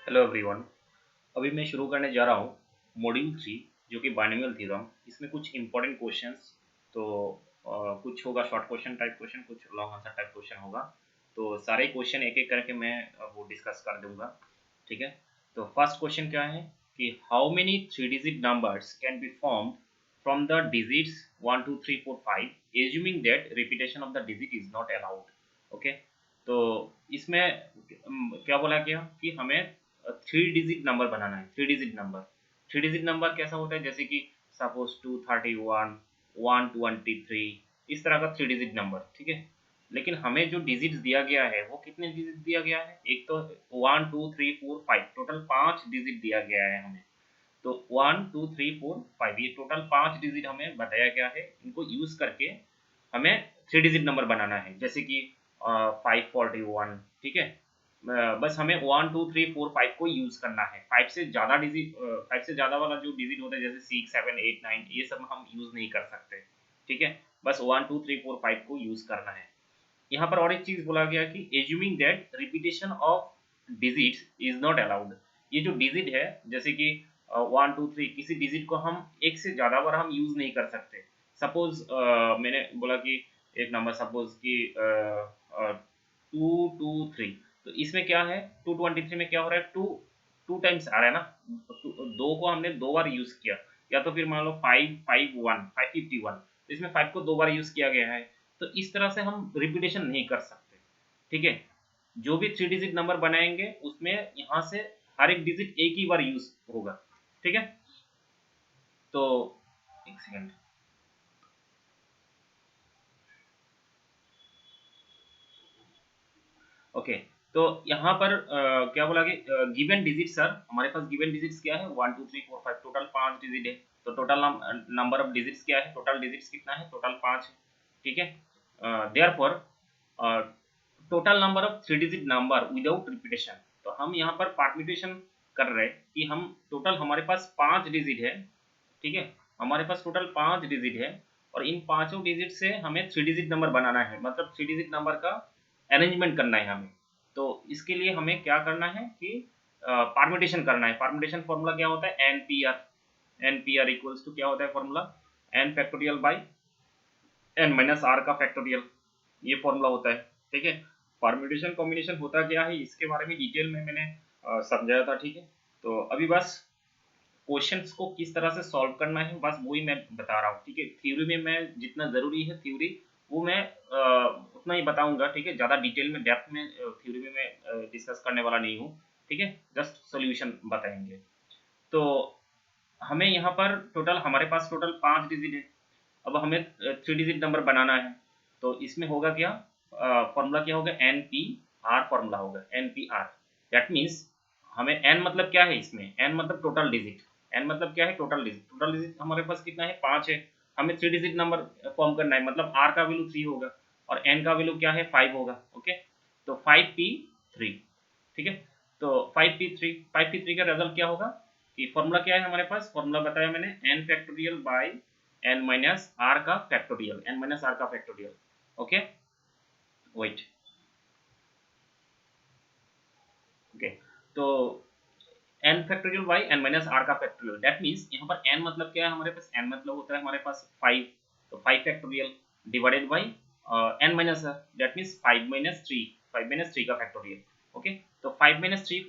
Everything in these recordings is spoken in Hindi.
Hello everyone. अभी मैं शुरू करने जा रहा हूँ मॉड्यूल 3 जो कि बाइनोमियल थ्योरम। इसमें कुछ इंपॉर्टेंट क्वेश्चंस तो कुछ होगा शॉर्ट क्वेश्चन टाइप क्वेश्चन, कुछ लॉन्ग आंसर टाइप क्वेश्चन होगा। तो सारे क्वेश्चन एक एक करके मैं वो डिस्कस कर दूंगा। ठीक है। तो फर्स्ट क्वेश्चन क्या है कि how many three digit numbers can be formed from the digits 1 2 3 4 5 assuming that repetition of the digit is not allowed. Okay. तो इसमें क्या बोला गया कि हमें थ्री डिजिट नंबर बनाना है। थ्री डिजिट नंबर कैसा होता है, जैसे कि सपोज 231, 123, इस तरह का थ्री डिजिट नंबर। ठीक है। लेकिन हमें जो डिजिट्स दिया गया है वो कितने डिजिट दिया गया है, एक तो 1 2 3 4 5, टोटल 5 डिजिट दिया गया है हमें। तो 1 2 3 4 5 ये टोटल 5 डिजिट हमें बताया गया है। इनको यूज करके हमें थ्री डिजिट नंबर बनाना है, जैसे कि 541। ठीक है। बस हमें 1 2 3 4 5 को यूज करना है। फाइव से ज्यादा वाला जो डिजिट होता है, जैसे 6 7 8 9, ये सब हम यूज नहीं कर सकते। ठीक है। बस 1 2 3 4 5 को यूज करना है। यहाँ पर और एक चीज बोला गया कि assuming that repetition of digits is not allowed. ये जो डिजिट है, जैसे कि 1 2 3, किसी डिजिट को हम एक से ज्यादा बार हम यूज नहीं कर सकते। सपोज मैंने बोला कि एक नंबर सपोज कि 223। तो इसमें क्या है, 223 में क्या हो रहा है, टू टू टाइम्स आ रहा है ना। दो को हमने दो बार यूज किया। या तो फिर मान लो 551 तो इसमें 5 को दो बार यूज किया गया है। तो इस तरह से हम रिपीटेशन नहीं कर सकते। ठीक है। जो भी थ्री डिजिट नंबर बनाएंगे उसमें यहाँ से हर एक डिजिट एक ही बार यूज होगा। ठीक है। तो एक सेकंड। ओके। तो यहाँ पर क्या बोला कि गिवन डिजिट सर, हमारे पास गिवन डिजिट्स क्या है, 1 2 3 4 5, टोटल 5 डिजिट है। तो टोटल नंबर ऑफ डिजिट्स क्या है, टोटल डिजिट्स कितना है, टोटल 5 है। ठीक है। Therefore total number of three digit number without repetition. तो हम यहाँ पर परम्यूटेशन कर रहे हैं कि हम टोटल हमारे पास 5 डिजिट है। ठीक है। हमारे पास टोटल 5 डिजिट है और इन पांचों डिजिट से हमें थ्री डिजिट नंबर बनाना है, मतलब थ्री डिजिट नंबर का अरेंजमेंट करना है हमें। तो इसके लिए हमें क्या करना है कि परम्यूटेशन करना है। परम्यूटेशन फॉर्मूला क्या होता है, N P R equals to क्या होता है formula, N factorial by N minus are का फैक्टोरियल, ये फॉर्मूला होता है। ठीक है। परम्यूटेशन कॉम्बिनेशन होता क्या है, इसके बारे में डिटेल में मैंने समझाया था। ठीक है। तो अभी बस क्वेश्चंस को किस तरह से सॉल्व करना है बस वही मैं बता रहा हूँ। ठीक है। थ्योरी में मैं जितना जरूरी है थ्योरी वो मैं उतना ही बताऊंगा। ठीक है। ज़्यादा डिटेल में डेप्थ में थ्योरी में मैं डिस्कस करने वाला नहीं हूँ। ठीक है। जस्ट सोल्यूशन बताएंगे। तो हमें यहाँ पर टोटल हमारे पास टोटल 5 डिजिट है। अब हमें थ्री डिजिट नंबर बनाना है। तो इसमें होगा क्या, फॉर्मूला क्या होगा, एन पी आर फॉर्मूला होगा, N P R. That means हमें एन मतलब क्या है, इसमें एन मतलब टोटल डिजिट। एन मतलब क्या है, टोटल डिजिट। टोटल डिजिट हमारे पास कितना है, 5 है। हमें थ्री डिजिट नंबर फॉर्म करना है, मतलब आर का वैल्यू 3 होगा और एन का वैल्यू क्या है, 5 होगा। ओके। तो 5p3। ठीक है। तो 5p3 का रिजल्ट क्या होगा कि फॉर्मूला क्या है हमारे पास, फॉर्मूला बताया मैंने, N factorial by N minus are का फैक्टोरियल, एन माइनस आर का फैक्टोरियल। ओके। वेट। ओके। तो N factorial by N minus are का फैक्टोरियल। दैट मीन्स यहाँ पर एन मतलब क्या है हमारे पास, एन मतलब होता है हमारे पास 5। तो 5 factorial divided by N minus R, that means 5 - 3, 5 - 3 का फैक्टोरियल। ओके। तो 5 - 3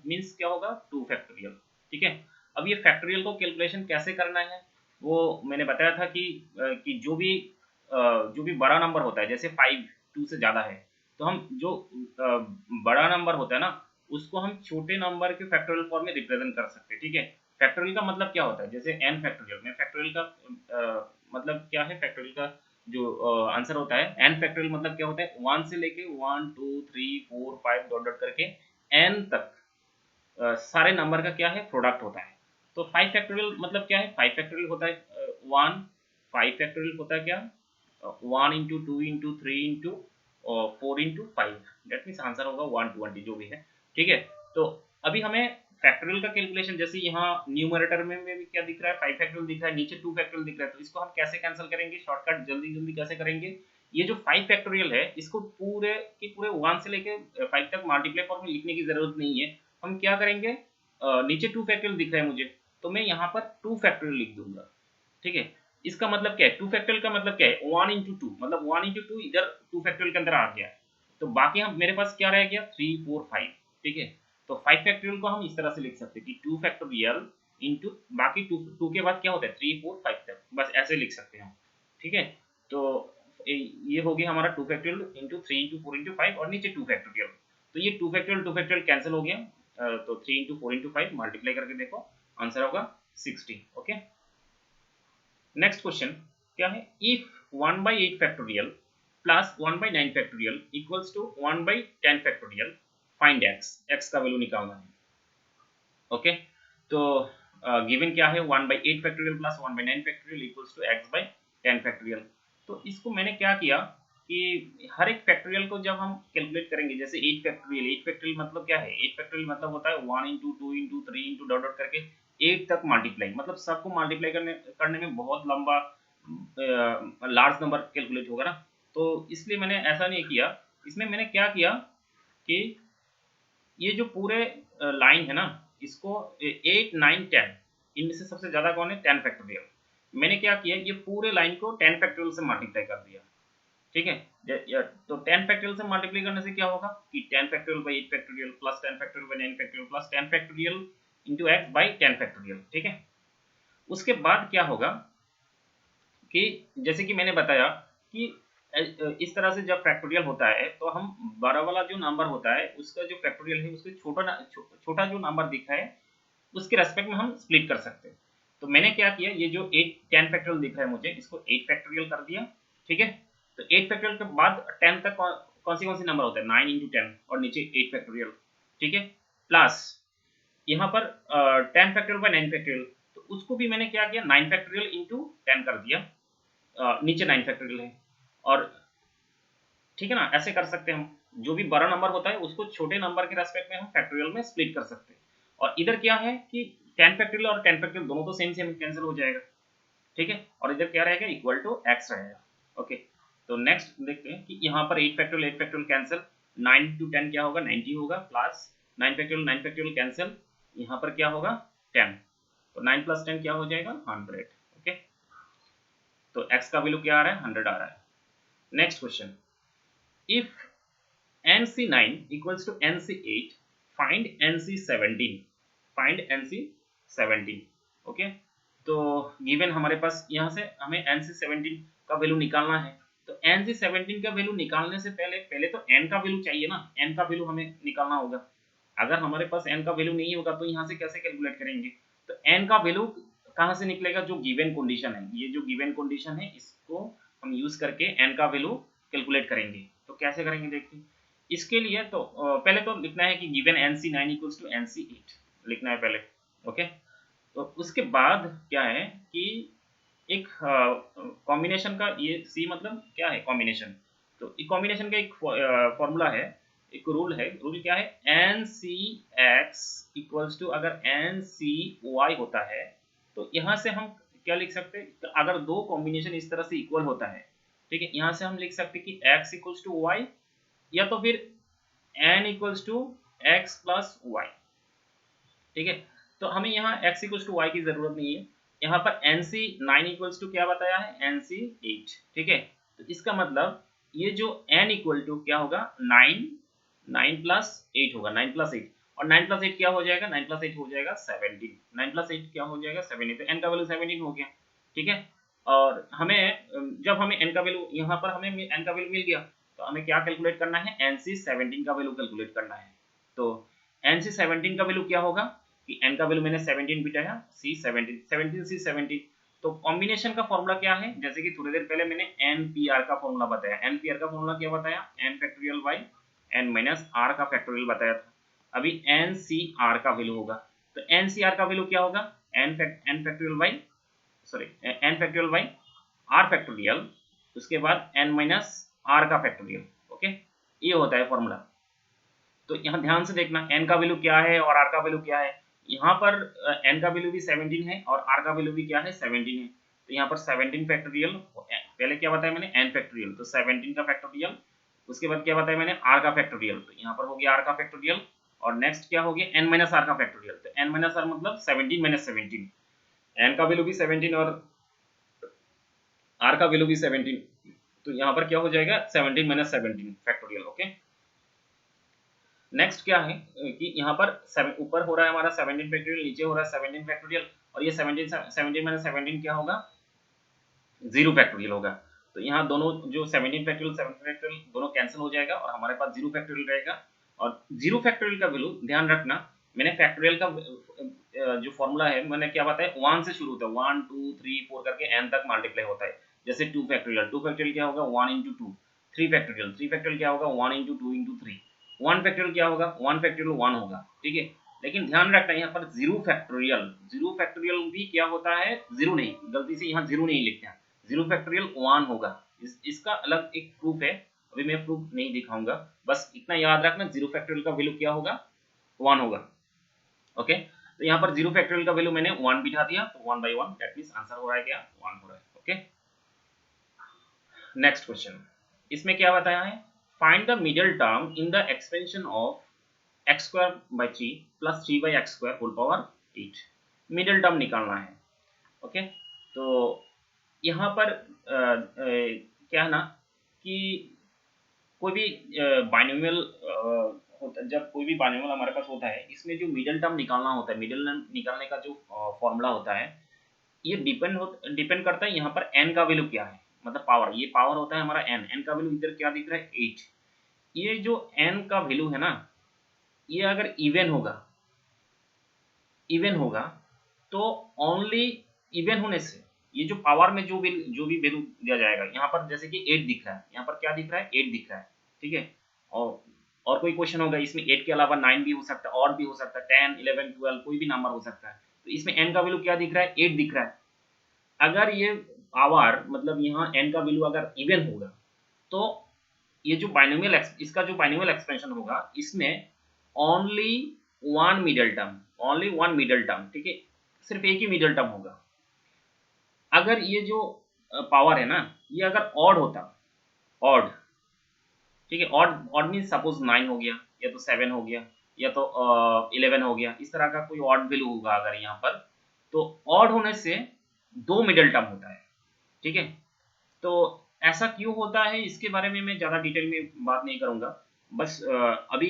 मीन्स क्या होगा, 2 फैक्टोरियल। ठीक है। अब ये फैक्टोरियल को कैलकुलेशन कैसे करना है वो मैंने बताया था कि जो भी बड़ा नंबर होता है, जैसे 5 2 से ज़्यादा है, तो हम जो बड़ा नंबर होता है ना उसको हम छोटे नंबर के फैक्टोरियल फॉर्म में रिप्रेजेंट कर सकते हैं। ठीक है। फैक्टोरियल का मतलब क्या होता है, जैसे एन फैक्टोरियल में फैक्टोरियल का मतलब क्या है, फैक्टोरियल का जो आंसर होता है, एन फैक्टोरियल मतलब क्या होता है, 1 से लेके 1 2 3 4 5 डॉट डॉट करके एन तक सारे नंबर का क्या है, प्रोडक्ट होता है। तो 5 फैक्टोरियल मतलब क्या है, 5 फैक्टोरियल होता है 1। 5 फैक्टोरियल होता है क्या, 1 × 2 × 3 × 4 × 5, दैट मीन्स आंसर होगा 120 जो भी है। ठीक है। तो अभी हमें फैक्टोरियल का कैलकुलेशन, जैसे यहाँ न्यूमरेटर में भी क्या दिख रहा है, 5 फैक्टोरियल दिख रहा है, नीचे 2 फैक्टोरियल दिख रहा है। तो इसको हम कैसे कैंसिल करेंगे, शॉर्टकट जल्दी जल्दी कैसे करेंगे, ये जो 5 फैक्टोरियल है इसको पूरे के पूरे 1 से लेके 5 तक मल्टीप्लाई फॉर्म में लिखने की जरूरत नहीं है। हम क्या करेंगे, नीचे 2 फैक्टोरियल दिख रहा है मुझे, तो मैं यहाँ पर 2 फैक्टोरियल लिख दूंगा। ठीक है, इसका मतलब क्या है, 2 फैक्टोरियल का मतलब क्या है, 1 इंटू 2, मतलब 1 इंटू 2 इधर 2 फैक्टोरियल के अंदर आ गया। तो बाकी हम मेरे पास क्या रह गया, 3 4 5। ठीक है, तो 5 फैक्टोरियल को हम इस तरह से लिख सकते हैं कि 2 फैक्टोरियल इंटू बाकी 2 2 के बाद क्या होता है 3 4 5 तक, बस ऐसे लिख सकते हैं हम। ठीक है, तो ये हो गया हमारा 2 फैक्टोरियल इंटू 3 इंटू 4 इंटू 5 और नीचे 2 फैक्टोरियल। तो ये 2 फैक्टोरियल कैंसिल हो गया, तो 3 इंटू 4 इंटू 5 मल्टीप्लाई करके देखो, आंसर होगा 60। ओके, नेक्स्ट क्वेश्चन क्या है, if 1 by 8 factorial plus 1 by 9 factorial equals to 1 by 10 factorial, find X, X का वैल्यू निकालना है। ओके, तो गिवन क्या है, 1 by 8 factorial plus 1 by 9 factorial equals to x by 10 factorial. तो इसको मैंने क्या किया कि हर एक फैक्टोरियल को जब हम कैलकुलेट करेंगे, जैसे 8 फैक्टोरियल, 8 फैक्टोरियल मतलब क्या है, 8 फैक्टोरियल मतलब होता है 1 into 2 into 3 into dot dot करके 8 तक मल्टीप्लाई, मतलब सबको मल्टीप्लाई करने में बहुत लंबा लार्ज नंबर कैलकुलेट होगा ना। तो इसलिए मैंने ऐसा नहीं किया, इसमें मैंने क्या किया कि ये जो पूरे लाइन है ना, इसको 8 9 10, इनमें से सबसे ज्यादा कौन है, 10 फैक्टोरियल। मैंने क्या किया, ये पूरे लाइन को 10 फैक्टोरियल से मल्टीप्लाई कर दिया। ठीक है, तो 10 फैक्टोरियल से मल्टीप्लाई करने से क्या होगा कि 10 factorial by 8 factorial plus 10 factorial by 9 factorial plus 10 factorial into x by 10 factorial. ठीक है, उसके बाद क्या होगा कि जैसे कि मैंने बताया कि इस तरह से जब फैक्टोरियल होता है तो हम बड़ा वाला जो नंबर होता है उसका जो फैक्टोरियल है उसके छोटा जो नंबर दिखा है उसके रेस्पेक्ट में हम स्प्लिट कर सकते हैं। तो मैंने क्या किया, ये जो 8 10 फैक्टोरियल दिख रहा है मुझे, इसको 8 फैक्टोरियल कर दिया। ठीक है, तो 8 फैक्टोरियल के बाद 10 तक कौन सी नंबर होता है, 9 इंटू 10 और नीचे 8 फैक्टोरियल। ठीक है, प्लस यहाँ पर 10 फैक्टोरियल बाय 9 फैक्टोरियल, तो उसको भी मैंने क्या किया, 9 फैक्टोरियल इंटू 10 कर दिया, नीचे 9 फैक्टोरियल है। और ठीक है ना, ऐसे कर सकते हैं हम, जो भी बड़ा नंबर होता है उसको छोटे नंबर के रेस्पेक्ट में हम फैक्टोरियल में स्प्लिट कर सकते हैं। और इधर क्या है कि 10 फैक्टोरियल और 10 फैक्टोरियल दोनों तो सेम सेम कैंसिल हो जाएगा। ठीक है, और इधर क्या रहेगा, इक्वल टू एक्स रहेगा। ओके, तो नेक्स्ट देखते हैं कि यहाँ पर 8 फैक्टोरियल 8 फैक्टोरियल कैंसिल, 9 टू 10 क्या होगा, 90 होगा, प्लस 9 फैक्टोरियल कैंसिल, यहाँ पर क्या होगा 10, तो 9 प्लस 10 क्या हो जाएगा 100। ओके, तो x का वैल्यू क्या आ रहा है, 100 आ रहा है। Next question, if NC9 equals to NC8, find NC17, find NC17। Okay, तो गिवन हमारे पास यहाँ से हमें NC17 का वैल्यू निकालना है। तो NC17 का वैल्यू निकालने से पहले तो n का वैल्यू चाहिए ना, n का वैल्यू हमें निकालना होगा। अगर हमारे पास n का वैल्यू नहीं होगा तो यहाँ से कैसे कैलकुलेट करेंगे, तो n का वैल्यू कहाँ से निकलेगा, जो गिवन कंडीशन है, ये जो गिवन कंडीशन है इसको हम यूज करके n का वैल्यू कैलकुलेट करेंगे। तो कैसे करेंगे देखिए, इसके लिए तो पहले तो लिखना है कि given NC9 equals to NC8 लिखना है पहले। ओके, तो उसके बाद क्या है कि एक कॉम्बिनेशन का, ये सी मतलब क्या है कॉम्बिनेशन, तो एक कॉम्बिनेशन का एक फॉर्मूला है, एक रूल है। रूल क्या है, NCX इक्वल्स टू, अगर NCY होता है तो यहाँ से हम क्या लिख सकते हैं, तो अगर दो कॉम्बिनेशन इस तरह से इक्वल होता है, ठीक है, यहाँ से हम लिख सकते हैं कि x इक्वल्स टू वाई, या तो फिर n equals to x plus y. ठीक है, तो हमें यहाँ x इक्वल्स टू वाई की जरूरत नहीं है, यहाँ पर NC9 इक्वल्स टू क्या बताया है, NC8। ठीक है, तो इसका मतलब ये जो n इक्वल टू क्या होगा 9, 9 प्लस 8 होगा, 9 प्लस 8, और 9 प्लस 8 क्या हो जाएगा, 9 प्लस 8 हो जाएगा 17, 9 प्लस 8 क्या हो जाएगा 17, तो n का वैल्यू 17 हो गया। ठीक है, और हमें जब हमें n का वैल्यू, यहाँ पर हमें n का वैल्यू मिल गया, तो हमें क्या कैलकुलेट करना है, NC17 का वैल्यू कैलकुलेट करना है। तो NC17 का वैल्यू क्या होगा कि n का वैल्यू मैंने 17 बिठाया, C17 17 C17। तो कॉम्बिनेशन का फॉर्मूला क्या है, जैसे कि थोड़ी देर पहले मैंने NPR का फॉर्मूला बताया, NPR का फॉर्मूला क्या बताया, n factorial by n minus r का फैक्टोरियल बताया था। अभी NCR का वैल्यू होगा, तो NCR का वैल्यू क्या होगा, n factorial by n factorial by r factorial, उसके बाद n माइनस r का फैक्टोरियल। ओके, ये होता है फॉर्मूला। तो यहाँ ध्यान से देखना n का वैल्यू क्या है और r का वैल्यू क्या है। यहाँ पर n का वैल्यू भी 17 है और r का वैल्यू भी क्या है 17 है। तो यहाँ पर 17 फैक्टोरियल, पहले क्या बताया मैंने n फैक्टोरियल, तो 17 का फैक्टोरियल, उसके बाद क्या बताया मैंने r का फैक्टोरियल, तो यहाँ पर हो गया r का फैक्टोरियल और नेक्स्ट क्या हो गया n माइनस आर का फैक्टोरियल, तो n माइनस आर मतलब 17 माइनस 17, n का वैल्यू भी 17 और r का वैल्यू भी 17, तो यहाँ पर क्या हो जाएगा 17 माइनस 17 फैक्टोरियल। ओके, नेक्स्ट क्या है कि यहाँ पर ऊपर हो रहा है हमारा 17 फैक्टोरियल, नीचे हो रहा है 17 फैक्टोरियल, और ये 17 माइनस 17 क्या होगा 0 फैक्टोरियल होगा। तो यहाँ दोनों जो 17 फैक्टोरियल 17 फैक्टोरियल दोनों कैंसिल हो जाएगा और हमारे पास 0 फैक्टोरियल रहेगा। और 0 फैक्टोरियल का वैल्यू ध्यान रखना, मैंने फैक्टोरियल का जो फॉर्मूला है मैंने क्या बताया 1 से शुरू होता है, 1 2 3 4 करके n तक मल्टीप्लाई होता है। जैसे 2 फैक्टोरियल क्या होगा 1 इंटू 2, 3 फैक्टोरियल क्या होगा 1 इंटू 2 इंटू 3, 1 फैक्टोरियल क्या होगा 1 फैक्टोरियल 1 होगा। ठीक है, लेकिन ध्यान रखना यहाँ पर 0 फैक्टोरियल भी क्या होता है 0 नहीं, गलती से यहाँ 0 नहीं लिखते हैं, 0 फैक्टोरियल 1 होगा। इसका अलग एक प्रूफ है, अभी मैं प्रूफ नहीं दिखाऊंगा, बस इतना याद रखना 0 फैक्टोरियल का वैल्यू क्या होगा 1 होगा। ओके, तो यहाँ पर 0 फैक्टोरियल का वैल्यू मैंने 1 बिठा दिया, तो 1 बाई 1 दैट मींस आंसर हो रहा है क्या 1 हो रहा है। ओके, नेक्स्ट क्वेश्चन, इसमें क्या बताया है, find the middle term in the expansion of x square by 3 plus 3 by x square whole power 8, middle term निकालना है। ओके, तो यहाँ पर क्या है ना कि कोई भी बाइनोमियल होता, जब कोई भी बाइनोमियल हमारे पास होता है, इसमें जो मिडिल टर्म निकालना होता है, मिडिल टर्म निकालने का जो फॉर्मूला होता है, ये डिपेंड करता है यहाँ पर n का वैल्यू क्या है, मतलब पावर, ये पावर होता है हमारा n का वैल्यू इधर क्या दिख रहा है 8। ये जो n का वैल्यू है ना, ये अगर इवन होगा तो ओनली इवन होने से ये जो पावर में जो भी वैल्यू दिया जाएगा, यहाँ पर जैसे कि 8 दिख रहा है, यहाँ पर क्या दिख रहा है 8 दिख रहा है। ठीक है, और कोई क्वेश्चन होगा इसमें 8 के अलावा 9 भी हो सकता है, और भी हो सकता है 10 11 12 कोई भी नंबर हो सकता है, तो इसमें n का वैल्यू क्या दिख रहा है 8 दिख रहा है। अगर ये पावर मतलब यहाँ n का वैल्यू अगर इवन होगा तो ये जो बाइनोमियल इसका जो बाइनोमियल एक्सपेंशन होगा इसमें ओनली वन मिडल टर्म, ठीक है, सिर्फ एक ही मिडल टर्म होगा। अगर ये जो पावर है ना, ये अगर ऑड होता, ऑड, ठीक है, ऑड ऑड मीन सपोज 9 हो गया, या तो 7 हो गया, या तो 11 हो गया, इस तरह का कोई ऑड वैल्यू होगा अगर यहाँ पर, तो ऑड होने से 2 मिडल टर्म होता है। ठीक है, तो ऐसा क्यों होता है इसके बारे में मैं ज़्यादा डिटेल में बात नहीं करूंगा, बस अभी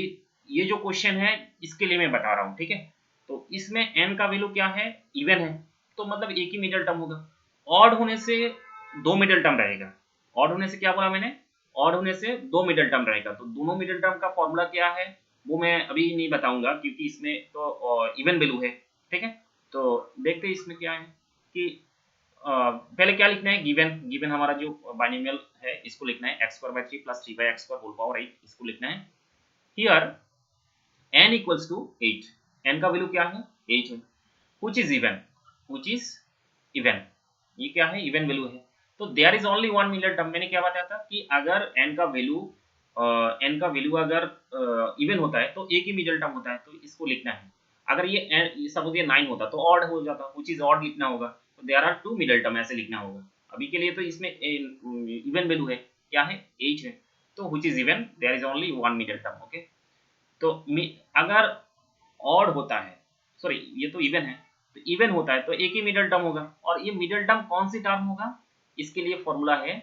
ये जो क्वेश्चन है इसके लिए मैं बता रहा हूँ। ठीक है, तो इसमें n का वैल्यू क्या है इवन है, तो मतलब एक ही मिडल टर्म होगा। ऑड होने से 2 मिडल टर्म रहेगा, ऑड होने से क्या बोला मैंने, ऑड होने से 2 मिडल टर्म रहेगा। तो दोनों मिडल टर्म का फॉर्मूला क्या है वो मैं अभी नहीं बताऊंगा, क्योंकि इसमें तो इवन वैल्यू है। ठीक है, तो देखते हैं इसमें क्या है कि पहले क्या लिखना है, गिवन हमारा जो बाइनोमियल है इसको लिखना है x square by 3 plus 3 by x square whole power 8, इसको लिखना है। Here n equals to 8, n का वैल्यू क्या है 8 है, व्हिच इज इवन, ये क्या है इवन वैल्यू है। तो there is only one middle term, मैंने क्या बताया था कि अगर n का वैल्यू अगर इवन होता है तो एक ही मिडल टर्म होता है, तो इसको लिखना है। अगर ये सपोज ये 9 होता तो ऑड हो जाता, व्हिच इज ऑड लिखना होगा, तो there are two middle term ऐसे लिखना होगा। अभी के लिए तो इसमें इवन वैल्यू है, क्या है 8 है, तो which is even, there is only one middle term. Okay, तो अगर ऑड होता है, सॉरी ये तो इवन है, तो इवन होता है तो एक ही मिडल टर्म होगा, और ये मिडल टर्म कौन सी टर्म होगा, इसके लिए फॉर्मूला है,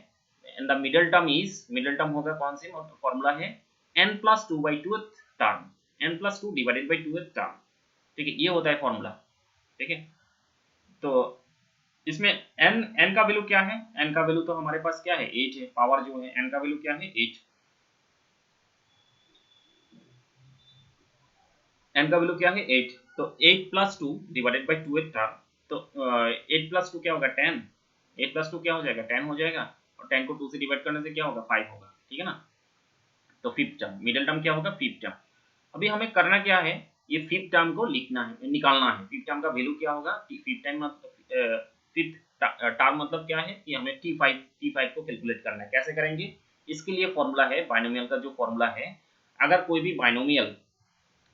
एंड द मिडल टर्म होगा कौन सी, फॉर्मूला है n plus 2 by 2 term, n plus 2 divided by 2 term. ठीक है, ये होता है फॉर्मूला। ठीक है, तो इसमें n का वैल्यू क्या है, n का वैल्यू तो हमारे पास क्या है 8 है, पावर जो है n का वैल्यू क्या है 8, n का वैल्यू क्या है 8, तो 8 प्लस 2 डिवाइडेड बाई 2 टर्म, तो 8 प्लस 2 क्या होगा 10, 8 प्लस 2 क्या हो जाएगा 10 हो जाएगा, और 10 को 2 से डिवाइड करने से क्या होगा 5 होगा। ठीक है ना, तो फिफ्थ टर्म, मिडिल टर्म क्या होगा फिफ्थ टर्म। अभी हमें करना क्या है, ये फिफ्थ टर्म को लिखना है, निकालना है। फिफ्थ टर्म का वैल्यू क्या होगा, फिफ्थ टर्म फिफ्थ टर्म मतलब क्या है कि हमें t5 को कैलकुलेट करना है। कैसे करेंगे, इसके लिए फॉर्मूला है बाइनोमियल का, जो फॉर्मूला है अगर कोई भी बाइनोमियल,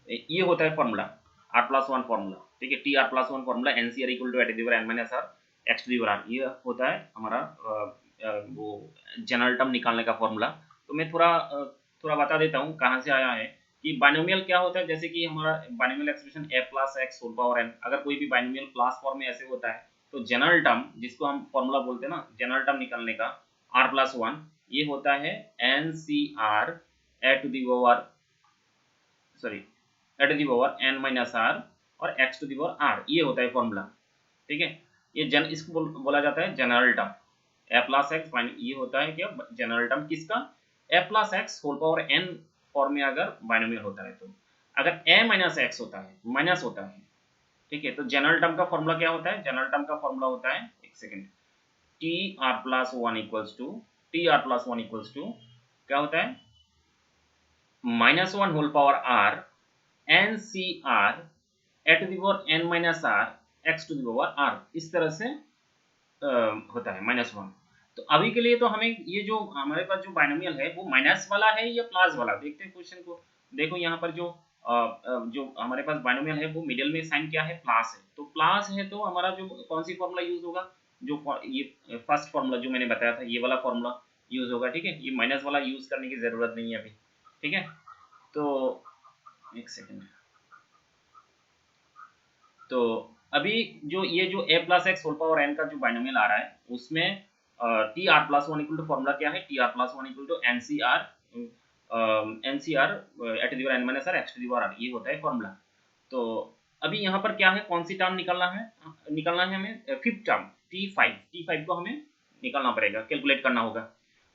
ये होता है फॉर्मूला r+1 फॉर्मूला, ठीक है, tr+1 formula NCR equal to n-r x⁴, ये होता है हमारा वो जनरल टर्म निकालने का फॉर्मूला। तो मैं थोड़ा बता देता हूँ कहाँ से आया है। कि बाइनोमियल क्या होता है, जैसे कि हमारा binomial expression a plus x whole power n, अगर कोई भी बाइनोमियल क्लास फॉर्म में ऐसे होता है तो जनरल टर्म, जिसको हम फॉर्मूला बोलते हैं ना जनरल टर्म निकालने का, r प्लस वन, ये होता है n c r a to the power, sorry a to the power n minus r और x to the power r, ये होता है फॉर्मूला। ठीक है, ये इसको बोला जाता है general term A plus X, ये होता है क्या जनरल टर्म किसका, A plus x whole power n form में अगर बाइनोमियल होता है तो। अगर a माइनस एक्स होता है, माइनस होता है, ठीक है, तो जनरल टर्म का फॉर्मूला क्या होता है, जनरल टर्म का फॉर्मूला होता है, एक second, t r plus one equals to, t r plus one equals to क्या होता है, minus one whole power r n c r a to the power n minus r x to the power r, इस तरह से होता है माइनस वन। तो अभी के लिए तो हमें ये जो हमारे पास जो बाइनोमियल है वो माइनस वाला है या प्लस वाला, देखते हैं क्वेश्चन को। देखो यहाँ पर जो हमारे पास बाइनोमियल है वो मिडिल में साइन क्या है, प्लस है, तो प्लस है तो हमारा जो कौन सी फॉर्मूला यूज होगा, जो ये फर्स्ट फॉर्मूला जो मैंने बताया था ये वाला फॉर्मूला यूज होगा। ठीक है, ये माइनस वाला यूज करने की जरूरत नहीं है अभी। ठीक है, तो एक सेकेंड, तो अभी जो ये जो a plus x whole power n का जो बाइनोमियल आ रहा है उसमें t r plus one equal to formula क्या है, t r plus one equal to n c r at the power n minus r x to the power r, ये होता है फॉर्मूला। तो अभी यहाँ पर क्या है, कौन सी टर्म निकालना है, हमें फिफ्थ टर्म टी फाइव को हमें निकालना पड़ेगा, कैलकुलेट करना होगा।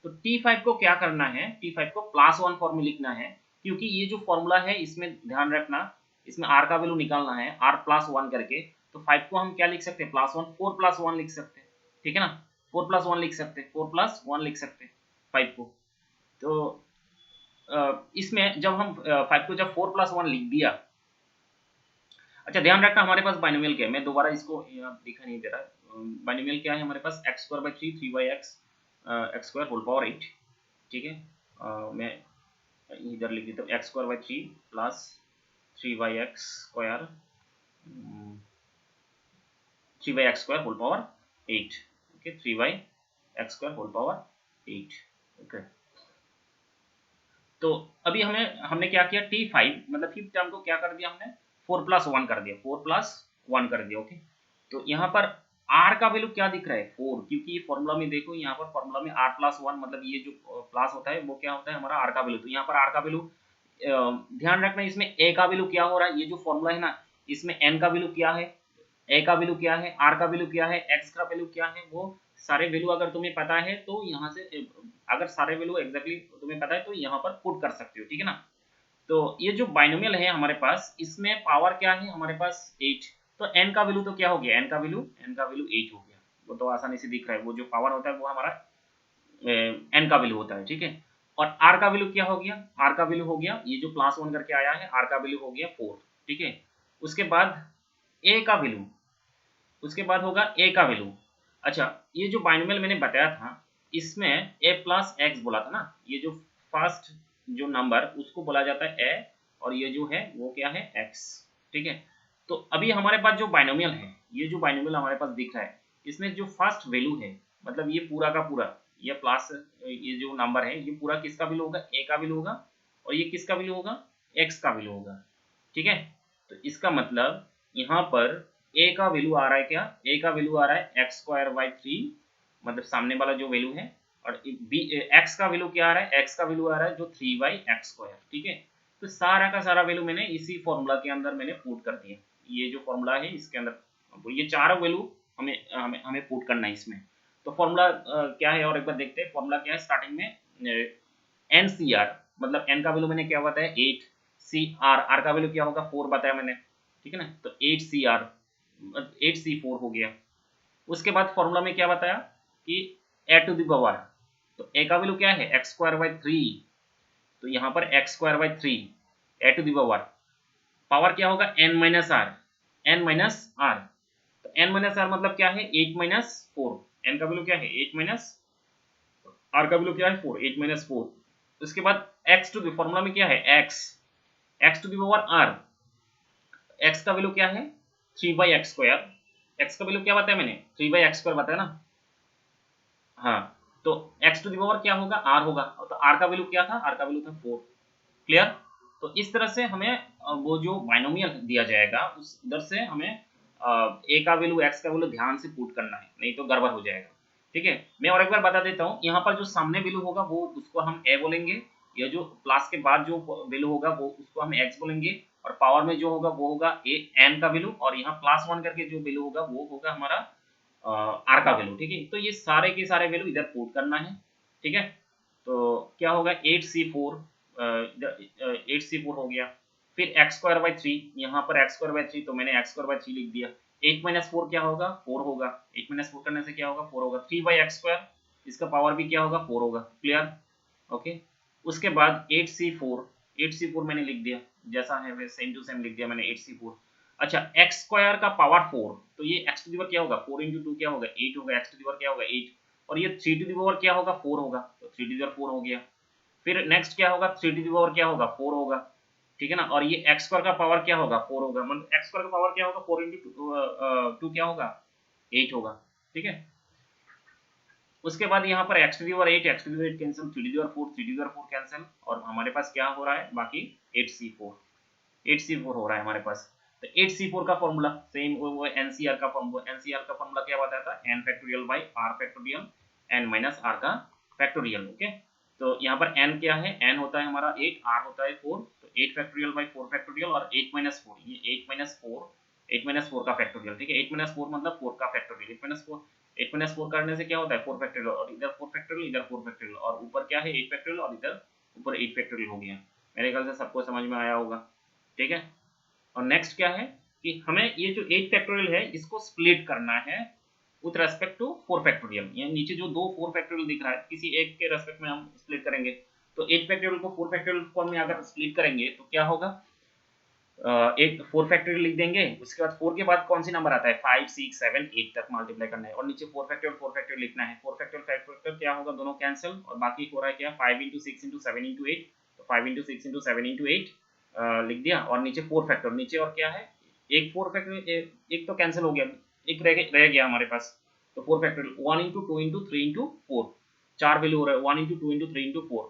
तो टी फाइव को क्या करना है, टी फाइव को प्लस वन फॉर्म में लिखना है, क्योंकि ये जो फॉर्मूला है इसमें ध्यान रखना, इसमें आर का वैल्यू निकालना है, आर प्लस वन करके। तो फाइव को हम क्या लिख सकते हैं, plus one, four plus one लिख सकते हैं। ठीक है ना, फोर प्लस वन लिख सकते हैं, फोर प्लस वन लिख सकते हैं फाइव को। तो इसमें जब हम फाइव को जब फोर प्लस वन लिख दिया, अच्छा ध्यान रखना हमारे पास बाइनोमियल क्या है, मैं दोबारा इसको दिखा नहीं दे रहा। बाइनोमियल क्या है हमारे पास, X square by three, three by X, X square whole power eight. ठीक है, मैं इधर लिख देता हूँ, X square by three plus three by x square, three by x square whole power eight. Okay, three by x square whole power eight. Okay, तो अभी हमने क्या किया, टी फाइव मतलब फिफ्थ टर्म को क्या कर दिया हमने, फोर प्लस वन कर दिया, फोर प्लस वन कर दिया। ओके, तो यहाँ पर आर का वैल्यू क्या दिख रहा है, फोर, क्योंकि ये फॉर्मूला में देखो, यहाँ पर फॉर्मूला में आर प्लस वन मतलब ये जो प्लस होता है वो क्या होता है हमारा आर का वैल्यू। तो यहाँ पर आर का वैल्यू ध्यान रखना, इसमें ए का वैल्यू क्या हो रहा है, ये जो फॉर्मूला है ना इसमें एन का वैल्यू क्या है, ए का वैल्यू क्या है, आर का वैल्यू क्या है, एक्स का वैल्यू क्या है, वो सारे वैल्यू अगर तुम्हें पता है तो यहाँ से अगर सारे वैल्यू एग्जैक्टली तुम्हें पता है तो यहाँ पर पुट कर सकते हो। ठीक है ना, तो ये जो बाइनोमियल है हमारे पास, इसमें पावर क्या है हमारे पास, एट। तो एन का वैल्यू तो क्या हो गया, एन का वैल्यू एट हो गया, वो तो आसानी से दिख रहा है, वो जो पावर होता है वो हमारा एन का वैल्यू होता है। ठीक है, और आर का वैल्यू क्या हो गया, आर का वैल्यू हो गया ये जो प्लस वन करके आया है, आर का वैल्यू हो गया फोर। ठीक है, उसके बाद ए का वैल्यू, उसके बाद होगा ए का वैल्यू। अच्छा, ये जो बाइनोमियल मैंने बताया था इसमें ए प्लस एक्स बोला था ना, ये जो फर्स्ट जो नंबर उसको बोला जाता है ए, और ये जो है वो क्या है एक्स। ठीक है, तो अभी हमारे पास जो बाइनोमियल है, ये जो बाइनोमियल हमारे पास दिख रहा है, इसमें जो फर्स्ट वैल्यू है मतलब ये पूरा का पूरा, ये प्लस ये जो नंबर है ये पूरा किसका वैल्यू होगा, ए का वैल्यू होगा, और ये किसका वैल्यू होगा, एक्स का वैल्यू होगा। ठीक है, तो इसका मतलब यहाँ पर ए का वैल्यू आ रहा है क्या, ए का वैल्यू आ रहा है एक्स स्क्वायर बाई थ्री, मतलब सामने वाला जो वैल्यू है, और बी एक्स का वैल्यू क्या आ रहा है, एक्स का वैल्यू आ रहा है जो थ्री बाई एक्स स्क्वायर। ठीक है, तो सारा का सारा वैल्यू मैंने इसी फॉर्मूला के अंदर मैंने पुट कर दिया, ये जो फॉर्मूला है इसके अंदर ये चारों वैल्यू हमें हमें हमें पुट करना है इसमें। तो फॉर्मूला क्या है और एक बार देखते हैं, फॉर्मूला क्या है, स्टार्टिंग में एन सी आर, मतलब एन का वैल्यू मैंने क्या बताया एट, सी आर, आर का वैल्यू क्या होगा फोर बताया मैंने। ठीक है ना, तो एट सी आर, एट सी फोर हो गया। उसके बाद फॉर्मूला में क्या बताया कि ए टू द पावर, तो ए का वैल्यू क्या है एक्स स्क्वायर बाई थ्री, तो यहाँ पर x square by three a to the power, power क्या होगा n minus r, n minus r, तो एन माइनस आर मतलब क्या है एट माइनस फोर, एन का वैल्यू क्या है एट माइनस, आर का वैल्यू क्या है फोर, एट माइनस फोर। उसके बाद एक्स टू द फॉर्मूला में क्या है x, x to the power r, x का वैल्यू क्या है three by x square, x का वैल्यू क्या बताया मैंने थ्री बाई एक्स स्क्वायर बताया ना। हाँ, तो एक्स टू द पावर क्या होगा आर होगा, तो आर का वैल्यू क्या था, आर का वैल्यू था फोर। क्लियर, तो इस तरह से हमें वो जो बाइनोमियल दिया जाएगा उस उधर से हमें ए का वैल्यू एक्स का वैल्यू ध्यान से पुट करना है, नहीं तो गड़बड़ हो जाएगा। ठीक है, मैं और एक बार बता देता हूँ, यहाँ पर जो सामने वैल्यू होगा वो उसको हम ए बोलेंगे, या जो प्लस के बाद जो वैल्यू होगा वो उसको हम एक्स बोलेंगे, और पावर में जो होगा वो होगा ए एन का वैल्यू, और यहाँ +1 करके जो वैल्यू होगा वो होगा हमारा आर का वैल्यू। ठीक है, तो ये सारे के सारे वैल्यू इधर पुट करना है। ठीक है, तो क्या होगा 8c4, 8c4 हो गया। फिर x²/3, यहाँ पर x²/3 तो मैंने x²/3 लिख दिया। 8 - 4 क्या होगा 4 होगा, 8 - 4 करने से क्या होगा 4 होगा। 3/x², इसका पावर भी क्या होगा 4 होगा। Clear, okay. उसके बाद 8c4, 8c4 मैंने लिख दिया, जैसा है वैसे सेम टू सेम लिख दिया मैंने 8c4। अच्छा, x² का पावर 4, तो ये x टू दी पावर क्या होगा 4 × 2 क्या होगा 8 होगा, x टू दी पावर क्या होगा 8, और ये 3 टू दी पावर क्या होगा 4 होगा, तो 3 टू दी पावर 4 हो गया। फिर नेक्स्ट क्या होगा 3 टू दी पावर क्या होगा 4 होगा। ठीक है ना, और ये x² का पावर क्या होगा 4 होगा, मतलब x² का पावर क्या होगा 4 × 2 क्या होगा 8 होगा। ठीक है, उसके बाद यहाँ पर x to the power 8, x to the power 8 cancel, 3 to the power 4, 3 to the power 4 cancel, और हमारे पास क्या हो रहा है बाकी 8c4, 8c4 हो रहा है हमारे पास। तो 8c4 का फॉर्मूला सेम वो एनसीआर का फॉर्मूला, एनसीआर का फॉर्मूला क्या बताया था n factorial bye r factorial n minus r का फैक्टोरियल। ओके, तो यहाँ पर n क्या है, n होता है हमारा 8, r होता है 4, तो 8 फैक्टोरियल बाय 4 फैक्टोरियल, और 8 - 4, ये 8 - 4 का फैक्टोरियल। ठीक है, 8 - 4 मतलब 4 का फैक्टोरियल, 8 - 4 करने से क्या होता है 4 फैक्टोरियल, और इधर 4 फैक्टोरियल, इधर 4 फैक्टोरियल, और ऊपर क्या है 8 फैक्टोरियल, और इधर ऊपर 8 फैक्टोरियल हो गया। मेरे ख्याल से सबको समझ में आया होगा। ठीक है, और नेक्स्ट क्या है कि हमें ये जो 8 फैक्टोरियल है इसको स्प्लिट करना है विथ रेस्पेक्ट टू 4 फैक्टोरियल। ये नीचे जो दो 4 फैक्टोरियल दिख रहा है किसी एक के रेस्पेक्ट में हम स्प्लिट करेंगे, तो 8 फैक्टोरियल को 4 फैक्टोरियल फॉर्म में अगर स्प्लिट करेंगे तो क्या होगा, एक 4 फैक्टोरियल लिख देंगे, उसके बाद 4 के बाद कौन सी नंबर आता है 5 6 7 8 तक मल्टीप्लाई करना है, और नीचे 4 फैक्टोरियल लिखना है। 4 फैक्टोरियल क्या होगा दोनों कैंसिल, और बाकी हो रहा है क्या 5 × 6 × 7 × 8, तो 5 × 6 × 7 × 8 लिख दिया, और नीचे 4 फैक्टोरियल, नीचे और क्या है एक 4 फैक्टोरियल, एक तो कैंसिल हो गया, एक रह गया हमारे पास, तो 4 फैक्टोरियल 1 × 2 × 3 × 4, चार वैल्यू हो रहा है 1 × 2 × 3 × 4।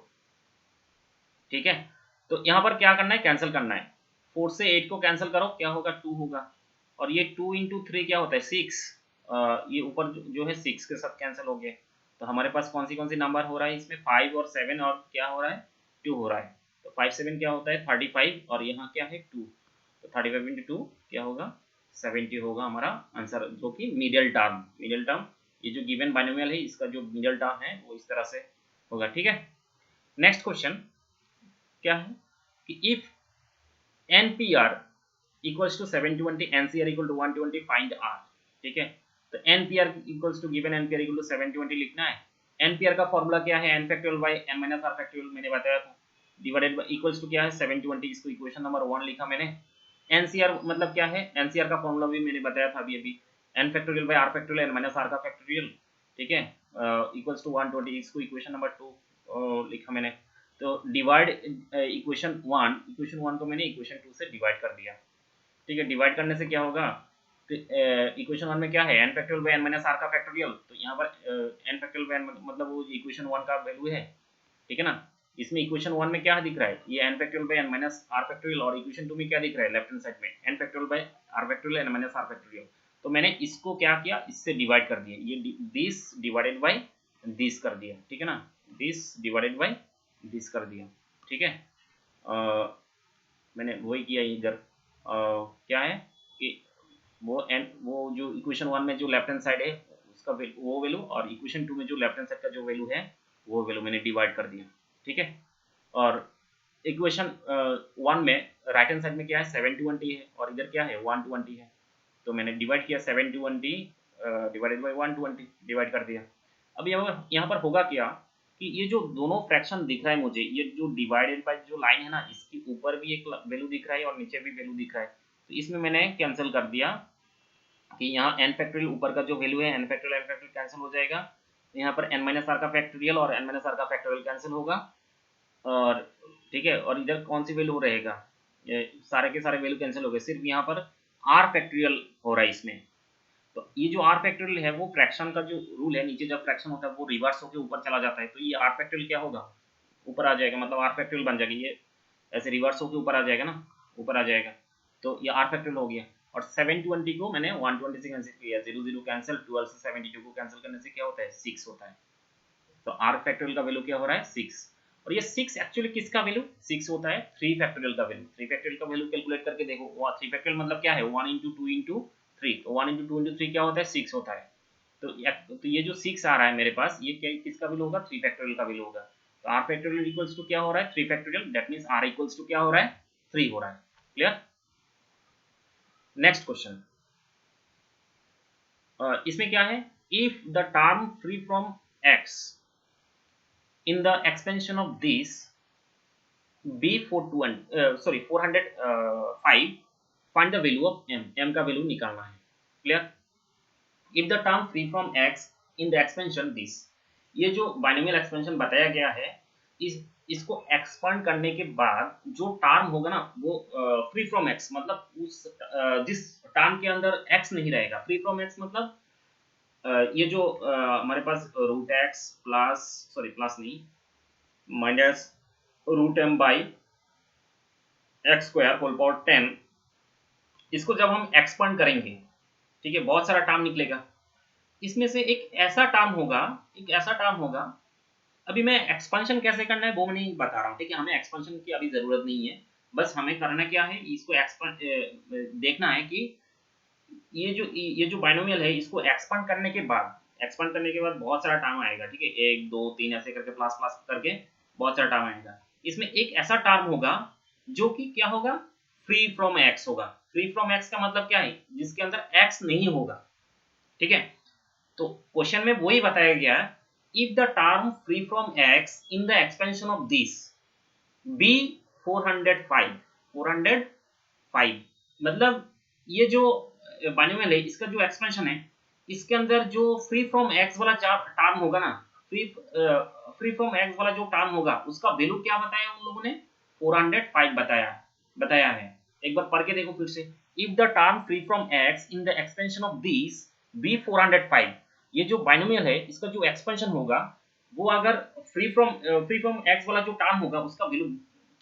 ठीक है, तो यहाँ पर क्या करना है कैंसिल करना है, 4 से 8 को कैंसिल करो क्या होगा 2 होगा, और ये 2 × 3 क्या होता है 6, ये ऊपर जो है 6 के साथ कैंसिल हो गया, तो हमारे पास कौन सी नंबर हो रहा है इसमें 5 और 7, और क्या हो रहा है 2 हो रहा है, तो 5 7 क्या होता है 35, और यहाँ क्या है 2, तो 35 × 2 क्या होगा 70 होगा हमारा आंसर, जो कि मिडिल टर्म ये जो गिवन बाइनोमियल है इसका जो मिडिल टर्म है वो इस तरह से होगा। ठीक है, नेक्स्ट क्वेश्चन क्या है कि if NPR equals to 720, NCR equal to 120, find R। ठीक है, तो NPR equals to given NPR equal to 720 लिखना है। NPR का फॉर्मूला क्या है n factorial by n minus r factorial, मैंने बताया था, डिवाइडेड बाय इक्वल्स टू क्या है 720, इसको इक्वेशन नंबर 1 लिखा मैंने। NCR मतलब क्या है, NCR का फॉर्मूला भी मैंने बताया था अभी n factorial bye r factorial n minus r का फैक्टोरियल। ठीक है, इक्वल्स टू 120, इसको इक्वेशन नंबर 2 लिखा मैंने। तो डिवाइड इक्वेशन 1 को मैंने इक्वेशन 2 से डिवाइड कर दिया। ठीक है, डिवाइड करने से क्या होगा, इक्वेशन 1 में क्या है n factorial by n minus r का फैक्टोरियल, तो यहाँ पर n फैक्टोरियल बाय मतलब वो इक्वेशन 1 का वैल्यू है। ठीक है ना, इसमें इक्वेशन 1 में क्या दिख रहा है ये n factorial by n minus r factorial, और इक्वेशन 2 में क्या दिख रहा है लेफ्ट हैंड साइड में n factorial bye r factorial n minus r factorial, तो मैंने इसको क्या किया इससे डिवाइड कर दिया, ये दिस डिवाइडेड बाय दिस कर दिया। ठीक है ना, दिस डिवाइडेड बाय दिस कर दिया। ठीक है, मैंने वही किया इधर, क्या है कि वो जो इक्वेशन 1 में जो लेफ्ट हैंड साइड है उसका वो वैल्यू, और इक्वेशन 2 में जो लेफ्ट हैंड साइड का जो वैल्यू है वो वैल्यू मैंने डिवाइड कर दिया। ठीक है, और इक्वेशन 1 में राइट हैंड साइड में क्या है 720 है, और इधर क्या है 120 है, तो मैंने डिवाइड किया 720 डिवाइडेड बाय 120 डिवाइड कर दिया। अब यहाँ पर होगा क्या कि ये जो दोनों फ्रैक्शन दिख रहा है मुझे, ये जो डिवाइडेड बाय जो लाइन है ना इसके ऊपर भी एक वैल्यू दिख रहा है और नीचे भी वैल्यू दिख रहा है, तो इसमें मैंने कैंसिल कर दिया कि यहाँ n फैक्टोरियल ऊपर का जो वैल्यू है n फैक्टोरियल कैंसिल हो जाएगा, यहाँ पर n माइनस आर का फैक्टोरियल और n माइनस आर का फैक्टोरियल कैंसिल होगा, और ठीक है, और इधर कौन सी वैल्यू रहेगा, ये सारे के सारे वैल्यू कैंसिल हो गए, सिर्फ यहाँ पर r फैक्टोरियल हो रहा है इसमें। तो ये जो r फैक्टोरियल है वो फ्रैक्शन का जो रूल है, नीचे जब फ्रैक्शन होता है वो रिवर्स होकर ऊपर चला जाता है, तो ये r फैक्टोरियल क्या होगा ऊपर आ जाएगा, मतलब r फैक्टोरियल बन जाएगा, ये ऐसे रिवर्स होकर ऊपर आ जाएगा ना, ऊपर आ जाएगा, तो ये आर फैक्टोरियल हो गया। और 720 को मैंने 120 से कैंसिल किया, 0 0 कैंसिल, 12 से 72 को कैंसिल करने से क्या होता है 6 होता है। तो आर फैक्टोरियल का वैल्यू क्या हो रहा है 6। और ये 6 एक्चुअली किसका वैल्यू 6 होता है 3 फैक्टोरियल का वैल्यू। 3 फैक्टोरियल का वैल्यू कैलकुलेट करके देखो, 3 फैक्टोरियल मतलब क्या है 1 इंटू 2 इंटू 3, तो 1 इंटू 2 इंटू 3 क्या होता है 6 होता है। तो ये जो 6 आ रहा है मेरे पास, ये क्या किसका वैल्यू होगा 3 फैक्टोरियल का वैल्यू होगा। तो आर फैक्टोरियल इक्वल्स टू क्या हो रहा है 3 factorial, that means r equals to क्या हो रहा है 3 हो रहा है। क्लियर। नेक्स्ट क्वेश्चन, इसमें क्या है, if the term free from x in the expansion of this B405 find the value of m, m का वैल्यू निकालना है। Clear. If the term free from x in the expansion this, ये जो बाइनोमियल एक्सपेंशन बताया गया है, इसको एक्सपांड करने के बाद जो टर्म होगा ना वो फ्री फ्रॉम x, मतलब उस जिस टर्म के अंदर x नहीं रहेगा। फ्री फ्रॉम x मतलब ये जो हमारे पास root X plus, sorry plus नहीं, minus root M by x square whole power 10, इसको जब हम एक्सपांड करेंगे, ठीक है, बहुत सारा टर्म निकलेगा। इसमें से एक ऐसा टर्म होगा, एक ऐसा टर्म होगा, अभी मैं एक्सपांशन कैसे करना है वो मैं नहीं बता रहा हूँ, ठीक है, हमें एक्सपांशन की अभी जरूरत नहीं है। बस हमें करना क्या है, इसको एक्सपांड देखना है कि ये जो बाइनोमियल है इसको एक्सपांड करने के बाद, एक्सपांड करने के बाद बहुत सारा टर्म आएगा, ठीक है, 1 2 3 ऐसे करके प्लस प्लस करके बहुत सारा टर्म आएगा। इसमें एक ऐसा टर्म होगा जो कि क्या होगा फ्री फ्रॉम एक्स होगा। फ्री फ्रॉम एक्स का मतलब क्या है, जिसके अंदर एक्स नहीं होगा, ठीक है। तो क्वेश्चन में वही बताया गया, if the term free from x in the expansion of this be 405, 405 मतलब ये जो बाइनोमियल है इसका जो एक्सपेंशन है, इसके अंदर जो फ्री फ्रॉम एक्स वाला टर्म होगा ना, फ्री फ्रॉम एक्स वाला जो टर्म होगा उसका वैल्यू क्या बताया उन लोगों ने 405 बताया है। एक बार पढ़ के देखो फिर से, if the term free from x in the expansion of this be 405, ये जो बाइनोमियल है इसका जो एक्सपेंशन होगा वो अगर फ्री फ्रॉम एक्स वाला जो टर्म होगा उसका वैल्यू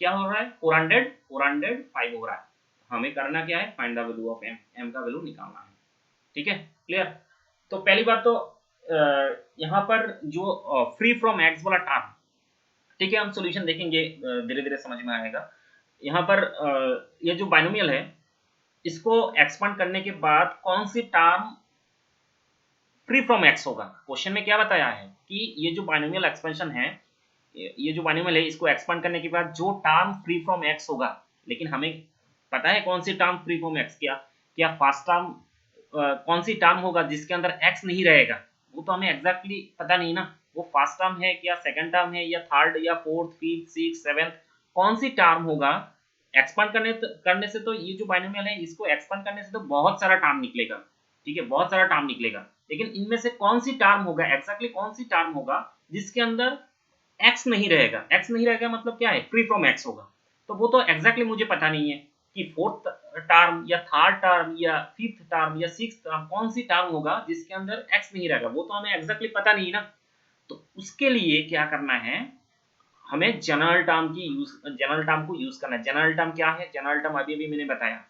क्या हो रहा है 405 हो रहा है। हमें करना क्या है, find the value of m, m का वैल्यू निकालना है, ठीक है। क्लियर। तो पहली बात तो यहाँ पर जो फ्री फ्रॉम एक्स वाला टर्म, ठीक है, हम सॉल्यूशन देखेंगे, धीरे धीरे समझ में आएगा। यहाँ पर ये जो बाइनोमियल है इसको एक्सपांड करने के बाद कौन सी टर्म फ्री फ्रॉम एक्स होगा, क्वेश्चन में क्या बताया है कि ये जो बाइनोमियल एक्सपेंशन है, ये जो बाइनोमियल है इसको एक्सपांड करने के बाद जो टर्म फ्री फ्रॉम एक्स होगा, लेकिन हमें पता है कौन सी टर्म फ्री फ्रॉम एक्स, क्या क्या फर्स्ट टर्म कौन सी टर्म होगा जिसके अंदर एक्स नहीं रहेगा, वो तो हमें एग्जैक्टली पता नहीं ना। वो फर्स्ट टर्म है क्या सेकंड टर्म है या थर्ड या फोर्थ फिफ्थ सिक्स सेवेंथ, कौन सी टर्म होगा। एक्सपांड करने से तो ये जो बाइनोमियल है इसको एक्सपांड करने से तो बहुत सारा टर्म निकलेगा, ठीक है, बहुत सारा टर्म निकलेगा, लेकिन इनमें से कौन सी टर्म होगा, एग्जैक्टली कौन सी टर्म होगा जिसके अंदर एक्स नहीं रहेगा। एक्स नहीं रहेगा मतलब क्या है, फ्री फ्रॉम एक्स होगा। तो वो तो एग्जैक्टली मुझे पता नहीं है कि फोर्थ टर्म या थर्ड टर्म या फिफ्थ टर्म या सिक्स टर्म कौन सी टर्म होगा जिसके अंदर एक्स नहीं रहेगा, वो तो हमें एग्जैक्टली पता नहीं ना। तो उसके लिए क्या करना है, हमें जनरल टर्म को यूज करना है। जनरल टर्म क्या है, जनरल टर्म अभी अभी मैंने बताया,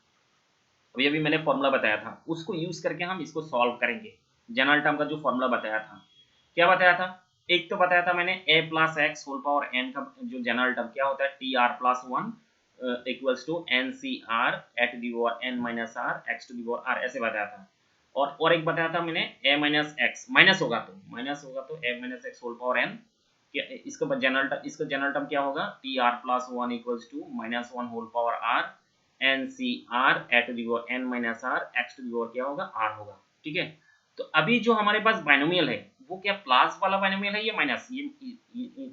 अभी अभी मैंने फॉर्मूला बताया था, उसको यूज करके हम इसको सॉल्व करेंगे। जनरल टर्म का जो फॉर्मूला बताया था, क्या बताया था, एक तो बताया था मैंने a plus x whole power n का जो जनरल टर्म क्या होता है t r plus one equals to n c r at the power n minus r x to the power r, ऐसे बताया था। और एक बताया था मैंने a माइनस एक्स, माइनस होगा तो a minus x whole power n, इसका जनरल टर्म क्या होगा t r plus one equals to minus one whole power r n c r at the power n minus r x to the power क्या होगा r होगा, ठीक है। तो अभी जो हमारे पास बाइनोमियल है वो क्या प्लस वाला बाइनोमियल है या माइनस, ये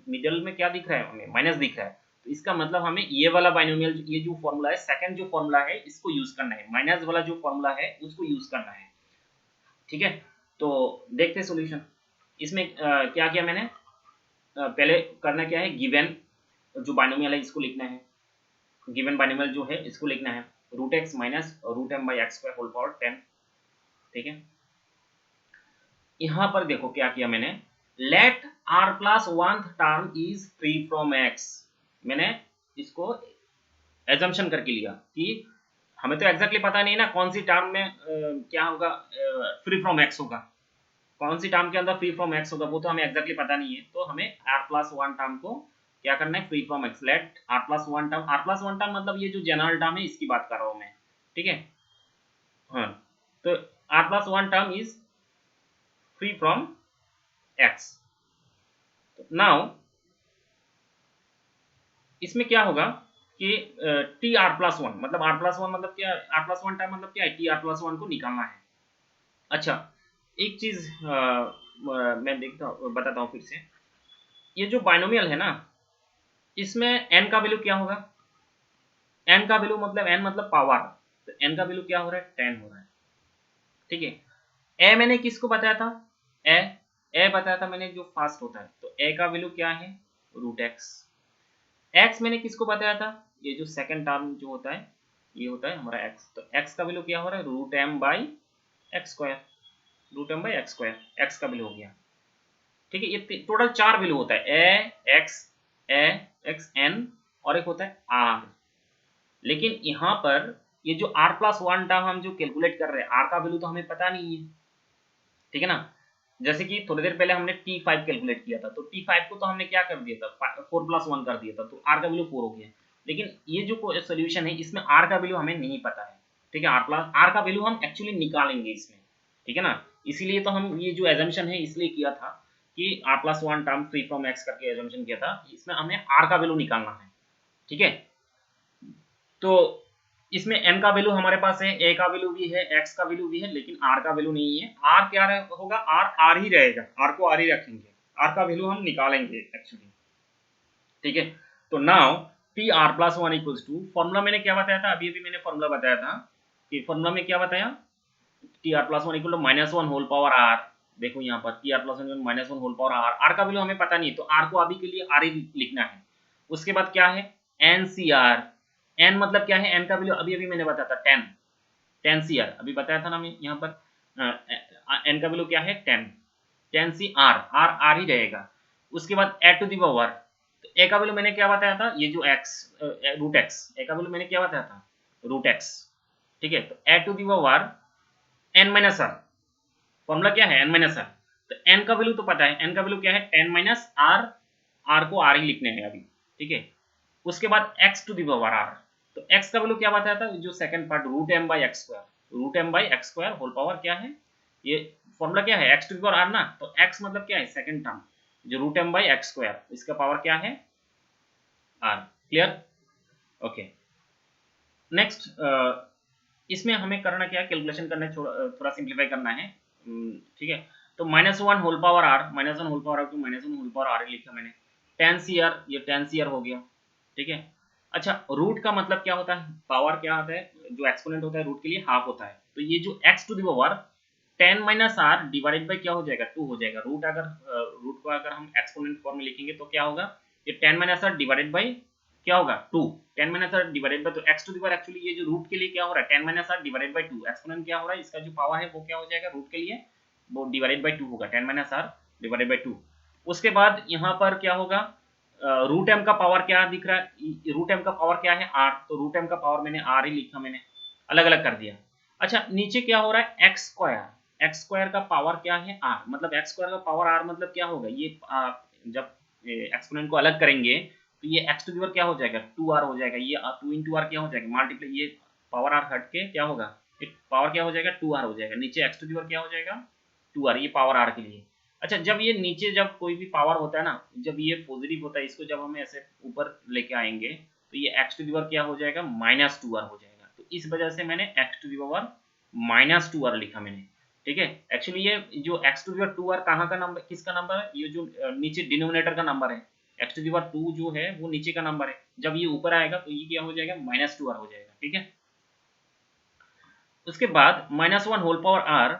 मिडिल में क्या दिख रहा है हमें माइनस दिख रहा है, तो इसका मतलब हमें ये वाला बाइनोमियल, ये जो फॉर्मूला है सेकंड जो फॉर्मूला है इसको यूज करना है, माइनस वाला जो फॉर्मूला है उसको यूज करना है, ठीक है। तो देखते हैं सॉल्यूशन। इसमें क्या किया मैंने, पहले करना क्या है, गिवन जो बाइनोमियल है इसको लिखना है, गिवन बाइनोमियल जो है इसको लिखना है root x minus root M by x square whole power 10, ठीक है। यहां पर देखो क्या किया मैंने, let r plus one term is free from x, मैंने इसको एजम्पशन करके लिया कि हमें तो एग्जैक्टली पता नहीं ना कौन सी टर्म में क्या होगा, फ्री फ्रॉम एक्स होगा, कौन सी टर्म के अंदर फ्री फ्रॉम एक्स होगा वो तो हमें एग्जैक्टली पता नहीं है। तो हमें r+1 टर्म को क्या करना है, free from x. Let r+1 term, r+1 term मतलब ये जो जनरल टर्म है इसकी बात कर रहा हूँ मैं, ठीक है। हाँ, तो r+1 term is free from x. Now इसमें क्या होगा कि Tr+1 मतलब r+1 मतलब क्या, r+1 टर्म मतलब क्या है, Tr+1 को निकालना है। अच्छा, एक चीज मैं देखता हूँ, बताता हूँ फिर से। ये जो बाइनोमियल है ना, इसमें n का वैल्यू क्या होगा, n का वैल्यू मतलब n मतलब पावर, तो n का वैल्यू क्या हो रहा है, 10 हो रहा है, ठीक है। a मैंने किसको बताया था, a a बताया था मैंने जो फास्ट होता है, तो a का वैल्यू क्या है, √x। x मैंने किसको बताया था, ये जो सेकंड टर्म जो होता है ये होता है हमारा x, तो x का वैल्यू क्या हो रहा है, √m/x², √m/x², x का वैल्यू हो गया, ठीक है। ये टोटल 4 वैल्यू होता है, a x n और एक होता है r। लेकिन यहाँ पर ये जो r+1 टर्म हम जो कैलकुलेट कर रहे हैं, r का वैल्यू तो हमें पता नहीं है, ठीक है ना। जैसे कि थोड़ी देर पहले हमने T5 कैलकुलेट किया था, तो T5 को तो हमने क्या कर दिया था, 4+1 कर दिया था, तो r का वैल्यू 4 हो गया। लेकिन ये जो सोल्यूशन है इसमें r का वैल्यू हमें नहीं पता है, ठीक है। r का वैल्यू हम एक्चुअली निकालेंगे इसमें, ठीक है ना। इसीलिए तो हम ये जो एजम्पशन है इसलिए किया था कि r+1 term free from x करके एजम्पशन किया था, इसमें हमें r का वैल्यू निकालना है, ठीक है। तो इसमें n का वैल्यू हमारे पास है, a का वैल्यू भी है, x का वैल्यू भी है, लेकिन r का वैल्यू नहीं है। r क्या होगा, r ही रहेगा, r को r ही रखेंगे, r का वैल्यू हम निकालेंगे एक्चुअली, ठीक है। तो now Tr+1 equals to, formula मैंने क्या बताया था, अभी अभी मैंने फॉर्मूला बताया था कि फॉर्मूला में क्या बताया, Tr+1 equal to -1 whole power r। देखो यहाँ पर Tr+1 -1 whole power r, r का वैल्यू हमें पता नहीं, तो r को अभी के लिए r ही लिखना है। उसके बाद क्या है, NCr, n मतलब क्या है, n का वैल्यू अभी अभी मैंने बताया था 10, 10 CR अभी बताया था ना मैं यहाँ पर, n का वैल्यू क्या है 10, 10 CR, r r ही रहेगा। उसके बाद a टू दी पावर, तो a का वैल्यू मैंने क्या बताया था, ये जो x √x, a का वैल्यू मैंने क्या बताया था, √x, ठीक है। तो a to the power n-r, formula क्या है n-r, तो n का वैल्यू तो पता है, n का वैल्यू क्या है 10-r, r को r ही लिखने हैं अभी, ठीक है। उसके बाद x to the power r, तो x का वैल्यू क्या बताया था, जो second part √m/x², √m/x² whole power क्या है, ये फॉर्मूला क्या है x to the power r ना, तो x मतलब क्या है सेकंड टर्म, जो √m/x², इसका पावर क्या है r। Clear, okay. नेक्स्ट इसमें हमें करना क्या है, कैलकुलेशन करना है, थोड़ा सिंप्लीफाई करना है, ठीक है। तो -1 whole power r, -1 whole power r को -1 होल पावर r लिखा मैंने, 10 CR, ये 10 CR हो गया, ठीक है। अच्छा, रूट का मतलब क्या होता है, पावर क्या होता है, जो एक्सपोनेंट होता है रूट के लिए हाफ होता है, तो ये जो x to the power 10-r divided by क्या हो जाएगा, 2 हो जाएगा। रूट अगर रूट को अगर हम एक्सपोनेंट फॉर्म में लिखेंगे तो क्या होगा, ये 10-r डिवाइडेड बाई क्या होगा 2, 10-r डिवाइडेड बाई, तो x to the power actually ये जो रूट के लिए क्या हो रहा है 10-r डिवाइडेड बाई 2, एक्सपोनेंट क्या हो रहा है, इसका जो पावर है वो क्या हो जाएगा रूट के लिए, वो डिवाइडेड बाई 2 होगा, 10-r डिवाइडेड बाई 2। उसके बाद यहाँ पर क्या होगा, √m का पावर क्या दिख रहा है, √m का पावर क्या है r, तो √m का पावर मैंने r ही लिखा, मैंने अलग अलग कर दिया। अच्छा, नीचे क्या हो रहा है x² का पावर क्या है r, मतलब x² का पावर r मतलब क्या होगा, ये जब एक्सपोनेंट को अलग करेंगे तो ये x टू दी पावर क्या हो जाएगा 2r हो जाएगा, ये 2 इंटू r क्या हो जाएगा मल्टीप्लाई, ये पावर r हट के क्या होगा, ये पावर क्या हो जाएगा 2r हो जाएगा, नीचे x टू दी पावर क्या हो जाएगा 2r, ये पावर r के लिए। अच्छा, जब ये नीचे जब कोई भी पावर होता है ना, जब ये पॉजिटिव होता है, इसको जब हम ऐसे ऊपर लेके आएंगे तो ये x टू दी पावर क्या हो जाएगा -2r हो जाएगा, तो इस वजह से मैंने x to the power -2r लिखा मैंने, ठीक है। एक्चुअली ये जो x to the power 2r कहाँ का नंबर, किसका नंबर है, ये जो नीचे डिनोमिनेटर का नंबर है, x टू दी पावर 2 जो है वो नीचे का नंबर है, जब ये ऊपर आएगा तो ये क्या हो जाएगा -2r हो जाएगा, ठीक है। उसके बाद -1 होल पावर r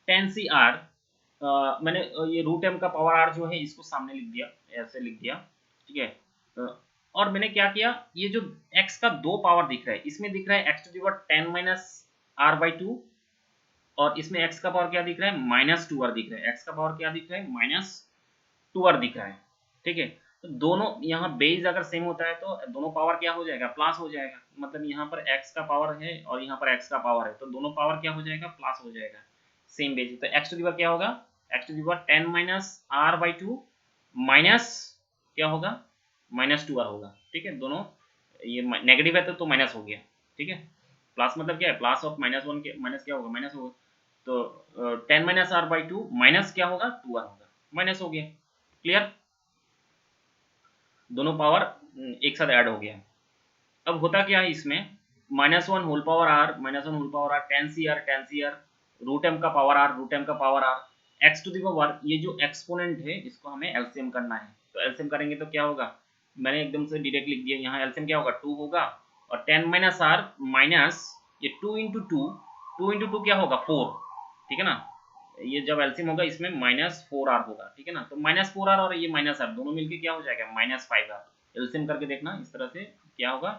10 CR, मैंने ये √m का पावर r जो है इसको सामने लिख दिया, ऐसे लिख दिया, ठीक है। और मैंने क्या किया, ये जो x का दो पावर दिख रहा है, इसमें दिख रहा है x to the power 10-r/2, और इसमें x का पावर क्या दिख रहा है -2r दिख रहा है, x का पावर क्या दिख रहा है -2r दिख रहा है, ठीक है। तो दोनों यहाँ बेस अगर सेम होता है तो दोनों पावर क्या हो जाएगा, प्लस हो जाएगा। मतलब यहाँ पर x का पावर है और यहाँ पर x का पावर है, तो दोनों पावर क्या हो जाएगा, प्लस हो जाएगा, सेम बेस। तो x टू दी पावर क्या होगा, x to the power 10 minus r by 2 minus क्या होगा, माइनस 2r होगा। ठीक है, दोनों ये नेगेटिव है तो माइनस हो गया। ठीक है, प्लस मतलब क्या है, प्लस ऑफ -1 के माइनस क्या होगा, माइनस होगा। तो 10 माइनस r बाई 2 माइनस क्या होगा, 2r होगा, माइनस हो गया। क्लियर, दोनों पावर एक साथ ऐड हो गया। अब होता क्या है इसमें, -1 whole power r, -1 whole power r, 10 CR, root m का पावर आर, रूट एम का power r, x to the power, ये जो एक्सपोनेंट है इसको हमें एलसीएम करना है। तो एलसीएम करेंगे तो क्या होगा, मैंने एकदम से डायरेक्ट लिख दिया, यहाँ एलसीएम क्या होगा, 2 होगा, और 10 माइनस आर माइनस ये 2 इंटू टू क्या होगा, 4। ठीक है ना, ये जब एलसीएम होगा इसमें -4r होगा। ठीक है ना, तो -4r और ये -r दोनों मिलके क्या हो जाएगा, -5r। एलसीएम करके देखना इस तरह से क्या होगा,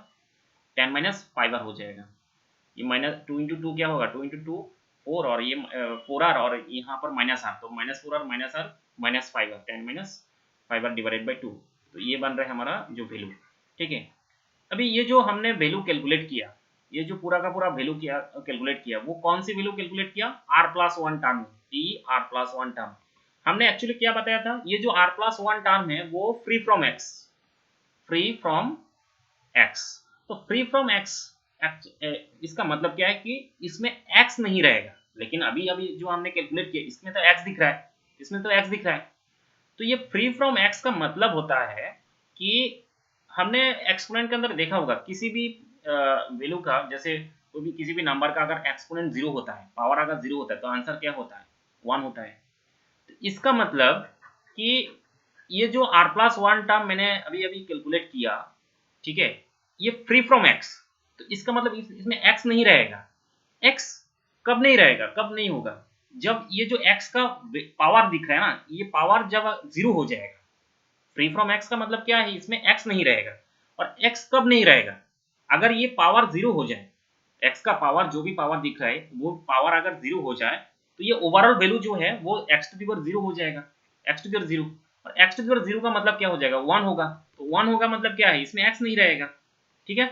10 माइनस 5r हो जाएगा। ये -2 इंटू टू क्या होगा, 2 इंटू टू 4, और ये 4r और यहाँ पर -r, तो -4r -5r 10 minus 5r divided by 2। तो ये बन रहा है हमारा जो वैल्यू। ठीक है, अभी ये जो हमने वैल्यू कैलकुलेट किया, ये जो पूरा का पूरा वैल्यू किया कैलकुलेट किया, वो कौन सी वैल्यू कैलकुलेट किया, r+1 टर्म, r+1 टर्म। हमने एक्चुअली क्या बताया था, ये जो r+1 टर्म है वो free from x, free from x। तो फ्री फ्रॉम x, इसका मतलब क्या है कि इसमें x नहीं रहेगा। लेकिन अभी अभी जो हमने कैलकुलेट किया इसमें तो x दिख रहा है, इसमें तो x दिख रहा है। तो ये फ्री फ्रॉम x का मतलब होता है कि हमने एक्सपोनेंट के अंदर देखा होगा, किसी भी वैल्यू का, जैसे कोई भी किसी भी नंबर का अगर एक्सपोनेंट 0 होता है, पावर अगर 0 होता है, तो आंसर क्या होता है, 1 होता है। तो इसका मतलब कि ये जो r+1 टर्म मैंने अभी अभी कैलकुलेट किया, ठीक है, ये फ्री फ्रॉम x। तो इसका मतलब इसमें x नहीं रहेगा। x कब नहीं रहेगा, कब नहीं होगा, जब ये जो x का पावर दिख रहा है ना, ये पावर जब 0 हो जाएगा। फ्री फ्रॉम x का मतलब क्या है, इसमें x नहीं रहेगा। और x कब नहीं रहेगा, अगर ये पावर 0 हो जाए, x का पावर जो भी पावर दिख रहा है वो पावर अगर 0 हो जाए, तो ये ओवरऑल वैल्यू जो है वो x टू दी पावर 0 हो जाएगा, x टू दी पावर 0। और x टू दी पावर 0 का मतलब क्या हो जाएगा, 1 होगा। तो 1 होगा मतलब क्या है, इसमें x नहीं रहेगा। ठीक है,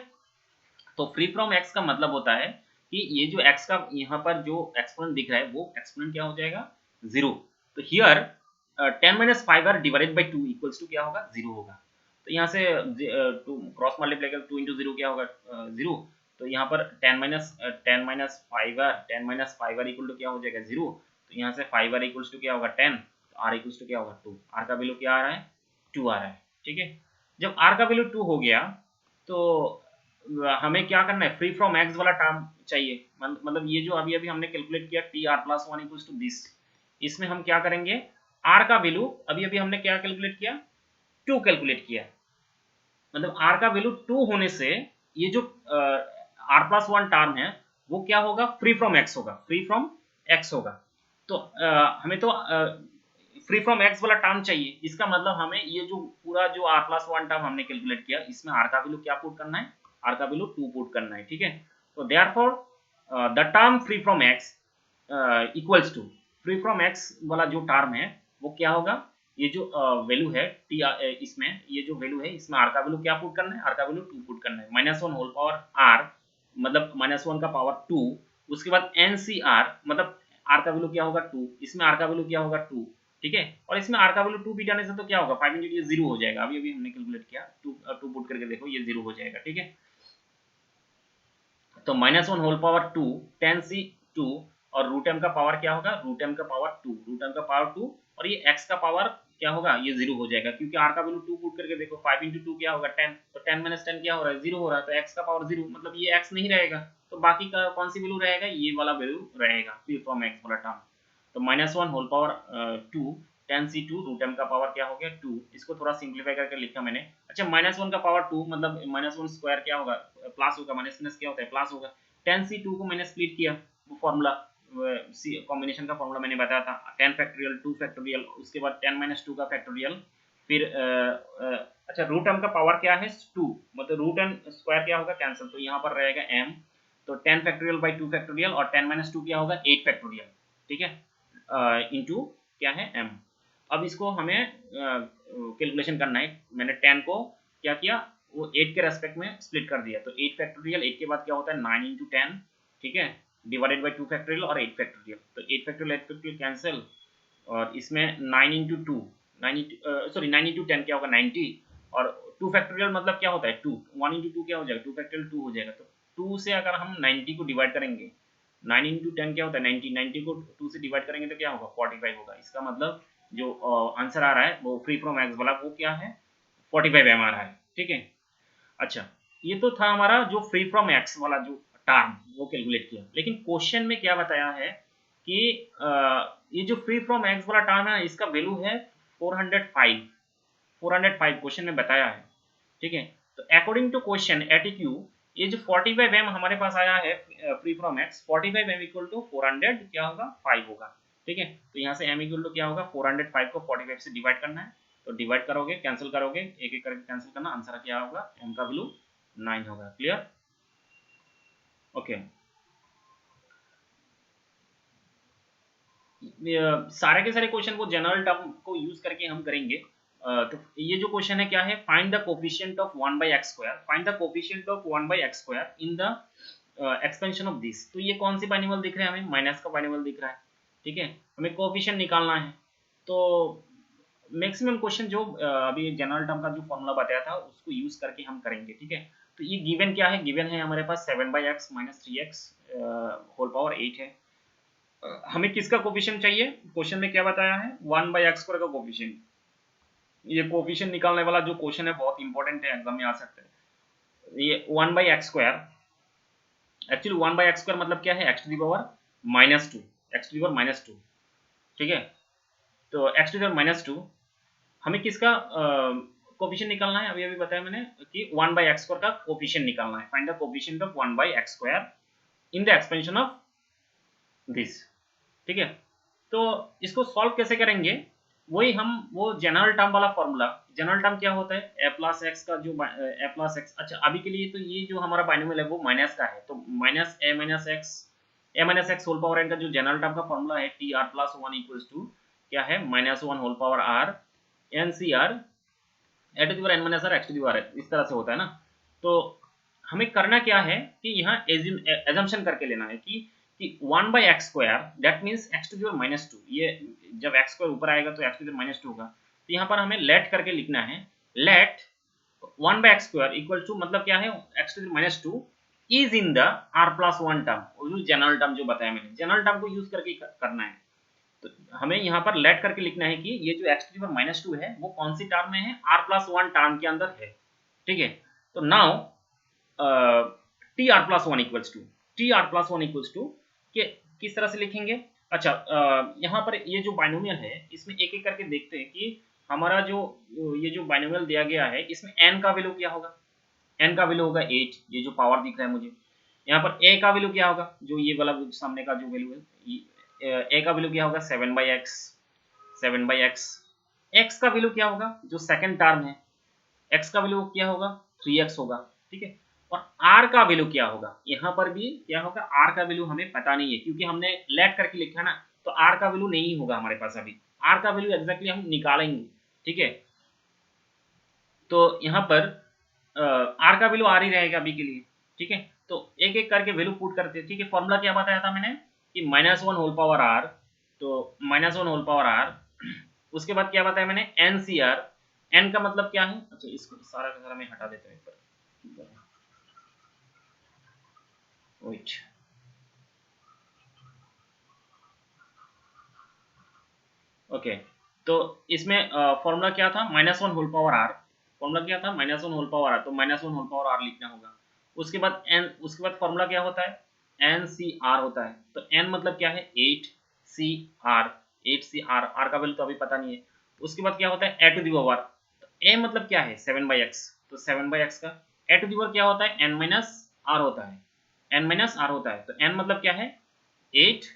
तो फ्री फ्रॉम x का मतलब होता है कि ये जो x का यहाँ पर जो एक्सपोनेंट दिख रहा है वो एक्सपोनेंट क्या हो जाएगा, 0। तो here 10 minus 5r divided by 2 equals to क्या होगा, 0 होगा। तो यहाँ से क्रॉस मल्टीप्लाई कर 2 इंटू 0 क्या होगा, 0। तो यहाँ पर 10 माइनस 5r इक्वल टू क्या हो जाएगा, 0। तो यहाँ से 5r इक्वल्स टू क्या होगा, 10। तो r इक्वल्स टू क्या होगा, 2। r का वैल्यू क्या आ रहा है, 2 आ रहा है। ठीक है, जब r का वैल्यू 2 हो गया तो हमें क्या करना है, फ्री फ्रॉम x वाला टर्म चाहिए। मतलब ये जो अभी अभी हमने कैलकुलेट किया tr+1 इक्वल्स टू दिस, इसमें हम क्या करेंगे, r का वैल्यू अभी अभी हमने क्या कैलकुलेट किया, 2 कैलकुलेट किया। मतलब r का वैल्यू 2 होने से ये जो r+1 टर्म है वो क्या होगा, फ्री फ्रॉम x होगा, फ्री फ्रॉम x होगा। तो हमें तो फ्री फ्रॉम x वाला टर्म चाहिए। इसका मतलब हमें ये जो पूरा जो r+1 टर्म हमने कैलकुलेट किया, इसमें r का वैल्यू क्या पुट करना है, r का वैल्यू 2 पुट करना है। ठीक है, तो therefore the term free from x equals to, free from x वाला जो टर्म है वो क्या होगा, ये जो वैल्यू है टी, इसमें ये जो वैल्यू है इसमें r का वैल्यू क्या पुट करना है, r का वैल्यू 2 पुट करना है। -1 होल पावर r मतलब -1 का पावर 2, उसके बाद ncr मतलब r का वैल्यू क्या होगा, 2। इसमें r का वैल्यू क्या होगा, 2। ठीक है, और इसमें r का वैल्यू 2 बिठाने से तो क्या होगा, 5 इंटू ये 0 हो जाएगा। अभी अभी हमने कैलकुलेट किया, 2 पुट करके देखो, ये 0 हो जाएगा। ठीक है, तो -1 होल पावर 2 10c2, और रूट एम का पावर क्या होगा, रूट एम का पावर 2, रूट एम का पावर 2, और ये x का पावर क्या होगा, ये 0 हो जाएगा, क्योंकि r का वैल्यू 2 पुट करके देखो, 5 इंटू 2 क्या होगा, 10। तो 10 माइनस 10 क्या हो रहा है, 0 हो रहा है। तो x का पावर 0 मतलब ये x नहीं रहेगा, तो बाकी का कौन सी वैल्यू रहेगा, ये वाला वैल्यू रहेगा, फ्री फ्रॉम x वाला टर्म। तो -1 whole power 2 10c2 root m का पावर क्या हो गया, 2। इसको थोड़ा सिंप्लीफाई करके लिखा मैंने। अच्छा, -1 का पावर 2 मतलब -1 स्क्वायर क्या होगा, प्लस होगा, माइनस क्या होता है, प्लस होगा। 10c2 को मैंने स्प्लिट किया, वो फॉर्मूला कॉम्बिनेशन का फॉर्मूला मैंने बताया था, 10 फैक्टोरियल 2 फैक्टोरियल, उसके बाद 10 माइनस 2 का फैक्टोरियल, फिर अच्छा रूट एम का पावर क्या है, 2, मतलब रूट एम स्क्वायर क्या होगा, कैंसिल, तो यहाँ पर रहेगा m। तो 10 फैक्टोरियल बाई 2 फैक्टोरियल, और 10 माइनस 2 क्या होगा, 8 फैक्टोरियल। ठीक है, इनटू क्या है m। अब इसको हमें कैलकुलेशन करना है, मैंने 10 को क्या किया, वो 8 के रेस्पेक्ट में स्प्लिट कर दिया। तो 8 फैक्टोरियल, 8 के बाद क्या होता है 9 इंटू 10, ठीक है, डिवाइडेड बाई 2 फैक्टोरियल और 8 फैक्टोरियल। तो 8 फैक्टोरियल 8 फैक्टोरियल कैंसिल, और इसमें 9 इंटू 2, 9 इंटू 10 क्या होगा 90, और 2 फैक्टोरियल मतलब क्या होता है 2, 1 इंटू 2 क्या हो जाएगा 2 फैक्टोरियल 2 हो जाएगा। तो 2 से अगर हम 90 को डिवाइड करेंगे, 9 इंटू 10 क्या होता है 90, 90 को 2 से डिवाइड करेंगे तो क्या होगा 45 होगा। इसका मतलब जो आंसर आ रहा है वो फ्री फ्रॉम एक्स वाला वो क्या है 45 एम आ रहा है, ठीक है। अच्छा, ये तो था हमारा जो फ्री फ्रॉम एक्स वाला जो टर्म वो कैलकुलेट किया, लेकिन क्वेश्चन में क्या बताया है कि ये जो फ्री फ्रॉम एक्स वाला टर्म है इसका वैल्यू है 405, 405 क्वेश्चन में बताया है, ठीक है। तो अकॉर्डिंग टू क्वेश्चन एटीक्यू, ये जो 45 एम हमारे पास आया है free from x, 45 m equal to 400 क्या होगा 5 होगा, ठीक है। तो यहाँ से एम इक्वल टू क्या होगा 405 को 45 से डिवाइड करना है, तो डिवाइड करोगे कैंसिल करोगे, एक एक करके कैंसिल करना, आंसर क्या होगा एम का वैल्यू 9 होगा। Clear, okay. सारे के सारे क्वेश्चन को जनरल टर्म को यूज करके हम करेंगे। तो ये जो क्वेश्चन है क्या है, find the coefficient of 1 by x square, find the coefficient of 1 by x square in the expansion of this. तो ये कौन सी बाइनोमियल दिख रहा है हमें, माइनस का बाइनोमियल दिख रहा है, ठीक है। हमें कोफिशिएंट निकालना है। तो मैक्सिमम क्वेश्चन जो अभी जनरल टर्म का जो फॉर्मूला बताया था उसको यूज करके हम करेंगे, ठीक है। तो ये गिवन क्या है, गिवन है हमारे पास 7 by x minus 3x whole power 8 है। हमें किसका कोफिशिएंट चाहिए, क्वेश्चन में क्या बताया है 1 बाई एक्स स्क्वायर का कोफिशिएंट। ये कोफिशिएंट निकालने वाला जो क्वेश्चन है बहुत इंपॉर्टेंट है, एग्जाम में आ सकता है। ये 1 by x square, actually 1 by x square मतलब क्या है x to the power -2, x to the power -2, ठीक है। तो एक्स टू द पावर -2 हमें किसका कोफिशिएंट निकालना है, अभी अभी बताया मैंने कि 1 बाई एक्स स्क्वायर का कोफिशिएंट निकालना है। Find the coefficient of 1 by x square in the expansion of this, ठीक है। तो इसको सॉल्व कैसे करेंगे, वही हम वो जनरल टर्म वाला फॉर्मूला, जनरल टर्म क्या होता है a प्लस एक्स का जो a प्लस एक्स, अच्छा अभी के लिए तो ये जो हमारा बाइनोमियल है वो माइनस का है, तो minus a minus x whole power n का जो जनरल टर्म का फॉर्मूला है t r plus 1 equals to क्या है -1 whole power r n c r a to the power n minus r x to the power n, इस तरह से होता है ना। तो हमें करना क्या है कि यहाँ एजम्पशन करके लेना है कि 1 by x square that means x to the power -2, ये जब एक्स स्क्वायर ऊपर आएगा तो एक्स टू द पावर -2 होगा। तो यहाँ पर हमें लेट करके लिखना है, let 1 by x square equal to मतलब क्या है x to the power -2 is in the r plus 1 term, general term जो बताया मैंने, जनरल टर्म को यूज करके करना है। तो हमें यहाँ पर लेट करके लिखना है कि ये जो एक्स टू द पावर -2 है वो कौन सी टर्म में है, r प्लस 1 टर्म के अंदर है, ठीक है। तो now t r plus 1 equals to, t r plus 1 equals to के किस तरह से लिखेंगे। अच्छा, यहाँ पर ये जो बाइनोमियल है इसमें एक एक करके देखते हैं कि हमारा जो ये जो बाइनोमियल दिया गया है इसमें n का वैल्यू क्या होगा, n का वैल्यू होगा 8, ये जो पावर दिख रहा है मुझे। यहाँ पर a का वैल्यू क्या होगा, जो ये वाला सामने का जो वैल्यू है a का वैल्यू क्या होगा 7 by x, 7 by x. x का वैल्यू क्या होगा जो सेकंड टर्म है, x का वैल्यू क्या होगा 3x होगा, ठीक है। और r का वैल्यू क्या होगा, यहाँ पर भी क्या होगा r का वैल्यू हमें पता नहीं है क्योंकि हमने लेट करके लिखा ना, तो r का वैल्यू नहीं होगा हमारे पास अभी, r का वैल्यू एग्जैक्टली हम निकालेंगे, ठीक है। तो यहाँ पर r का वैल्यू r ही रहेगा अभी के लिए, ठीक है। तो एक एक करके वैल्यू पुट करते हैं, ठीक है। फॉर्मूला क्या बताया था मैंने कि -1 होल पावर r, तो -1 होल पावर r, उसके बाद क्या बताया मैंने NCR, n का मतलब क्या है, अच्छा इसको सारा का सारा मैं हटा देता हूँ एक बार, वेट, ओके। तो इसमें फॉर्मूला क्या था -1 होल पावर r, फॉर्मूला क्या था -1 होल पावर r, तो -1 होल पावर r लिखना होगा। उसके बाद n, उसके बाद फॉर्मूला क्या होता है NCR होता है, तो n मतलब क्या है 8CR, 8CR, r का वैल्यू तो अभी पता नहीं है। उसके बाद क्या होता है a टू दी पावर, तो a मतलब क्या है 7 बाई एक्स, तो 7 बाई एक्स का a टू दी पावर क्या होता है n माइनस r होता है, n माइनस r होता है। तो n मतलब क्या है 8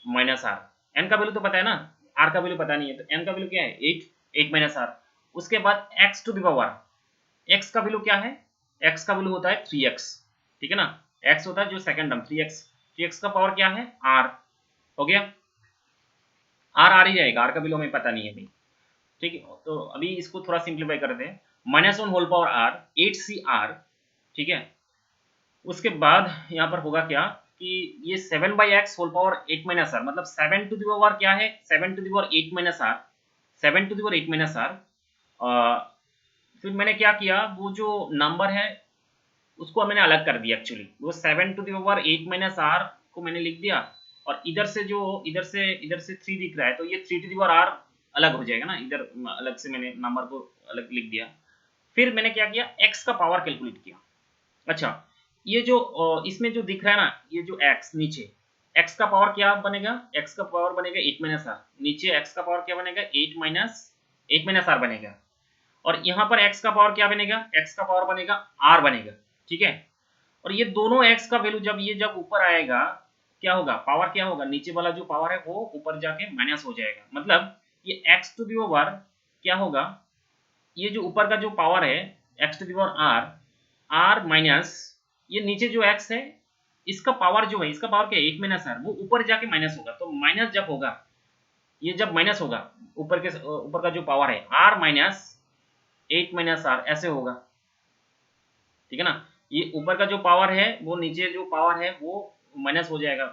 माइनस r, n का वैल्यू तो पता है ना, r का वैल्यू पता नहीं है, तो n का वैल्यू क्या है 8, 8 माइनस r। उसके बाद x to the power, x का वैल्यू क्या है, x का वैल्यू होता है 3x, ठीक है ना, x होता है जो सेकंड टर्म 3x, 3x का पावर क्या है r, हो गया, r ही रहेगा, r का वैल्यू हमें पता नहीं है भाई। ठीक है। तो अभी इसको थोड़ा सिंप्लीफाई करते हैं, -1 होल पावर आर 8 CR, ठीक है। उसके बाद यहाँ पर होगा क्या कि ये 7/x होल पावर 8 - r, मतलब 7 टू द पावर क्या है, 7 to the power 8 - r, 7 to the power 8 - r। फिर मैंने क्या किया, वो जो नंबर है उसको मैंने अलग कर दिया। एक्चुअली वो 7 टू द पावर 8 - r को मैंने लिख दिया, और इधर से 3 दिख रहा है, तो ये 3 टू द पावर r अलग हो जाएगा ना, इधर अलग से मैंने नंबर को अलग लिख दिया। फिर मैंने क्या किया, x का पावर कैलकुलेट किया। अच्छा, ये जो इसमें जो दिख रहा है ना, ये जो x नीचे, x का पावर क्या बनेगा, x का पावर बनेगा 8 - r, नीचे x का पावर क्या बनेगा, 8 - r बनेगा। और यहाँ पर x का पावर क्या बनेगा, x का पावर बनेगा r बनेगा, ठीक है। और ये दोनों x का वैल्यू जब ऊपर आएगा, क्या होगा, पावर क्या होगा, नीचे वाला जो पावर है वो ऊपर जाके माइनस हो जाएगा। मतलब ये x टू दी पावर क्या होगा, ये जो ऊपर का जो पावर है x to the power r minus ये नीचे जो x है, इसका पावर जो है, इसका पावर क्या है, 8 - r, वो ऊपर जाके माइनस होगा। तो माइनस जब होगा, ये जब माइनस होगा, ऊपर का जो पावर है r माइनस 8 - r ऐसे होगा, ठीक है ना। ये ऊपर का जो पावर है वो नीचे जो पावर है वो माइनस हो जाएगा,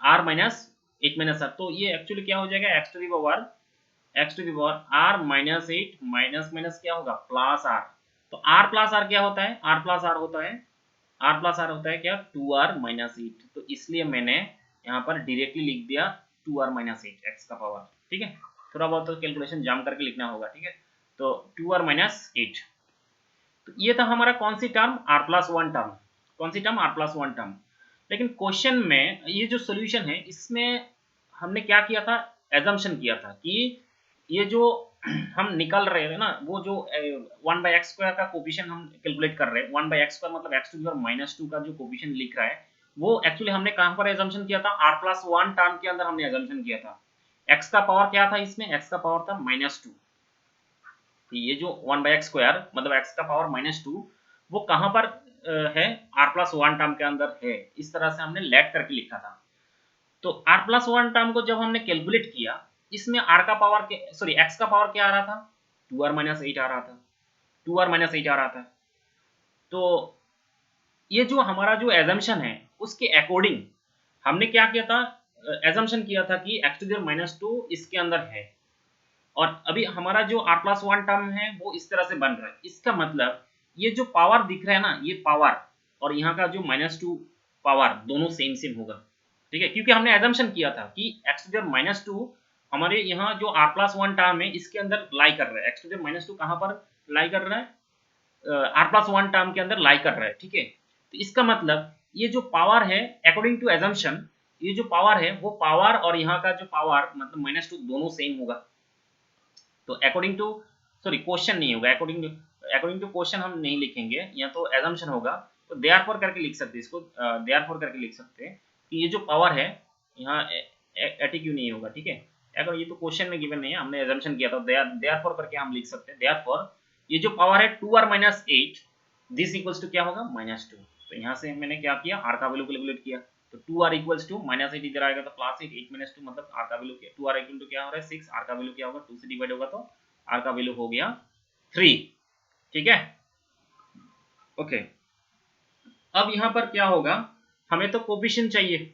r माइनस 8 - r। तो ये एक्चुअली क्या हो जाएगा, x to the power r minus 8 minus minus क्या होगा, प्लस r। तो r प्लस r क्या होता है, r प्लस r होता है, r प्लस r होता है क्या, 2r माइनस 8। तो इसलिए मैंने यहाँ पर डायरेक्टली लिख दिया 2r माइनस 8 x का पावर, ठीक है। थोड़ा बहुत तो कैलकुलेशन जाम करके लिखना होगा, ठीक है। तो 2r माइनस 8, तो ये था हमारा कौन सी टर्म, r+1 टर्म, कौन सी टर्म, r+1 टर्म। लेकिन क्वेश्चन में ये जो सोल्यूशन है, इसमें हमने क्या किया था, एजम्पशन किया था कि ये जो हम निकल रहे थे ना, वो जो 1/x² का कोफिशिएंट हम कैलकुलेट कर रहे हैं, 1/x² मतलब x टू दी पावर -2 का जो कोफिशिएंट लिख रहा है, वो एक्चुअली हमने कहाँ पर एजम्पशन किया था, r+1 टर्म के अंदर हमने एजम्पशन किया था। x का पावर क्या था, इसमें x का पावर था -2। तो ये जो 1/x² मतलब x का पावर -2, वो कहां पर है, r+1 टर्म के अंदर है। इस तरह से हमने लेट करके लिखा था। तो r+1 टर्म को जब हमने कैलकुलेट किया, इसमें r का पावर सॉरी x का पावर क्या आ रहा था, 2r माइनस 8 आ रहा था, 2r माइनस 8 आ रहा था। तो ये जो हमारा जो एजम्पशन है, उसके अकॉर्डिंग हमने क्या किया था, एजम्पशन किया था कि x⁻² इसके अंदर है। और अभी हमारा जो r+1 टर्म है वो इस तरह से बन रहा है। इसका मतलब ये जो पावर दिख रहा है ना, ये पावर और यहाँ का जो -2 पावर दोनों सेम सेम होगा, ठीक है। क्योंकि हमने एजम्पशन किया था कि x⁻² हमारे यहाँ जो r+1 टर्म है इसके अंदर लाई कर रहा है। x⁻² कहाँ पर लाई कर रहा है, r+1 टर्म के अंदर लाई कर रहा है, ठीक है। तो इसका मतलब ये जो पावर है, अकॉर्डिंग टू एजम्पशन, ये जो पावर है वो पावर और यहाँ का जो पावर मतलब -2 दोनों सेम होगा। तो अकॉर्डिंग टू, सॉरी क्वेश्चन नहीं होगा, अकॉर्डिंग टू क्वेश्चन हम नहीं लिखेंगे, या तो एजम्पशन होगा। तो देयरफॉर करके लिख सकते हैं इसको, देयरफॉर करके लिख सकते हैं कि ये जो पावर है यहाँ एटीक्यू नहीं होगा, ठीक है। अगर ये तो क्वेश्चन में गिवन नहीं है, हमने एजम्पशन किया था, देयरफॉर करके हम लिख सकते हैं, देयरफॉर ये जो पावर है 2r minus 8 this equals to क्या होगा, -2। तो यहाँ से मैंने क्या किया, r का वैल्यू कैलकुलेट किया। तो 2r इक्वल्स टू -8 इधर आएगा तो +8, 8 - 2 मतलब r का वैल्यू क्या, 2r इक्वल टू क्या हो रहा है 6, r का वैल्यू क्या होगा, 2 से डिवाइड होगा तो r का वैल्यू हो गया 3, ठीक है। ओके, अब यहाँ पर क्या होगा, हमें तो कोफिशिएंट चाहिए।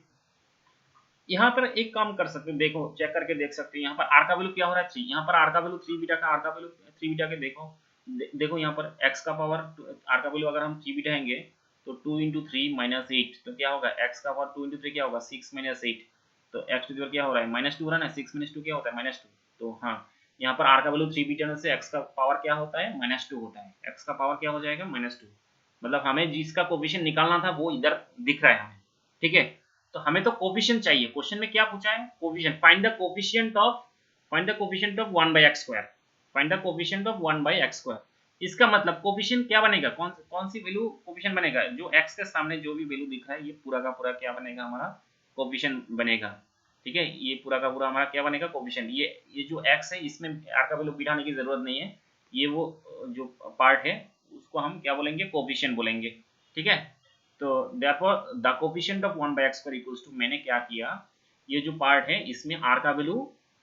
यहाँ पर एक काम कर सकते हैं, देखो चेक करके देख सकते हैं, यहाँ पर r का वैल्यू क्या हो रहा है 3, यहाँ पर r का वैल्यू 3 बीटा का, r का वैल्यू 3 बीटा के देखो, देखो यहाँ पर x का पावर r का वैल्यू अगर हम 3 बीटा हैंगे तो 2 × 3 - 8, तो क्या होगा, x का पावर 2 × 3 क्या होगा 6 - 8। तो x टू दी पावर क्या हो रहा है, -2 हो रहा है ना, 6 - 2 क्या होता है -2। तो हाँ, यहाँ पर r का वैल्यू 3 बीटा से x का पावर क्या होता है, -2 होता है। x का पावर क्या हो जाएगा, -2। मतलब हमें जिसका कोफिशिएंट निकालना था वो इधर दिख रहा है हमें, ठीक है। तो हमें तो कोफिशिएंट चाहिए, क्वेश्चन में क्या पूछा है, coefficient, find the coefficient of 1/x², find the coefficient of 1/x²। इसका मतलब कोफिशिएंट क्या बनेगा, कौन सी वैल्यू कोफिशिएंट बनेगा, जो x के सामने जो भी वैल्यू दिख रहा है ये पूरा का पूरा क्या बनेगा, हमारा कोफिशिएंट बनेगा, ठीक है। ये पूरा का पूरा हमारा क्या बनेगा, कोफिशिएंट। ये जो x है इसमें r का वैल्यू बिठाने की जरूरत नहीं है, ये वो जो पार्ट है उसको हम क्या बोलेंगे, कोफिशिएंट बोलेंगे, ठीक है। तो therefore the coefficient of 1/x² equals to, मैंने क्या किया, ये जो पार्ट है इसमें r का वैल्यू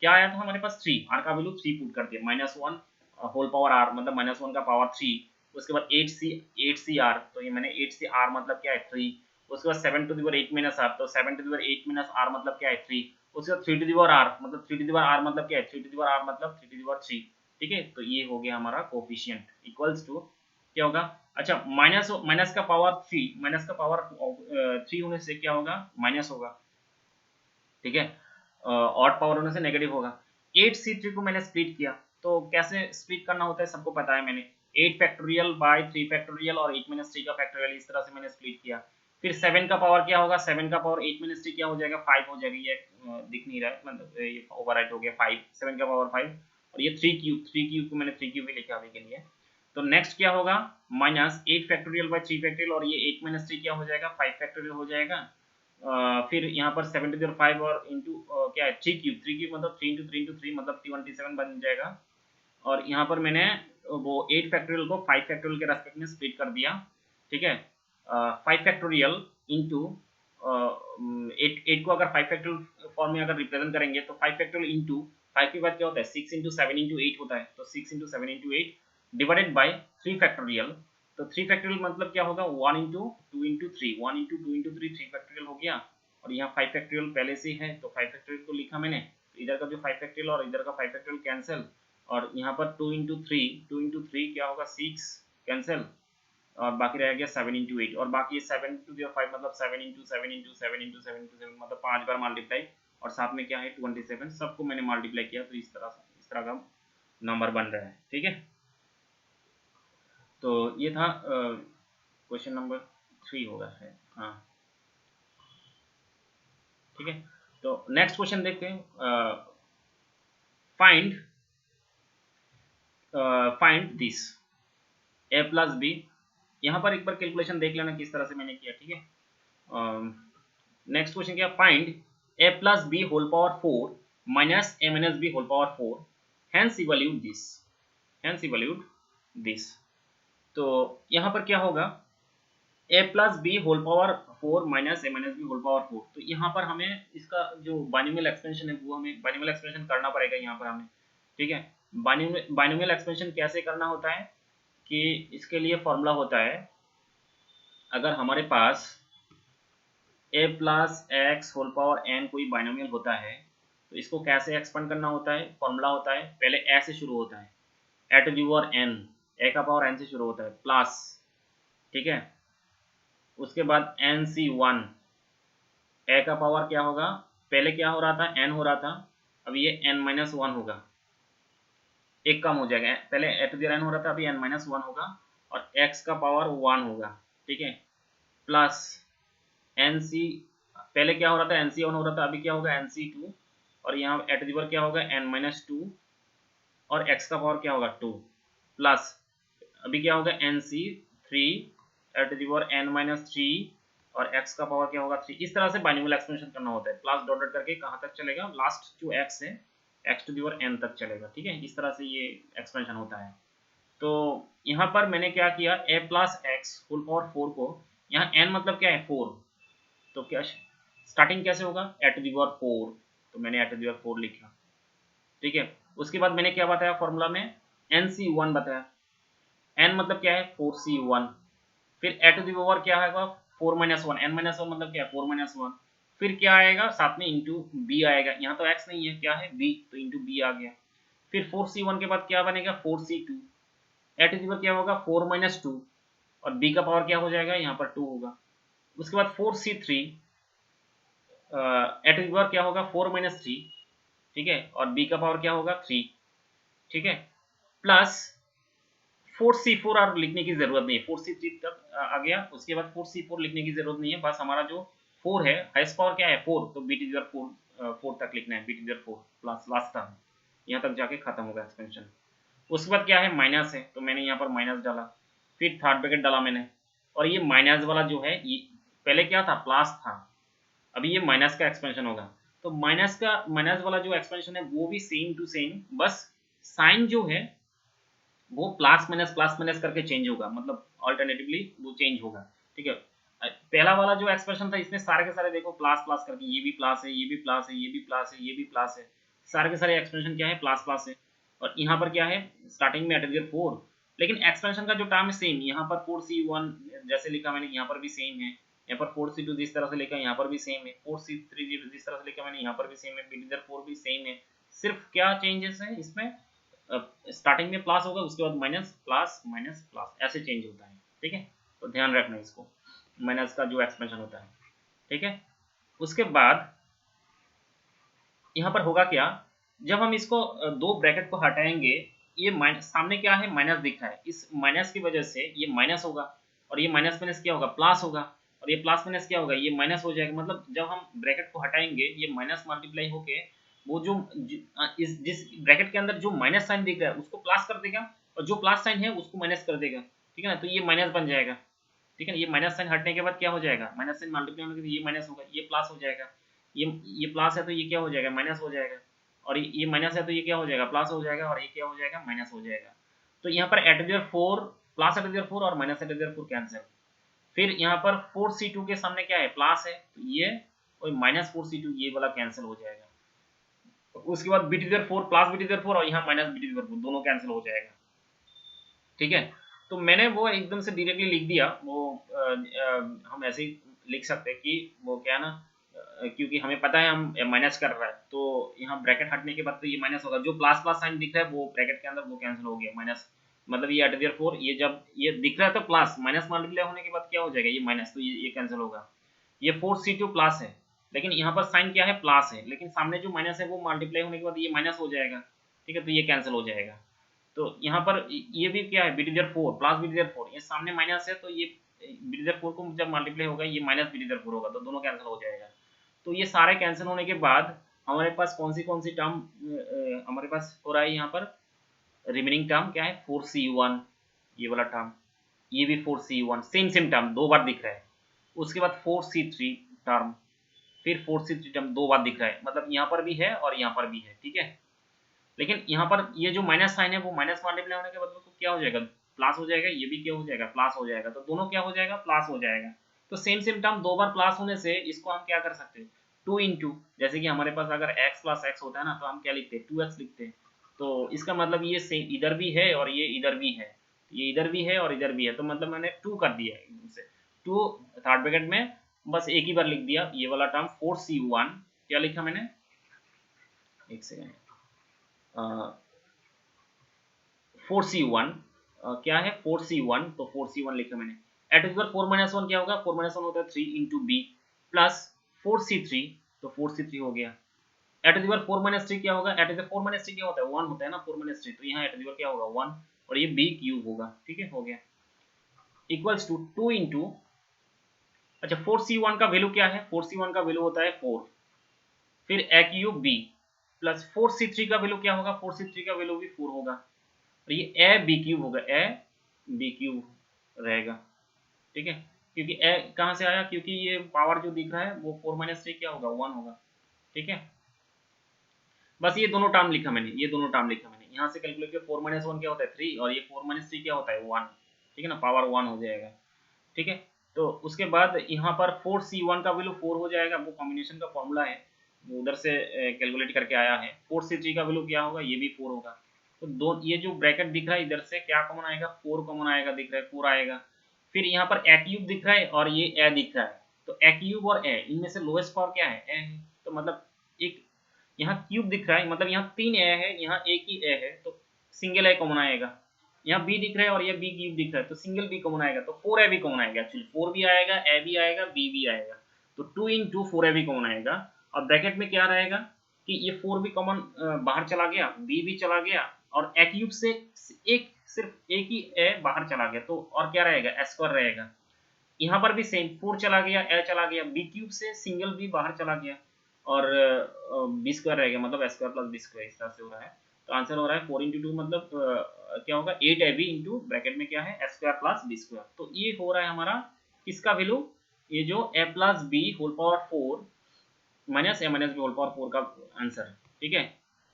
क्या आया था हमारे पास 3, r का वैल्यू 3 पुट कर दिया, -1 होल पावर r मतलब -1 का पावर 3, उसके बाद 8c r, तो ये मैंने 8c r मतलब क्या है 3, उसके बाद 7 to the power 8 minus r, तो 7 to the power 8 minus r मतलब क्या है 3, उसके बाद 3 टू द पावर r मतलब 3 टू द पावर r मतलब क्या है 3 टू द पावर r मतलब 3 टू द पावर 3, ठीक है। तो ये हो गया हमारा कोफिशिएंट इक्वल्स टू क्या होगा, अच्छा माइनस माइनस का पावर 3, माइनस का पावर 3 होने से क्या होगा माइनस होगा, ठीक है, ऑड पावर होने से नेगेटिव होगा। 8c3 को मैंने स्प्लिट किया, तो कैसे स्प्लिट करना होता है सबको पता है, मैंने 8 फैक्टोरियल बाय 3 फैक्टोरियल और 8 माइनस 3 का फैक्टोरियल इस तरह से मैंने स्प्लिट किया। फिर 7 का पावर क्या होगा, 7 का पावर 8 माइनस 3 क्या हो जाएगा 5 हो जाएगा, ये दिख नहीं रहा है मतलब ये ओवरराइट हो गया 5, 7 का पावर 5, और ये 3 क्यूब को मैंने 3 क्यूब ही लिखा अभी के लिए। तो नेक्स्ट क्या होगा माइनस 8 फैक्टोरियल बाय 3 फैक्टोरियल, और ये 8 माइनस 3 क्या हो जाएगा 5 फैक्टोरियल हो जाएगा। फिर यहाँ पर 7 टू 5 और इंटू क्या है 3 क्यूब मतलब 3 इंटू 3 इंटू 3 मतलब 27 बन जाएगा। और यहाँ पर मैंने वो 8 फैक्टोरियल को 5 फैक्टोरियल के रेस्पेक्ट में स्प्लिट कर दिया, ठीक है। 5 फैक्टोरियल इंटू 8 को अगर 5 फैक्टोरियल फॉर्म में अगर रिप्रेजेंट करेंगे तो 5 फैक्टोरियल इंटू 5 के बाद क्या होता है 6 इंटू 7 इंटू 8 होता है, तो 6 into 7 into 8 divided by 3 factorial, तो 3 फैक्टोरियल मतलब क्या होगा 1 into 2 into 3, 1 into 2 into 3 3 factorial हो गया। और यहाँ 5 फैक्टोरियल पहले से है तो 5 फैक्टोरियल को लिखा मैंने, तो इधर का जो 5 फैक्टोरियल और इधर का 5 फैक्टोरियल कैंसिल, और यहाँ पर 2 इंटू 3 क्या होगा 6 कैंसिल, और बाकी रह गया 7 इंटू 8, और बाकी 7 टू द 5 मतलब 7 इंटू 7 इंटू 7 इंटू 7 इंटू 7 मतलब 5 बार मल्टीप्लाई, और साथ में क्या है 27, सबको मैंने मल्टीप्लाई किया, तो इस तरह का नंबर बन रहा है, ठीक है। तो ये था क्वेश्चन नंबर 3 होगा है, हाँ ठीक है। तो नेक्स्ट क्वेश्चन देखते हैं, find find this a plus b, यहाँ पर एक बार कैलकुलेशन देख लेना किस तरह से मैंने किया, ठीक है। नेक्स्ट क्वेश्चन क्या, find a plus B whole power 4 minus a minus B whole power 4, hence evaluate this, hence evaluate this. तो यहाँ पर क्या होगा a plus B whole power 4 minus a minus B whole power 4, तो यहाँ पर हमें इसका जो बाइनोमियल एक्सपेंशन है वो हमें बाइनोमियल एक्सपेंशन करना पड़ेगा यहाँ पर हमें, ठीक है। बाइनोमियल एक्सपेंशन कैसे करना होता है कि इसके लिए फॉर्मूला होता है, अगर हमारे पास a plus x whole power n कोई बाइनोमियल होता है तो इसको कैसे एक्सपेंड करना होता है, फॉर्मूला होता है पहले a से शुरू होता है, a to the power n, a का पावर n से शुरू होता है प्लस, ठीक है, उसके बाद nc1, a का पावर क्या होगा, पहले क्या हो रहा था n हो रहा था, अब ये n माइनस 1 होगा, एक कम हो जाएगा, पहले a टू दी n हो रहा था अभी n माइनस 1 होगा, और x का पावर 1 होगा, ठीक है, प्लस nc, पहले क्या हो रहा था nc1 हो रहा था अभी क्या होगा nc2, और यहाँ एट दी पावर क्या होगा n माइनस 2, और x का पावर क्या होगा 2, प्लस अभी क्या होगा nc3 eight the power n minus 3, और x का पावर क्या होगा 3, इस तरह से बाइनोमियल एक्सपेंशन करना होता है, प्लस डॉट डॉट करके कहाँ तक चलेगा, लास्ट जो x है x to the power n तक चलेगा, ठीक है, इस तरह से ये एक्सपेंशन होता है। तो यहाँ पर मैंने क्या किया a plus x whole power 4 को, यहाँ n मतलब क्या है 4, तो क्या स्टार्टिंग कैसे होगा एट दी पावर 4, तो मैंने एट दी पावर 4 लिखा, ठीक है। उसके बाद मैंने क्या बताया फॉर्मूला में nc1 बताया, n मतलब क्या है 4c1, फिर एट दी पावर क्या आएगा 4 माइनस 1, n माइनस 1 मतलब क्या है 4 माइनस 1, फिर क्या आएगा साथ में इंटू b आएगा, यहाँ तो x नहीं है क्या है b, तो इंटू b आ गया, फिर 4c1 के बाद क्या बनेगा 4c2, एट दी पावर क्या होगा 4 माइनस 2, और b का पावर क्या हो जाएगा यहाँ पर 2 होगा, उसके बाद 4c3 एट दी पावर क्या होगा 4 माइनस 3, ठीक है, और b का पावर क्या होगा 3, ठीक है, प्लस 4c4 और लिखने की जरूरत नहीं है, 4c3 तक आ गया, उसके बाद 4c4 लिखने की जरूरत नहीं है, बस हमारा जो 4 है हाईएस्ट पावर क्या है 4, तो b टू दी पावर 4 तक लिखना है, b to the power 4 plus last term, यहाँ तक जाके खत्म होगा एक्सपेंशन। उसके बाद क्या है माइनस है, तो मैंने यहाँ पर माइनस डाला, फिर थर्ड ब्रैकेट डाला मैंने, और ये माइनस वाला जो है ये पहले क्या था प्लस था, अभी ये माइनस का एक्सपेंशन होगा, तो माइनस वाला जो एक्सपेंशन है वो भी सेम टू सेम, बस साइन जो है वो प्लस माइनस करके चेंज होगा, मतलब ऑल्टरनेटिवली वो चेंज होगा, ठीक है। पहला वाला जो एक्सप्रेशन था इसमें सारे के सारे देखो प्लस प्लस करके, ये भी प्लस है ये भी प्लस है ये भी प्लस है ये भी प्लस है, सारे के सारे एक्सपेंशन क्या है, प्लस प्लस है। और यहाँ पर क्या है, स्टार्टिंग में एट 4, लेकिन एक्सपेंशन का जो टर्म है सेम, यहाँ पर 4C1 जैसे लिखा मैंने यहाँ पर भी सेम है, यहाँ पर 4C2 जिस तरह से लिखा है यहाँ पर भी सेम है, 4C3 जिस तरह से लिखा मैंने यहाँ पर भी सेम है, B4 भी सेम है। सिर्फ क्या चेंजेस है इसमें, स्टार्टिंग में प्लस होगा, उसके बाद माइनस प्लस माइनस प्लस ऐसे चेंज होता है। ठीक है, तो ध्यान रखना इसको, माइनस का जो एक्सपेंशन होता है। ठीक है, उसके बाद यहाँ पर होगा क्या, जब हम इसको दो ब्रैकेट को हटाएंगे, ये माइनस सामने क्या है, माइनस दिख रहा है, इस माइनस की वजह से ये माइनस होगा, और ये माइनस माइनस क्या होगा, प्लस होगा, और ये प्लस माइनस क्या होगा, ये माइनस हो जाएगा। मतलब जब हम ब्रैकेट को हटाएंगे, ये माइनस मल्टीप्लाई होके वो जो इस जिस ब्रैकेट के अंदर जो माइनस साइन दिख रहा है उसको प्लस कर देगा, और जो प्लस साइन है उसको माइनस कर देगा। ठीक है ना, तो ये माइनस बन जाएगा। ठीक है ना, ये माइनस साइन हटने के बाद क्या हो जाएगा, माइनस साइन मल्टीप्लाई होने के बाद ये माइनस होगा, ये प्लस हो जाएगा, ये प्लस है तो ये क्या हो जाएगा, माइनस हो जाएगा, और ये माइनस है तो ये क्या हो जाएगा, प्लस हो जाएगा, और ये क्या हो जाएगा, माइनस हो जाएगा। तो यहाँ पर एट 4 प्लस एट 4 और माइनस एट 4 कैंसिल। फिर यहाँ पर 4C2 के सामने क्या है, प्लस है, तो ये और माइनस 4C2 ये वाला कैंसिल हो जाएगा। उसके बाद B4 प्लस B4 और यहाँ माइनस B4 दोनों कैंसिल हो जाएगा। ठीक है, तो मैंने वो एकदम से डायरेक्टली लिख दिया, वो हम ऐसे ही लिख सकते हैं कि वो क्या है ना, क्योंकि हमें पता है हम माइनस कर रहा है, तो यहाँ ब्रैकेट हटने के बाद तो ये माइनस होगा, जो प्लस प्लस साइन दिख रहा है वो ब्रैकेट के अंदर वो कैंसिल हो गया, माइनस। मतलब ये एट 4 ये जब ये दिख रहा है तो प्लस, माइनस मल्टीप्लाई होने के बाद क्या हो जाएगा, ये माइनस, तो ये कैंसिल होगा। ये 4C2 प्लस है, लेकिन यहाँ पर साइन क्या है, प्लस है, लेकिन सामने जो माइनस है वो मल्टीप्लाई होने के बाद ये माइनस हो जाएगा। ठीक है, तो ये कैंसिल हो जाएगा। तो यहाँ पर ये भी क्या है, B4 प्लस B4, ये सामने माइनस है, तो ये B4 को जब मल्टीप्लाई होगा ये माइनस B4 होगा, तो दोनों कैंसिल हो जाएगा। तो ये सारे कैंसिल होने के बाद हमारे पास कौन सी टर्म हमारे पास हो रहा है, यहाँ पर रिमेनिंग टर्म क्या है, 4C1, ये वाला टर्म, ये भी 4C1 सेम सेम टर्म दो बार दिख रहा है। उसके बाद 4C3 टर्म, फिर 4C3 टर्म दो बार दिख रहा है, मतलब यहाँ पर भी है और यहाँ पर भी है। ठीक है, लेकिन यहाँ पर ये जो माइनस साइन है वो माइनस मल्टीप्लाई होने के बाद तो क्या हो जाएगा, प्लस हो जाएगा, ये भी क्या हो जाएगा, प्लस हो जाएगा, तो दोनों क्या हो जाएगा, प्लस हो जाएगा। तो सेम सेम टर्म दो बार प्लस होने से इसको हम क्या कर सकते हैं, 2 जैसे कि हमारे पास अगर x प्लस एक्स होता है ना, तो हम क्या लिखते हैं, 2x लिखते हैं। तो इसका मतलब ये सेम इधर भी है और ये इधर भी है, ये इधर भी है और इधर भी है, तो मतलब मैंने 2 कर दिया है एकदम से, 2 थर्ड ब्रैकेट में बस एक ही बार लिख दिया ये वाला टर्म 4C1, क्या लिखा मैंने, एक सेकेंड, 4C1 क्या है, 4C1, तो 4C1 लिखा मैंने। एट 4 - 1 क्या होगा, 4 - 1 होता है 3 इंटू बी प्लस 4C3, तो 4C3 हो गया। एट 4 - 3 क्या होगा, एट 4 - 3 क्या होता है, 1 होता है ना, 4 - 3, तो यहाँ एट क्या होगा 1, और ये बी क्यूब होगा। ठीक है, हो गया, इक्वल्स टू 2 इंटू, अच्छा 4C1 का वैल्यू क्या है, 4C1 का वैल्यू होता है 4, फिर ए क्यूब बी प्लस 4C3 का वैल्यू क्या होगा, 4C3 का वैल्यू भी 4 होगा, और ये ए बी क्यूब होगा, ए बी क्यूब रहेगा। ठीक है, क्योंकि ए कहाँ से आया, क्योंकि ये पावर जो दिख रहा है वो 4 - 3 क्या होगा, 1 होगा। ठीक है, बस ये दोनों टर्म लिखा मैंने, ये दोनों टर्म लिखा मैंने, यहाँ से कैलकुलेट किया 4 - 1 क्या होता है 3, और ये 4 - 3 क्या होता है 1। ठीक है ना, पावर 1 हो जाएगा। ठीक है, तो उसके बाद यहाँ पर 4C1 का वैल्यू 4 हो जाएगा, वो कॉम्बिनेशन का फॉर्मूला है, वो उधर से कैलकुलेट करके आया है। 4C3 का वैल्यू क्या होगा, ये भी 4 होगा। तो दो ये जो ब्रैकेट दिख रहा है इधर से क्या कॉमन आएगा, 4 कॉमन आएगा, दिख रहा है 4 आएगा। फिर यहाँ पर ए क्यूब दिख रहा है और ये ए दिख रहा है, तो ए क्यूब और ए इनमें से लोएस्ट पावर क्या है, ए है, तो मतलब एक यहाँ क्यूब दिख रहा है, मतलब यहाँ 3 ए है, यहाँ एक ही ए है, तो सिंगल ए कॉमन आएगा। यहाँ बी दिख रहा है और ये बी क्यूब दिख रहा है, तो सिंगल बी कॉमन आएगा, तो 4 ए भी कॉमन आएगा, एक्चुअली 4 भी आएगा, ए भी आएगा, बी भी आएगा, तो 2 इंटू 4 ए भी कॉमन आएगा। और ब्रैकेट में क्या रहेगा कि ये 4 भी कॉमन बाहर चला गया, बी भी चला गया, और ए क्यूब से एक सिर्फ एक ही ए बाहर चला गया, तो और क्या रहेगा, ए स्क्वायर रहेगा। यहाँ पर भी सेम 4 चला गया, ए चला गया, बी क्यूब से सिंगल बी बाहर चला गया, और बी स्क्वायर रहेगा, मतलब ए स्क्वायर प्लस बी स्क्वायर इस तरह से हो रहा है। तो आंसर हो रहा है 4 इंटू 2 मतलब क्या होगा 8 ए बी इंटू ब्रैकेट में क्या है ए स्क्वायर प्लस बी स्क्वायर। तो ये हो रहा है हमारा किसका वैल्यू, ये जो A plus B whole power 4 minus A minus B whole power 4 का आंसर। ठीक है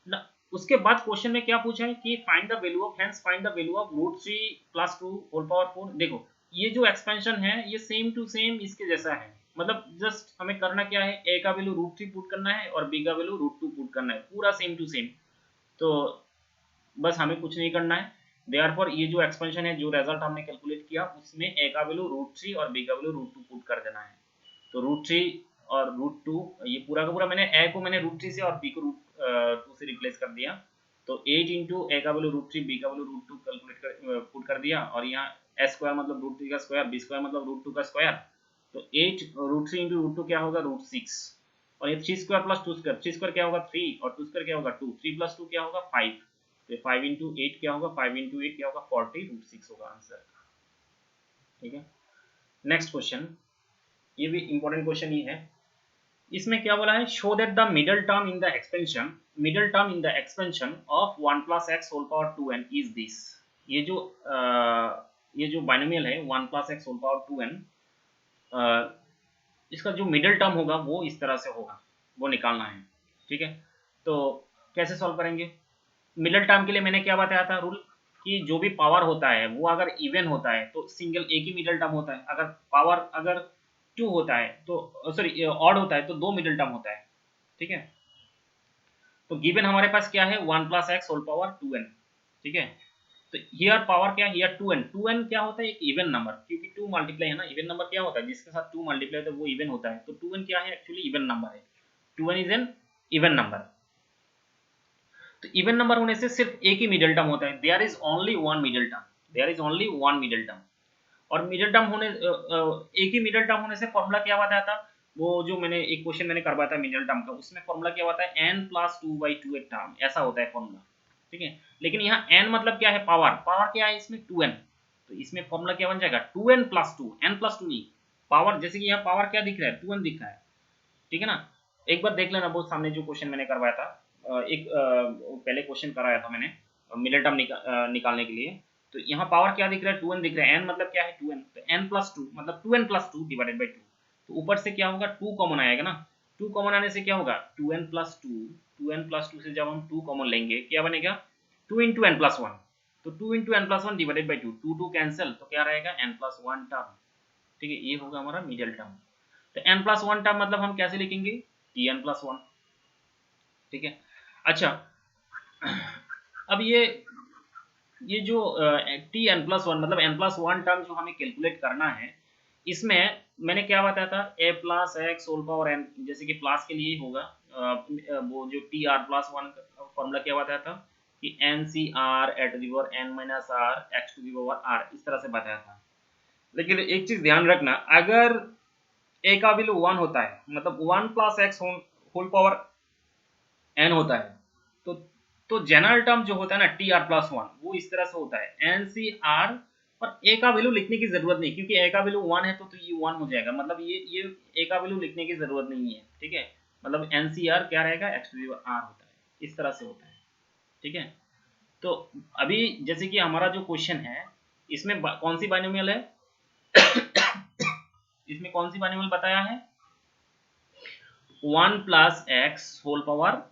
ना, उसके बाद क्वेश्चन में क्या पूछा है कि find the value of, hence find the value of √3 + 2 whole power 4। देखो ये जो एक्सपेंशन है ये सेम टू सेम इसके जैसा है, मतलब जस्ट हमें करना क्या है, ए का वैल्यू √3 पुट करना है और बी का वैल्यू √2 पुट करना है, पूरा सेम टू सेम। तो बस हमें कुछ नहीं करना है। देयरफॉर ये जो एक्सपेंशन है, जो रिजल्ट हमने कैलकुलेट किया, उसमें ए का वैल्यू √3 और बी का वैल्यू √2 पुट कर देना है। तो √3 और √2, ये पूरा का पूरा मैंने ए को मैंने √3 से और बी को √2 से रिप्लेस कर दिया। तो 8 इंटू ए का वैल्यू √3, बी का वैल्यू √2 कैलकुलेट कर पुट कर दिया, और यहाँ ए स्क्वायर मतलब √3 का स्क्वायर, बी स्क्वायर मतलब √2 का स्क्वायर। तो 8 √3 इंटू √2 क्या होगा, √6, और ये 3 स्क्वायर प्लस 2 स्क्वायर, 3 स्क्वायर क्या होगा 3, और 2 स्क्वायर क्या होगा 2, 3 प्लस 2 क्या होगा 5। तो 5 इंटू 8 क्या होगा, 5 इंटू 8 क्या होगा 40, √6 होगा आंसर। ठीक है, नेक्स्ट क्वेश्चन, ये भी इंपॉर्टेंट क्वेश्चन ही है। इसमें क्या बोला है, show that the middle term in the expansion of 1 plus x whole power 2n is this. ये जो बाइनोमियल है 1 plus x whole power 2n, इसका जो मिडल टर्म होगा वो इस तरह से होगा, वो निकालना है। ठीक है, तो कैसे सॉल्व करेंगे। मिडल टर्म के लिए मैंने क्या बताया था रूल, कि जो भी पावर होता है वो अगर इवन होता है तो सिंगल एक ही मिडल टर्म होता है, अगर पावर अगर 2 होता है तो सॉरी ऑड होता है तो 2 मिडल टर्म होता है। ठीक है, तो गिवन हमारे पास क्या है 1 plus x whole power 2n। ठीक है, तो हियर पावर क्या है, हियर 2n क्या होता है, एक इवन नंबर, क्योंकि 2 मल्टीप्लाई है ना, इवन नंबर क्या होता है जिसके साथ 2 मल्टीप्लाई होता है वो इवन होता है। तो 2n क्या है, एक्चुअली इवन नंबर है, 2n is an even number. तो इवन नंबर होने से सिर्फ एक ही मिडिल टर्म होता है, there is only one middle term, there is only one middle term. और मिडिल टर्म होने एक ही मिडिल टर्म होने से फॉर्मूला क्या बताया था, वो जो मैंने एक क्वेश्चन मैंने करवाया था मिडिल टर्म का, उसमें फॉर्मूला क्या होता है n प्लस 2/2 एक टर्म, ऐसा होता है फॉर्मूला। ठीक है, लेकिन यहाँ n मतलब क्या है, पावर, पावर क्या है इसमें 2n, तो इसमें फॉर्मूला क्या बन जाएगा 2n प्लस 2, n प्लस 2 नहीं, पावर, जैसे कि यहाँ पावर क्या दिख रहा है 2n दिख रहा है। ठीक है ना, एक बार देख लेना, वो सामने जो क्वेश्चन मैंने करवाया था, पहले क्वेश्चन कराया था मैंने मिडिल टर्म निकालने के लिए। तो यहाँ पावर क्या दिख रहा है 2n दिख रहा है, n मतलब क्या है 2n, तो n प्लस 2 मतलब 2n प्लस 2 डिवाइडेड बाई 2। तो ऊपर से क्या होगा 2 कॉमन आएगा ना, 2 कॉमन आने से क्या होगा 2n प्लस 2, 2n प्लस 2 से जब हम 2 कॉमन लेंगे क्या बनेगा 2 इंटू एन प्लस 1। तो 2 into n plus 1 divided by 2, 2 2 cancel, तो क्या रहेगा n प्लस 1 टर्म। ठीक है, ये होगा हमारा मिडिल टर्म। तो n प्लस 1 टर्म मतलब हम कैसे लिखेंगे tn प्लस 1। ठीक है, अच्छा अब ये जो tn प्लस 1 मतलब n प्लस 1 टर्म जो हमें कैलकुलेट करना है, इसमें मैंने क्या बताया था a plus x whole power n, जैसे कि प्लस के लिए होगा वो जो tr प्लस 1 फॉर्मूला क्या बताया था कि ncr एट the power n minus r x to the power r, इस तरह से बताया था। लेकिन एक चीज ध्यान रखना, अगर a का वैल्यू 1 होता है मतलब 1 plus x whole power n होता है, तो जनरल टर्म जो होता है ना टी आर प्लस 1 वो इस तरह से होता है एन सी आर, और ए का वैल्यू लिखने की जरूरत नहीं, क्योंकि ए का वैल्यू 1 है तो ये 1 हो जाएगा, मतलब ये ए का वैल्यू लिखने की जरूरत नहीं है। ठीक है, मतलब एन सी आर क्या रहेगा x to the power r होता है, इस तरह से होता है। ठीक है, तो अभी जैसे कि हमारा जो क्वेश्चन है इसमें कौन सी बाइनोमियल है इसमें कौन सी बाइनोमियल बताया है 1 plus x whole power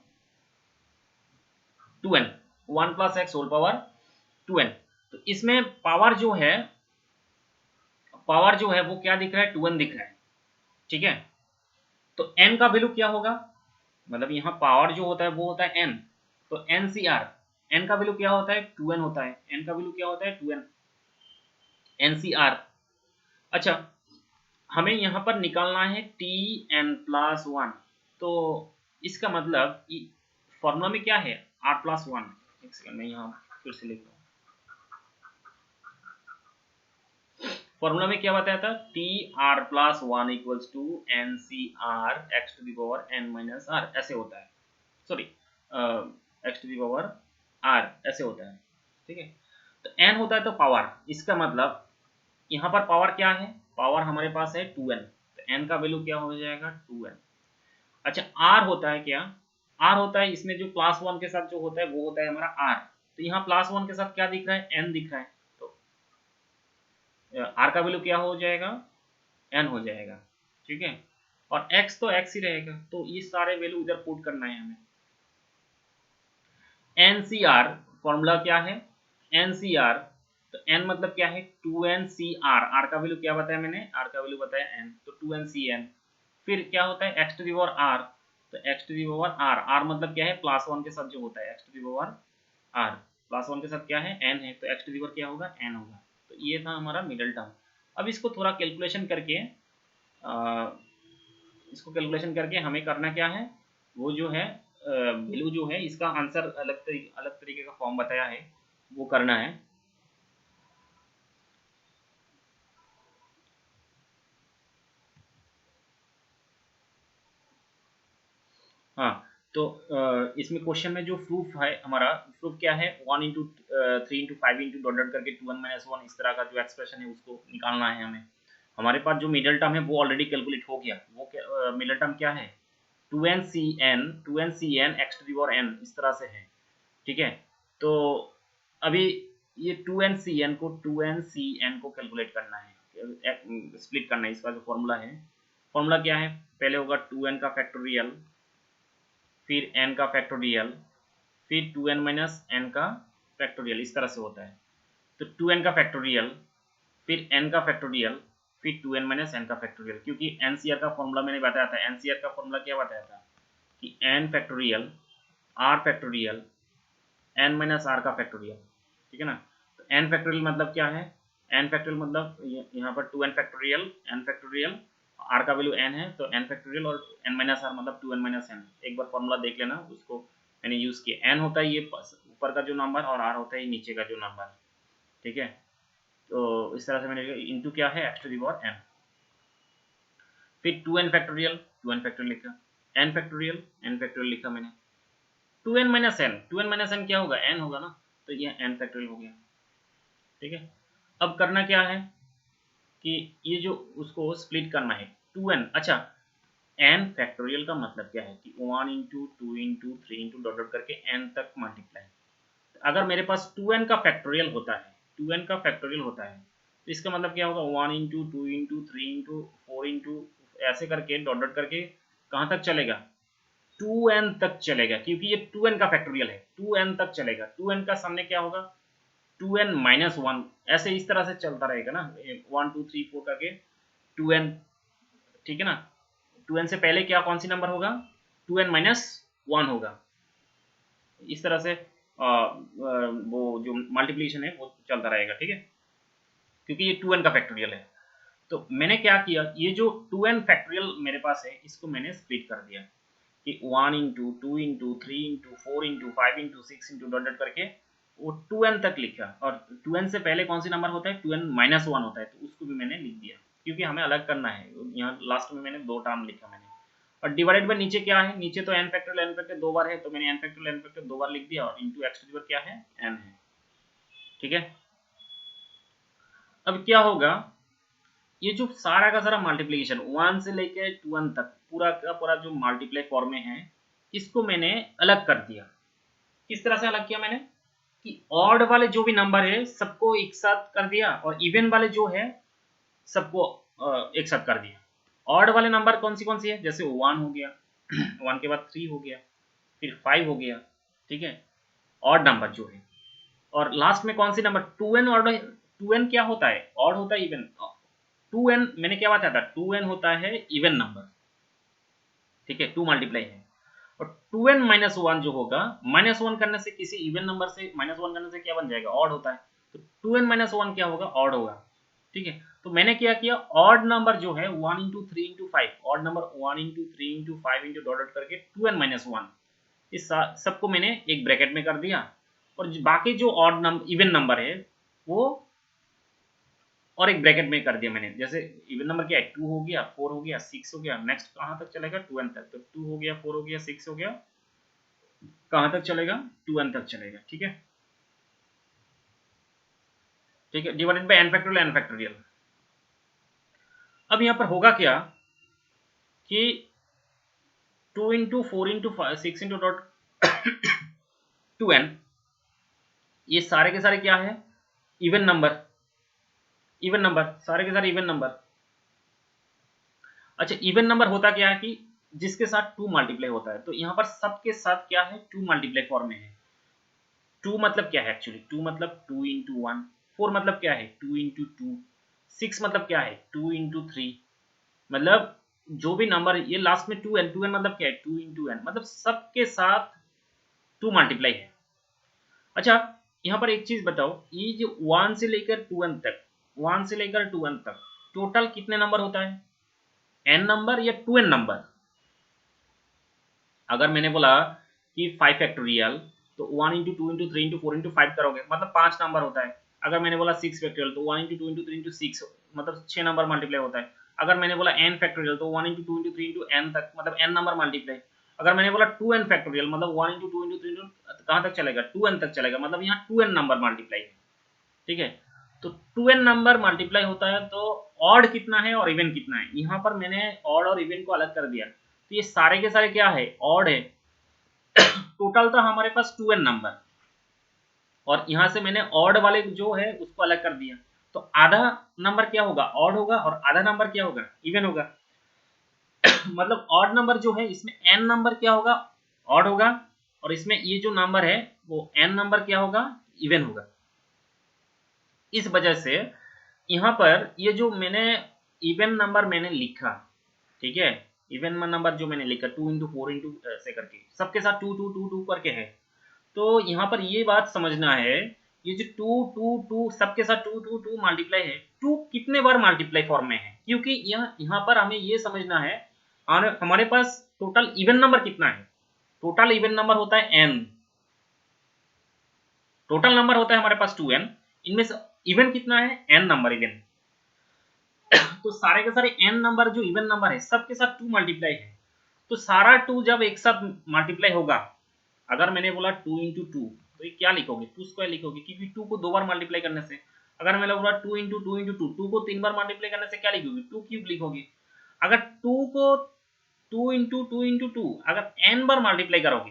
2n, 1 plus x whole power 2n। तो इसमें पावर जो है वो क्या दिख रहा है 2n दिख रहा है। ठीक है, तो n का वैल्यू क्या होगा, मतलब यहाँ पावर जो होता है वो होता है n, तो ncr, n का वैल्यू क्या होता है 2n होता है, n का वैल्यू क्या होता है 2n ncr। अच्छा, हमें यहाँ पर निकालना है tn प्लस 1, तो इसका मतलब फॉर्मूला में क्या है r प्लस 1। एक सेकंड में यहाँ फिर से लिख रहा हूँ, फॉर्मूला में क्या बताया था t r plus 1 equals to n c r x to the power n minus r, ऐसे होता है, sorry x to the power r ऐसे होता है। ठीक है, तो एन होता है तो पावर, इसका मतलब यहाँ पर पावर क्या है, पावर हमारे पास है 2n, तो n का वैल्यू क्या हो जाएगा 2n। अच्छा, आर होता है क्या, आर होता है इसमें जो प्लस 1 के साथ जो होता है वो होता है हमारा आर, तो यहाँ प्लस 1 के साथ क्या दिख रहा है n दिख रहा है, आर का वैल्यू क्या हो जाएगा n हो जाएगा। ठीक है, और x तो x ही रहेगा, तो ये सारे वैल्यू इधर पुट करना है हमें। NCR फॉर्मूला क्या है, NCR तो n मतलब क्या है 2n CR, r का वैल्यू क्या बताया मैंने, r का वैल्यू बताया n, तो 2n। फिर क्या होता है x to the power r, तो x to the power r मतलब क्या है +1 के साथ जो होता है x to the power r, +1 के साथ क्या है n है, तो x टू दी पावर क्या होगा n होगा। तो ये था हमारा मिडिल टर्म। अब इसको थोड़ा कैलकुलेशन करके हमें करना क्या है, वो जो है वैल्यू जो है इसका आंसर अलग तरीके का फॉर्म बताया है, वो करना है। हाँ, तो इसमें क्वेश्चन में जो प्रूफ है हमारा, प्रूफ क्या है 1 into 3 into 5 into dot dot करके 2n-1 इस तरह का जो एक्सप्रेशन है उसको निकालना है हमें। हमारे पास जो मिडल टर्म है वो ऑलरेडी कैलकुलेट हो गया, वो मिडल टर्म क्या है 2n x to the power n इस तरह से है, ठीक है। तो अभी ये 2n को कैलकुलेट करना है, स्प्लिट करना है। इसका जो फॉर्मूला है, फॉर्मूला क्या है, पहले होगा 2n का फैक्टोरियल, फिर n का फैक्टोरियल, फिर 2n-n का फैक्टोरियल, इस तरह से होता है। तो 2n का फैक्टोरियल, फिर n का फैक्टोरियल, फिर 2n-n का फैक्टोरियल, क्योंकि NCR का फॉर्मूला मैंने बताया था। NCR का फॉर्मूला क्या बताया था कि n factorial r factorial n-r का फैक्टोरियल, ठीक है ना। तो n फैक्टोरियल मतलब क्या है, n फैक्टोरियल मतलब यहाँ पर 2n factorial, n factorial, r का वैल्यू n है तो n फैक्टोरियल, और n-r मतलब 2n-n। एक बार फॉर्मूला देख लेना, उसको मैंने यूज किया। n होता है ये ऊपर का जो नंबर, और r होता है नीचे का जो नंबर, ठीक है। तो इस तरह से मैंने इंटू क्या है x to the power n, फिर 2n फैक्टोरियल, 2n फैक्टोरियल लिखा, n फैक्टोरियल, n फैक्टोरियल लिखा मैंने, 2n-n क्या होगा n होगा ना, तो ये n फैक्टोरियल हो गया, ठीक है। अब करना क्या है कि ये जो उसको स्प्लिट करना है 2n, अच्छा n फैक्टोरियल का मतलब क्या है कि 1 into 2 into 3 into dot dot करके n तक मल्टीप्लाई। अगर मेरे पास 2n का फैक्टोरियल होता है, 2n का फैक्टोरियल होता है, तो इसका मतलब क्या होगा 1 इंटू 2 इंटू 3 इंटू 4 इंटू ऐसे करके डॉट डॉट करके कहाँ तक चलेगा 2n तक चलेगा, क्योंकि ये 2n का फैक्टोरियल है, 2n तक चलेगा। 2n का सामने क्या होगा 2n-1, ऐसे इस तरह से चलता रहेगा ना, 1 2 3 4 करके 2n, ठीक है ना। 2n से पहले क्या कौन सी नंबर होगा 2n-1 होगा, इस तरह से वो जो मल्टीप्लिकेशन है वो चलता रहेगा, ठीक है, क्योंकि ये 2n का फैक्टोरियल है। तो मैंने क्या किया, ये जो 2n फैक्टोरियल मेरे पास है इसको मैंने स्प्लिट कर दिया कि 1 into 2 into 3 into 4 into 5 into 6 into dot dot करके वो 2n तक लिखा, और 2n से पहले कौन सी नंबर होता है 2n-1 होता है, तो उसको भी मैंने लिख दिया, क्योंकि हमें अलग करना है। यहाँ लास्ट में मैंने 2 टर्म लिखा मैंने, और डिवाइडेड बाय नीचे क्या है, नीचे तो n फैक्टोरियल दो बार है, तो मैंने n फैक्टोरियल दो बार लिख दिया, और into x to the power क्या है n है, ठीक है। अब क्या होगा, ये जो सारा का सारा मल्टीप्लिकेशन 1 से लेके 2n तक पूरा का पूरा जो मल्टीप्लाई फॉर्म में है, इसको मैंने अलग कर दिया। किस तरह से अलग किया मैंने कि ऑड वाले जो भी नंबर है सबको एक साथ कर दिया, और इवन वाले जो है सबको एक साथ कर दिया। ऑड वाले नंबर कौन सी है, जैसे 1 हो गया 1 के बाद 3 हो गया, फिर 5 हो गया, ठीक है, ऑड नंबर जो है। और लास्ट में कौन सी नंबर 2n, ऑड 2n क्या होता है ऑड होता है इवन, 2n मैंने क्या बताया था 2n होता है इवन नंबर, ठीक है, 2 मल्टीप्लाई है। और 2n-1 जो होगा, -1 करने से किसी इवन नंबर से -1 करने से क्या बन जाएगा ऑड होता है, तो 2n-1 क्या होगा ऑड होगा, ठीक है। तो मैंने क्या किया, ऑड नंबर जो है 1 into 3 into 5, odd number 1 into 3 into 5 into dot dot करके 2n-1, इस सबको मैंने एक ब्रैकेट में कर दिया, और बाकी जो ऑड नंबर इवन नंबर है वो और एक ब्रैकेट में कर दिया मैंने। जैसे इवन नंबर क्या है 2 हो गया, 4 हो गया, 6 हो गया, नेक्स्ट कहाँ तक चलेगा 2n तक, तो 2 हो गया, 4 हो गया, 6 हो गया, कहाँ तक चलेगा 2n तक चलेगा, ठीक है, ठीक है, डिवाइडेड बाय n फैक्टोरियल। अब यहाँ पर होगा क्या कि 2 into 4 into 6 into dot 2n, ये सारे के सारे क्या है इवन नंबर, सारे के सारे इवन नंबर। अच्छा, इवन नंबर होता क्या है कि जिसके साथ 2 मल्टीप्लाई होता है, तो यहाँ पर सबके साथ क्या है 2 मल्टीप्लाई फॉर्म में है। 2 मतलब क्या है एक्चुअली, 2 मतलब 2 इंटू 1, 4 मतलब क्या है 2 इंटू 2, 6 मतलब क्या है 2 इंटू 3, मतलब जो भी नंबर ये लास्ट में 2n, 2n मतलब क्या है 2 इंटू n, मतलब सबके साथ 2 मल्टीप्लाई है। अच्छा यहाँ पर एक चीज बताओ, ये जो 1 से लेकर 2n तक, 1 से लेकर 2n तक टोटल कितने नंबर होता है, n नंबर या 2n नंबर। अगर मैंने बोला कि 5 फैक्टोरियल तो 1 इंटू 2 इंटू 3 इंटू 4 इंटू 5 करोगे मतलब 5 नंबर होता है। अगर मैंने बोला 6 फैक्टोरियल तो 1 इंटू 2 इंटू 3 इंटू 6 मतलब 6 नंबर मल्टीप्लाई होता है। अगर मैंने बोला n फैक्टोरियल तो 1 इंटू 2 इंटू 3 इंटू n तक मतलब n नंबर मल्टीप्लाई। अगर मैंने बोला 2n फैक्टोरियल मतलब 1 इंटू 2 इंटू 3 इंटू कहाँ तक चलेगा 2n तक चलेगा, मतलब यहाँ 2n नंबर मल्टीप्लाई है। ठीक है, तो 2n नंबर मल्टीप्लाई होता है तो ऑड कितना है और इवन कितना है, यहाँ पर मैंने ऑड और इवन को अलग कर दिया, तो ये सारे के सारे क्या है ऑड है। टोटल था हमारे पास 2n नंबर और यहां से मैंने ऑड वाले जो है उसको अलग कर दिया, तो आधा नंबर क्या होगा ऑड होगा और आधा नंबर क्या होगा इवन होगा। मतलब ऑड नंबर जो है इसमें n नंबर क्या होगा ऑड होगा और इसमें ये जो नंबर है वो n नंबर क्या होगा इवन होगा। इस वजह से यहाँ पर ये जो मैंने इवन नंबर मैंने लिखा, ठीक है, इवन नंबर जो मैंने लिखा 2 इंटू 4 इंटू ऐसे करके सबके साथ 2 2 2 2 करके है, तो यहाँ पर ये बात समझना है ये जो 2 2 2 सबके साथ 2 2 2 मल्टीप्लाई है, 2 कितने बार मल्टीप्लाई फॉर्म में है, क्योंकि यहाँ पर हमें ये समझना है और हमारे पास टोटल इवन नंबर कितना है, टोटल इवन नंबर होता है n, टोटल नंबर होता है हमारे पास 2n, इनमें से इवन कितना है n नंबर इवन। तो सारे के सारे n नंबर जो इवन नंबर है सबके साथ 2 मल्टीप्लाई है, तो सारा 2 जब एक साथ मल्टीप्लाई होगा, अगर मैंने बोला 2 इंटू 2 तो ये क्या लिखोगे 2 स्क्वायर लिखोगे क्योंकि 2 को 2 बार मल्टीप्लाई करने से। अगर मैंने बोला 2 इंटू 2 इंटू 2, 2 को 3 बार मल्टीप्लाई करने से क्या लिखोगे 2 क्यूब लिखोगे। अगर 2 को 2 इंटू 2 इंटू 2 अगर n बार मल्टीप्लाई करोगे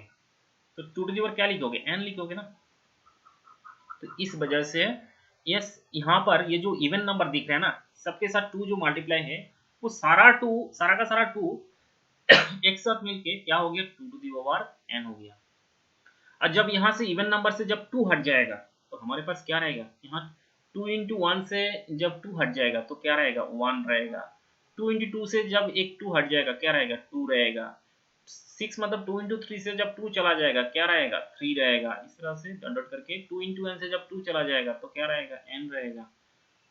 तो 2 टू दी पावर क्या लिखोगे n लिखोगे ना। तो इस वजह से यस यहाँ पर ये जो इवन नंबर दिख रहा है ना सबके साथ 2 जो मल्टीप्लाई है वो सारा 2 सारा का सारा 2 एक साथ मिलके क्या हो गया 2 टू दी पावर n हो गया। और जब यहाँ से इवन नंबर से जब 2 हट जाएगा तो हमारे पास क्या रहेगा, यहाँ 2 इंटू 1 से जब 2 हट जाएगा तो क्या रहेगा 1 रहेगा, 2 इंटू 2 से जब एक 2 हट जाएगा क्या रहेगा 2 रहेगा, 6 मतलब 2 इंटू 3 से जब 2 चला जाएगा क्या रहेगा 3 रहेगा। इस तरह से डॉट डॉट करके 2 इंटू n से जब 2 चला जाएगा तो क्या रहेगा n रहेगा।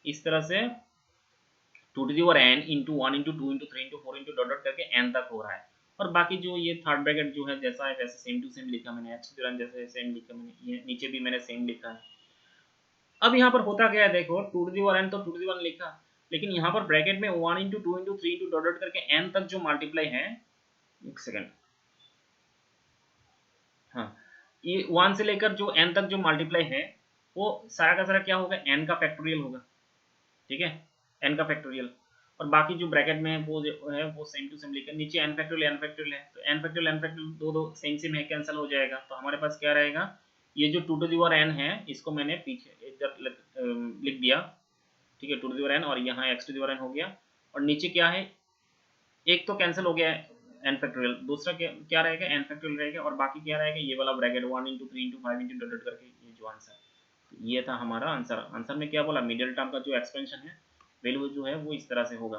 इस तरह से 2 to the power n into 1 into 2 into 3 into 4 into dot dot करके n तक हो रहा है। और बाकी जो ये थर्ड ब्रैकेट जो है जैसा है वैसे सेम टू सेम लिखा मैंने, एक्स की तरह जैसे सेम लिखा मैंने, ये नीचे भी मैंने सेम लिखा है। अब यहाँ पर होता क्या है देखो 2 टू दी पावर n तो 2 टू दी पावर लिखा, लेकिन यहाँ पर ब्रैकेट में 1 into 2 into 3 into dot dot करके n तक जो मल्टीप्लाई है, एक सेकंड, हाँ ये 1 से लेकर जो n तक जो मल्टीप्लाई है वो सारा का सारा क्या होगा n का फैक्टोरियल होगा, ठीक है n का फैक्टोरियल। और बाकी जो ब्रैकेट में है वो जो है वो सेम टू सेम लिखा, नीचे n फैक्टोरियल है तो n फैक्टोरियल दो दो सेम सेम है कैंसिल हो जाएगा, तो हमारे पास क्या रहेगा ये जो 2 टू दी पावर n है इसको मैंने पीछे इधर लिख दिया, ठीक है 2 टू दी पावर n और यहाँ x to the power n हो गया और नीचे क्या है एक तो कैंसिल हो गया है n फैक्टोरियल, दूसरा क्या रहेगा n फैक्टोरियल रहेगा और बाकी क्या रहेगा ये वाला bracket 1 into 3 into 5 into dot dot करके ये जो आंसर, तो ये था हमारा आंसर। आंसर में क्या बोला मिडिल टर्म का जो एक्सपेंशन है वैल्यू जो है वो इस तरह से होगा,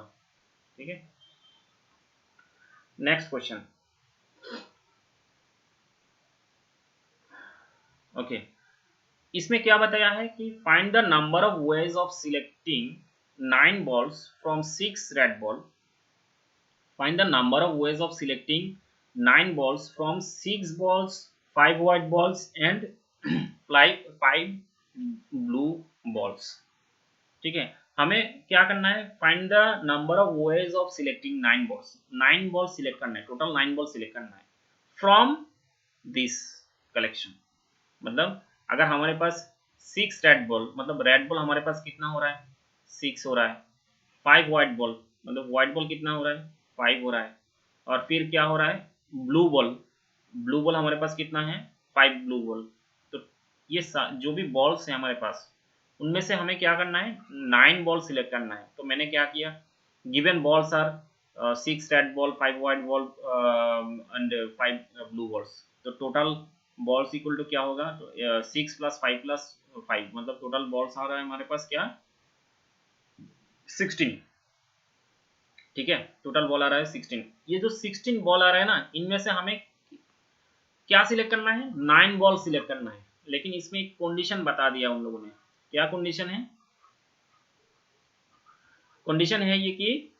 ठीक है। नेक्स्ट क्वेश्चन, ओके, इसमें क्या बताया है कि find the number of ways of selecting 9 balls from 6 red ball, find the number of ways of selecting 9 balls from 6 balls, 5 white balls and 5 blue balls, ठीक है। हमें क्या करना है find the number of ways of selecting 9 balls, 9 balls select करना है, टोटल 9 balls सिलेक्ट करना है फ्रॉम दिस कलेक्शन। मतलब अगर हमारे पास 6 रेड बॉल मतलब रेड बॉल हमारे पास कितना हो रहा है 6 हो रहा है, 5 व्हाइट बॉल मतलब व्हाइट बॉल कितना हो रहा है 5 हो रहा है, और फिर क्या हो रहा है ब्लू बॉल, ब्लू बॉल हमारे पास कितना है 5 ब्लू बॉल। तो ये जो भी बॉल्स हैं हमारे पास उनमें से हमें क्या करना है 9 बॉल सिलेक्ट करना है। तो मैंने क्या किया given balls are 6 red ball 5 white ball and 5 blue balls, तो टोटल बॉल्स इक्वल टू क्या होगा तो 6 प्लस 5 प्लस 5, मतलब टोटल बॉल्स आ रहा है हमारे पास क्या 16। ठीक है, टोटल बॉल आ रहा है 16। ये जो 16 बॉल आ रहा है ना, इनमें से हमें क्या सिलेक्ट करना है, 9 बॉल सिलेक्ट करना है। लेकिन इसमें एक कंडीशन बता दिया उन लोगों ने। क्या कंडीशन है? कंडीशन है ये कि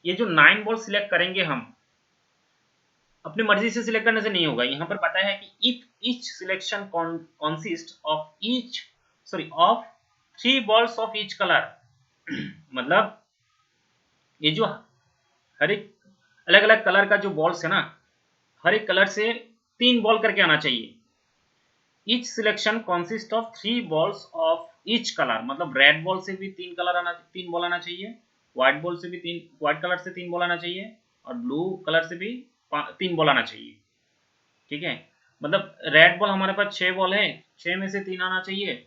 ये जो 9 बॉल सिलेक्ट करेंगे हम, अपनी मर्जी से सिलेक्ट करने से नहीं होगा। यहाँ पर पता है कि if each selection consist of each sorry of 3 balls of each colour मतलब ये जो हर एक अलग अलग कलर का जो बॉल्स है ना, हर एक कलर से 3 बॉल करके आना चाहिए। Each selection consist of 3 balls of each colour, मतलब रेड बॉल से भी 3 बॉल आना चाहिए, व्हाइट बॉल से भी व्हाइट कलर से 3 बॉल आना चाहिए, और ब्लू कलर से भी 3 बॉल आना चाहिए। ठीक है, मतलब रेड बॉल हमारे पास 6 बॉल है, 6 में से 3 आना चाहिए।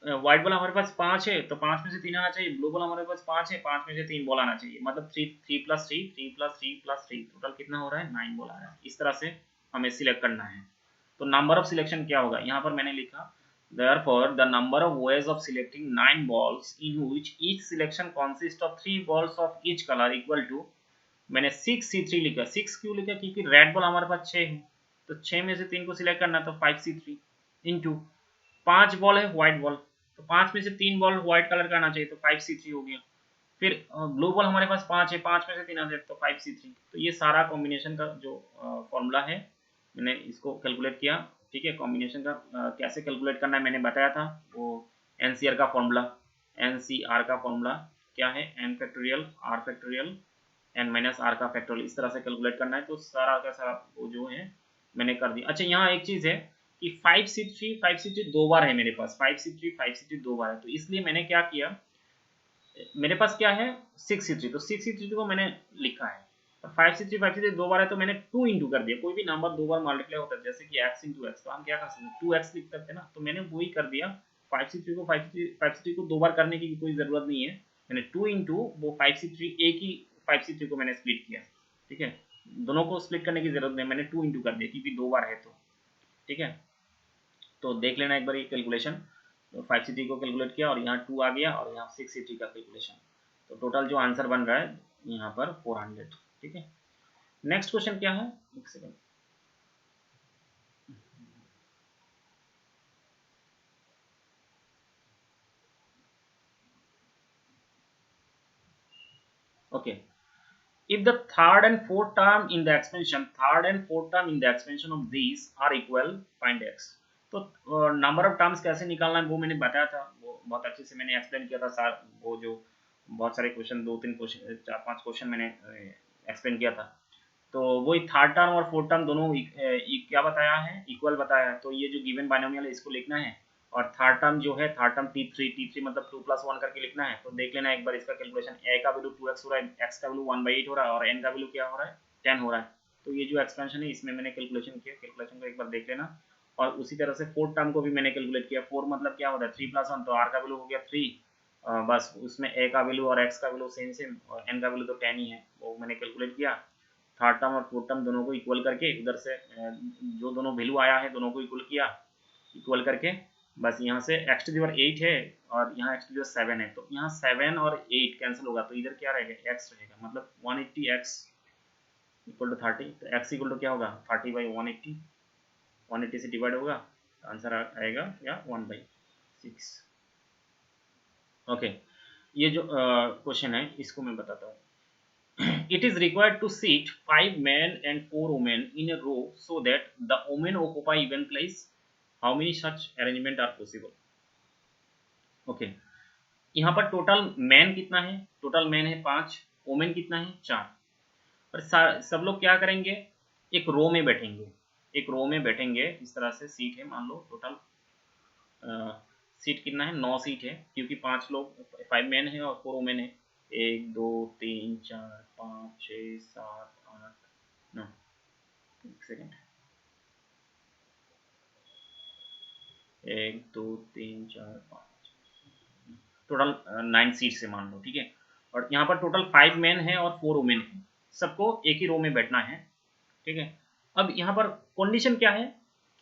व्हाइट बॉल हमारे पास 5 है, तो 5 में से 3 आना चाहिए। ब्लू बॉल हमारे पास 5 है, 5 में से 3 बॉल आना चाहिए। मतलब 3 प्लस 3 टोटल कितना हो रहा है, 9 बॉल आ रहा है। इस तरह से हमें सिलेक्ट करना है। तो नंबर ऑफ सिलेक्शन क्या होगा, यहाँ पर मैंने लिखा therefore the number of ways of selecting 9 balls in which each selection consists of 3 balls of each color equal to, मैंने 6C3 लिखा। 6 क्यों लिखा, क्योंकि रेड बॉल हमारे पास 6 है, तो 6 में से 3 को सिलेक्ट करना, तो 5C3 इंटू 5 बॉल है व्हाइट बॉल, तो 5 में से 3 बॉल व्हाइट कलर का आना चाहिए, तो 5C3 हो गया। फिर ब्लू बॉल हमारे पास 5 है, 5 में से 3 आ जाए, तो 5C3। तो ये सारा कॉम्बिनेशन का जो फॉर्मूला है, मैंने इसको कैलकुलेट किया। ठीक है, कॉम्बिनेशन का कैसे कैलकुलेट करना है मैंने बताया था, वो एनसीआर का फॉर्मूला। एनसीआर का फॉर्मूला क्या है, n factorial r factorial N minus are का फैक्टोरियल, इस तरह से कैलकुलेट करना है। तो सारा का सारा वो जो है मैंने कर दिया। अच्छा, यहाँ एक चीज़ है कि 5C3 दो बार है मेरे पास, 5C3 दो बार है, तो इसलिए मैंने क्या किया, मेरे पास क्या है 6C3, तो 6C3 को मैंने लिखा है। और 5C3 दो बार है, तो मैंने 2 इंटू कर दिया। कोई भी नंबर दो बार मल्टीप्लाई होता है, जैसे कि x इंटू एक्स, तो हम क्या कर सकते हैं 2x लिख सकते हैं ना, तो मैंने वही कर दिया। 5C3 को दो बार करने की कोई जरूरत नहीं है, मैंने 2 इंटू वो 5C3 एक ही 5C3 को मैंने स्प्लिट किया। ठीक है, दोनों को स्प्लिट करने की जरूरत नहीं, मैंने 2 इंटू कर दिया क्योंकि दो बार है तो। ठीक है, तो देख लेना एक बार ये कैलकुलेशन। तो 5C3 को कैलकुलेट किया और यहाँ 2 आ गया, और यहाँ 6C3 का कैलकुलेशन। तो टोटल जो आंसर बन रहा है यहाँ पर 400। ठीक है, नेक्स्ट क्वेश्चन क्या है, एक second. Okay, if the third and fourth term in the expansion of these are equal, find x। तो नंबर ऑफ टर्म्स कैसे निकालना है वो मैंने बताया था, वो बहुत अच्छे से मैंने एक्सप्लेन किया था सर। वो जो बहुत सारे क्वेश्चन, 2-3 क्वेश्चन, 4-5 क्वेश्चन मैंने एक्सप्लेन किया था। तो वही थर्ड टर्म और फोर्थ टर्म दोनों क्या बताया है, इक्वल बताया है। तो ये जो गिवन बाइनोमियल है इसको लिखना है, और थर्ड टर्म जो है, थर्ड टर्म T3 मतलब 2+1 करके लिखना है। तो देख लेना एक बार इसका कैलकुलेशन। ए का वैल्यू 2x हो रहा है, x का वैल्यू 1/8 हो रहा है, और n का वैल्यू क्या हो रहा है 10 हो रहा है। तो ये जो एक्सपेंशन है इसमें मैंने कैलकुलेशन किया, कैलकुलेशन को एक बार देख लेना। और उसी तरह से फोर्थ टर्म को भी मैंने कैलकुलेट किया। 4 मतलब क्या होता है 3+1, तो r का वैल्यू हो गया 3, बस उसमें a का वैल्यू और x का वैल्यू सेम सेम, और n का वैल्यू तो 10 ही है, वो मैंने कैलकुलेट किया। थर्ड टर्म और फोर्थ टर्म दोनों को इक्वल करके, उधर से जो दोनों वैल्यू आया है दोनों को इक्वल किया, इक्वल करके बस यहाँ से x⁴ है और यहाँ x⁴ है, तो यहाँ 7 और 8 कैंसिल होगा, तो इधर क्या रहेगा x रहेगा, मतलब 180x इक्वल टू 30। तो x इक्वल टू क्या होगा 30/180, 180 से डिवाइड होगा, आंसर आएगा या 1/6। ओके, ये जो क्वेश्चन है इसको मैं बताता हूँ। It is required to seat 5 men and 4 women in a row so that the women occupy even place. How many such arrangement are possible? Okay, यहाँ पर टोटल मैन कितना है, टोटल मैन है 5, वोमेन कितना है 4। और सब लोग क्या करेंगे, एक रो में बैठेंगे, एक रो में बैठेंगे। इस तरह से सीट है, मान लो टोटल सीट कितना है 9 सीट है, क्योंकि 5 लोग 5 मैन है और 4 वोमेन है। 1 2 3 4 5 6 7 8 9, एक सेकेंड, 1 2 3 4 5, टोटल 9 सीट से मान लो। ठीक है, और यहाँ पर टोटल 5 मैन है और 4 वुमेन है, सबको एक ही रो में बैठना है। ठीक है, अब यहाँ पर कंडीशन क्या है,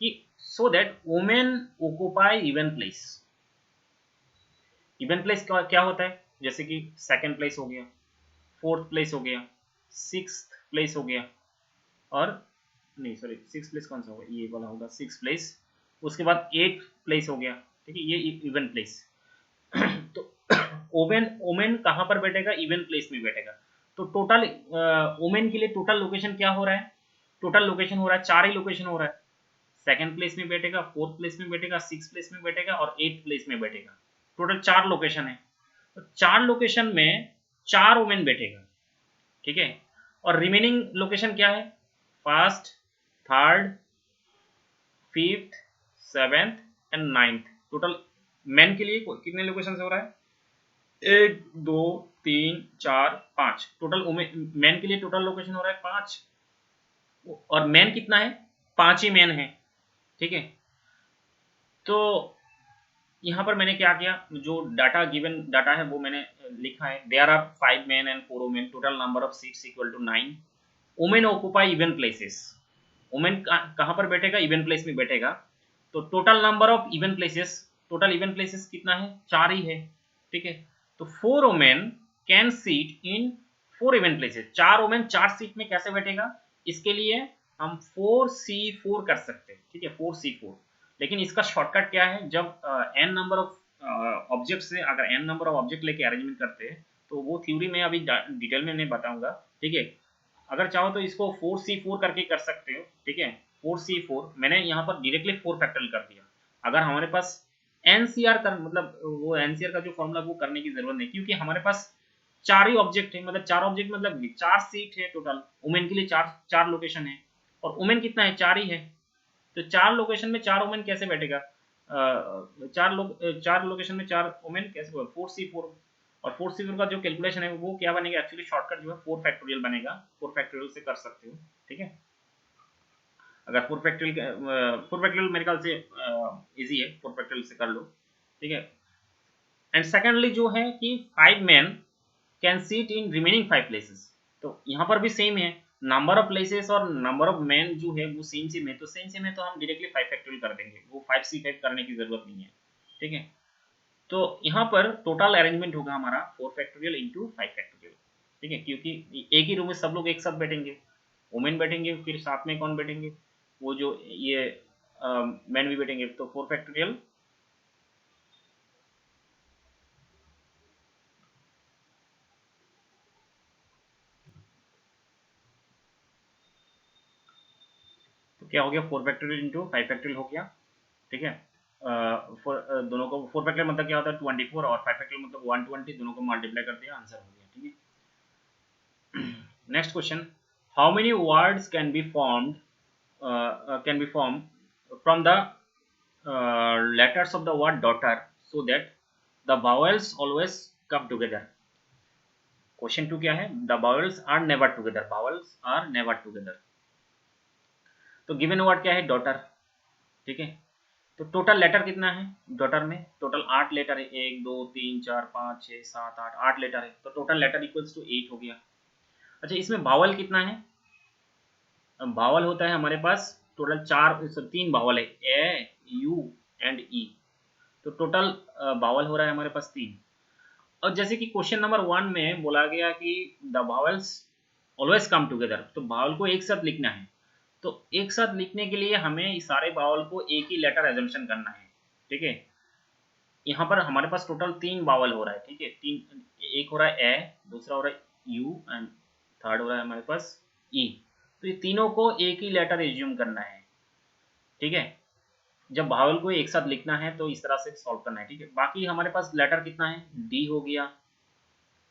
कि so that women occupy even place. Even place क्या होता है, जैसे कि सेकंड प्लेस हो गया, फोर्थ प्लेस हो गया, सिक्स्थ प्लेस हो गया, और नहीं सॉरी सिक्स प्लेस कौन सा होगा, ये वाला होगा सिक्स प्लेस, उसके बाद एट प्लेस हो गया, ठीक है, ये इवन प्लेस। तो ओमेन ओमेन कहाँ पर बैठेगा, इवन प्लेस में बैठेगा। तो टोटल ओमेन के लिए टोटल लोकेशन क्या हो रहा है, टोटल लोकेशन हो रहा है 4 ही लोकेशन हो रहा है। सेकंड प्लेस में बैठेगा, फोर्थ प्लेस में बैठेगा, सिक्स प्लेस में बैठेगा और एट प्लेस में बैठेगा। टोटल 4 लोकेशन है। तो 4 लोकेशन में 4 वुमेन बैठेगा, ठीक है। और रिमेनिंग लोकेशन क्या है, first, third, fifth, seventh and ninth. Total main के लिए कितने लोकेशन से हो रहा है, 1 2 3 4 5। टोटल मेन के लिए टोटल लोकेशन हो रहा है 5, और मेन कितना है, 5 ही मेन है, ठीक है। तो यहाँ पर मैंने क्या किया, जो डाटा गिवन डाटा है वो मैंने लिखा है। There are 5 men and 4 women, total number of seats equal to 9। Women occupy even places, women कहाँ पर बैठेगा, इवन प्लेस में बैठेगा। तो total number of even places, total even places कितना है, 4 ही है, ठीक है। तो 4 women can seat in 4 even places. 4 women 4 seat में कैसे बैठेगा, इसके लिए हम 4C4 कर सकते हैं, ठीक है, 4C4। लेकिन इसका शॉर्टकट क्या है, जब n नंबर ऑफ ऑब्जेक्ट से अगर n नंबर ऑफ ऑब्जेक्ट लेके अरेंजमेंट करते हैं, तो वो थ्योरी में अभी डिटेल में नहीं बताऊंगा, ठीक है। अगर चाहो तो इसको 4C4 करके कर सकते हो, ठीक है। 4C4 मैंने यहाँ पर डायरेक्टली 4 फैक्टोरियल कर दिया। अगर हमारे पास एनसीआर कर मतलब वो एनसीआर का जो फॉर्मूला वो करने की जरूरत नहीं, क्योंकि हमारे पास 4 ही ऑब्जेक्ट है, मतलब 4 ऑब्जेक्ट मतलब 4 सीट है टोटल। वुमेन के लिए 4 लोकेशन है, और वुमेन कितना है, 4 ही है। तो 4 लोकेशन में 4 वुमेन कैसे बैठेगा, 4 लोकेशन में 4 वुमेन कैसे, 4C4। और 4C4 का जो कैलकुलेशन है वो क्या बनेगा, एक्चुअली शॉर्टकट जो है 4 फैक्टोरियल बनेगा। 4 फैक्टोरियल से कर सकते हो, ठीक है। अगर 4 फैक्टोरियल मेरे ख्याल से इजी है, 4 फैक्टोरियल से कर लो, ठीक है। एंड सेकेंडली जो है कि 5 man can seat in remaining 5 places. तो यहाँ पर भी सेम है, नंबर ऑफ प्लेसेस और नंबर ऑफ मैन जो है वो सेम सेम है। तो सेम है तो हम डायरेक्टली 5 फैक्टोरियल कर देंगे, वो 5C5 करने की जरूरत नहीं है, ठीक है। तो यहाँ पर टोटल अरेंजमेंट होगा हमारा 4 फैक्टोरियल इंटू 5 फैक्टोरियल, ठीक है, क्योंकि एक ही रूम में सब लोग एक साथ बैठेंगे। वुमेन बैठेंगे, फिर साथ में कौन बैठेंगे, वो जो ये मैन भी बैठेंगे। तो 4 फैक्टोरियल तो क्या हो गया, 4 फैक्टोरियल इंटू 5 फैक्टोरियल हो गया, ठीक है। दोनों को 4 फैक्टोरियल मतलब क्या होता है 24, और 5 फैक्टोरियल मतलब 120, दोनों को मल्टीप्लाई कर दिया, आंसर हो गया, ठीक है। Next question, how many words can be form from the letters of the word daughter so that the vowels always come together। Question 2 क्या है, the vowels are never together, vowels are never together। तो गिवन वर्ड क्या है, डॉटर, ठीक है। तो टोटल लेटर कितना है डॉटर में, टोटल 8 लेटर है, 1 2 3 4 5 6 7 8, 8 लेटर है। तो टोटल लेटर इक्वल्स टू 8 हो गया। अच्छा, इसमें भावल कितना है, भावल होता है हमारे पास टोटल 3 भावल है, ए यू एंड ई। तो टोटल भावल हो रहा है हमारे पास 3। और जैसे कि क्वेश्चन नंबर 1 में बोला गया कि द भावल्स ऑलवेज कम टुगेदर, तो भावल को एक साथ लिखना है। तो एक साथ लिखने के लिए हमें इस सारे भावल को एक ही लेटर एजम्पशन करना है, ठीक है। यहाँ पर हमारे पास टोटल 3 भावल हो रहा है, ठीक है, 3, एक हो रहा है ए, दूसरा हो रहा है यू एंड थर्ड हो रहा है हमारे पास ई। तो ये तीनों को एक ही लेटर एज्यूम करना है, ठीक है। जब भावल को एक साथ लिखना है तो इस तरह से सॉल्व करना है, ठीक है। बाकी हमारे पास लेटर कितना है, डी हो गया,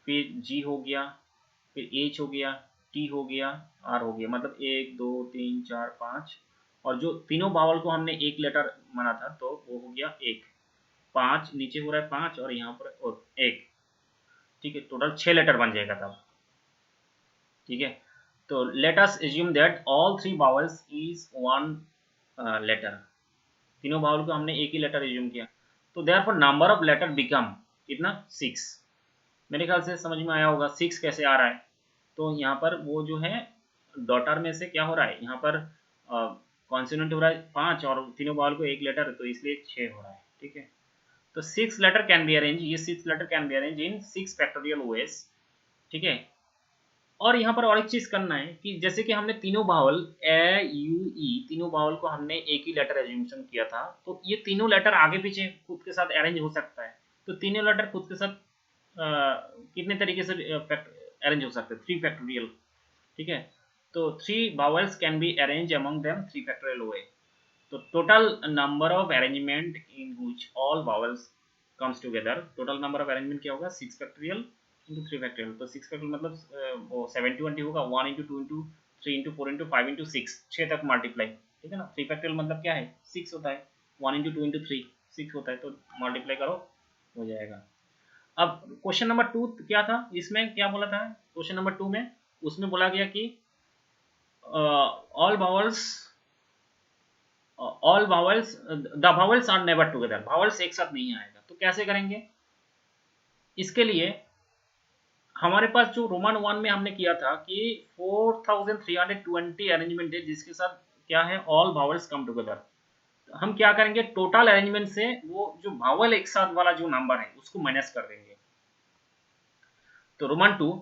फिर जी हो गया, फिर एच हो गया, टी हो गया, आर हो गया, मतलब 1 2 3 4 5। और जो तीनों भावल को हमने एक लेटर माना था तो वो हो गया 1, 5 नीचे हो रहा है 5 और यहाँ पर और 1, ठीक है। टोटल 6 लेटर बन जाएगा तब, ठीक है। तो let us assume that all 3 vowels is 1 letter. तीनों भावल को हमने एक ही लेटर एज्यूम किया, तो therefore number of letter become कितना, 6। मेरे ख्याल से समझ में आया होगा 6 कैसे आ रहा है। तो यहाँ पर वो जो है डॉटर में से क्या हो रहा है, यहाँ पर कॉन्सोनेंट हो रहा है 5 और तीनों वावल को एक लेटर, तो इसलिए 6 हो रहा है। ठीक है, तो 6 लेटर कैन बी अरेंज, ये 6 letter can be arrange in 6 factorial ways. ठीक है, और यहाँ पर और एक चीज करना है कि जैसे कि हमने तीनों बावल ए यू ई तीनों बावल को हमने एक ही लेटर एज्यूमशन किया था, तो ये तीनों लेटर आगे पीछे खुद के साथ अरेंज हो सकता है। तो तीनों लेटर खुद के साथ कितने तरीके से अरेंज हो सकते हैं? 3 फैक्टोरियल। ठीक है, तो 3 vowels can be arrange among them 3 factorial way. तो total number of arrangement in which all vowels comes together, total number of arrangement क्या होगा? 6 फैक्टोरियल इंटू 3 फैक्टोरियल। तो 6 फैक्टोरियल मतलब वो 70 होगा, 1 into 2 into 3 into 4 into 5 into 6, 6 तक मल्टीप्लाई। ठीक है ना, 3 फैक्टोरियल मतलब क्या है? 6 होता है, 1 इंटू 2 इंटू 3 6 होता है, तो मल्टीप्लाई करो हो जाएगा। अब क्वेश्चन नंबर 2 क्या था, इसमें क्या बोला था क्वेश्चन नंबर 2 में? उसमें बोला गया कि all vowels the vowels are never together, vowels एक साथ नहीं आएगा। तो कैसे करेंगे? इसके लिए हमारे पास जो रोमन 1 में हमने किया था कि 4320 अरेंजमेंट है जिसके साथ क्या है? All vowels come together. हम क्या करेंगे? टोटल अरेंजमेंट से वो जो बावल एक साथ वाला जो नंबर है उसको माइनस कर देंगे। तो रोमन 2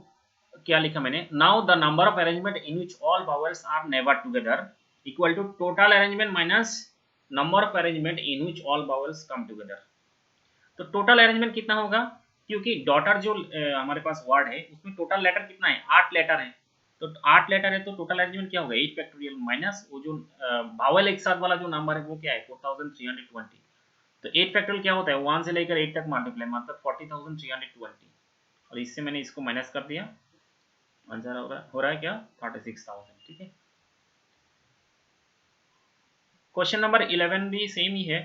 क्या लिखा मैंने? Now the number of arrangement in which all vowels are never together equal to total arrangement minus number of arrangement in which all vowels come together. तो टोटल अरेंजमेंट कितना होगा? क्योंकि डॉटर जो हमारे पास वर्ड है उसमें टोटल लेटर कितना है? 8 लेटर है। तो 8 लेटर है, तो टोटल अरेंजमेंट क्या होगा? 8 फैक्टोरियल माइनस वो जो बावल एक साथ वाला जो नंबर है वो क्या है? 4320। तो 8 फैक्टोरियल क्या होता है? 1 से लेकर 8 तक मल्टीप्लाई, मतलब 40320। और इससे मैंने इसको माइनस कर दिया, आंसर हो रहा है क्या? 36,000। ठीक है, क्वेश्चन नंबर 11 भी सेम ही है।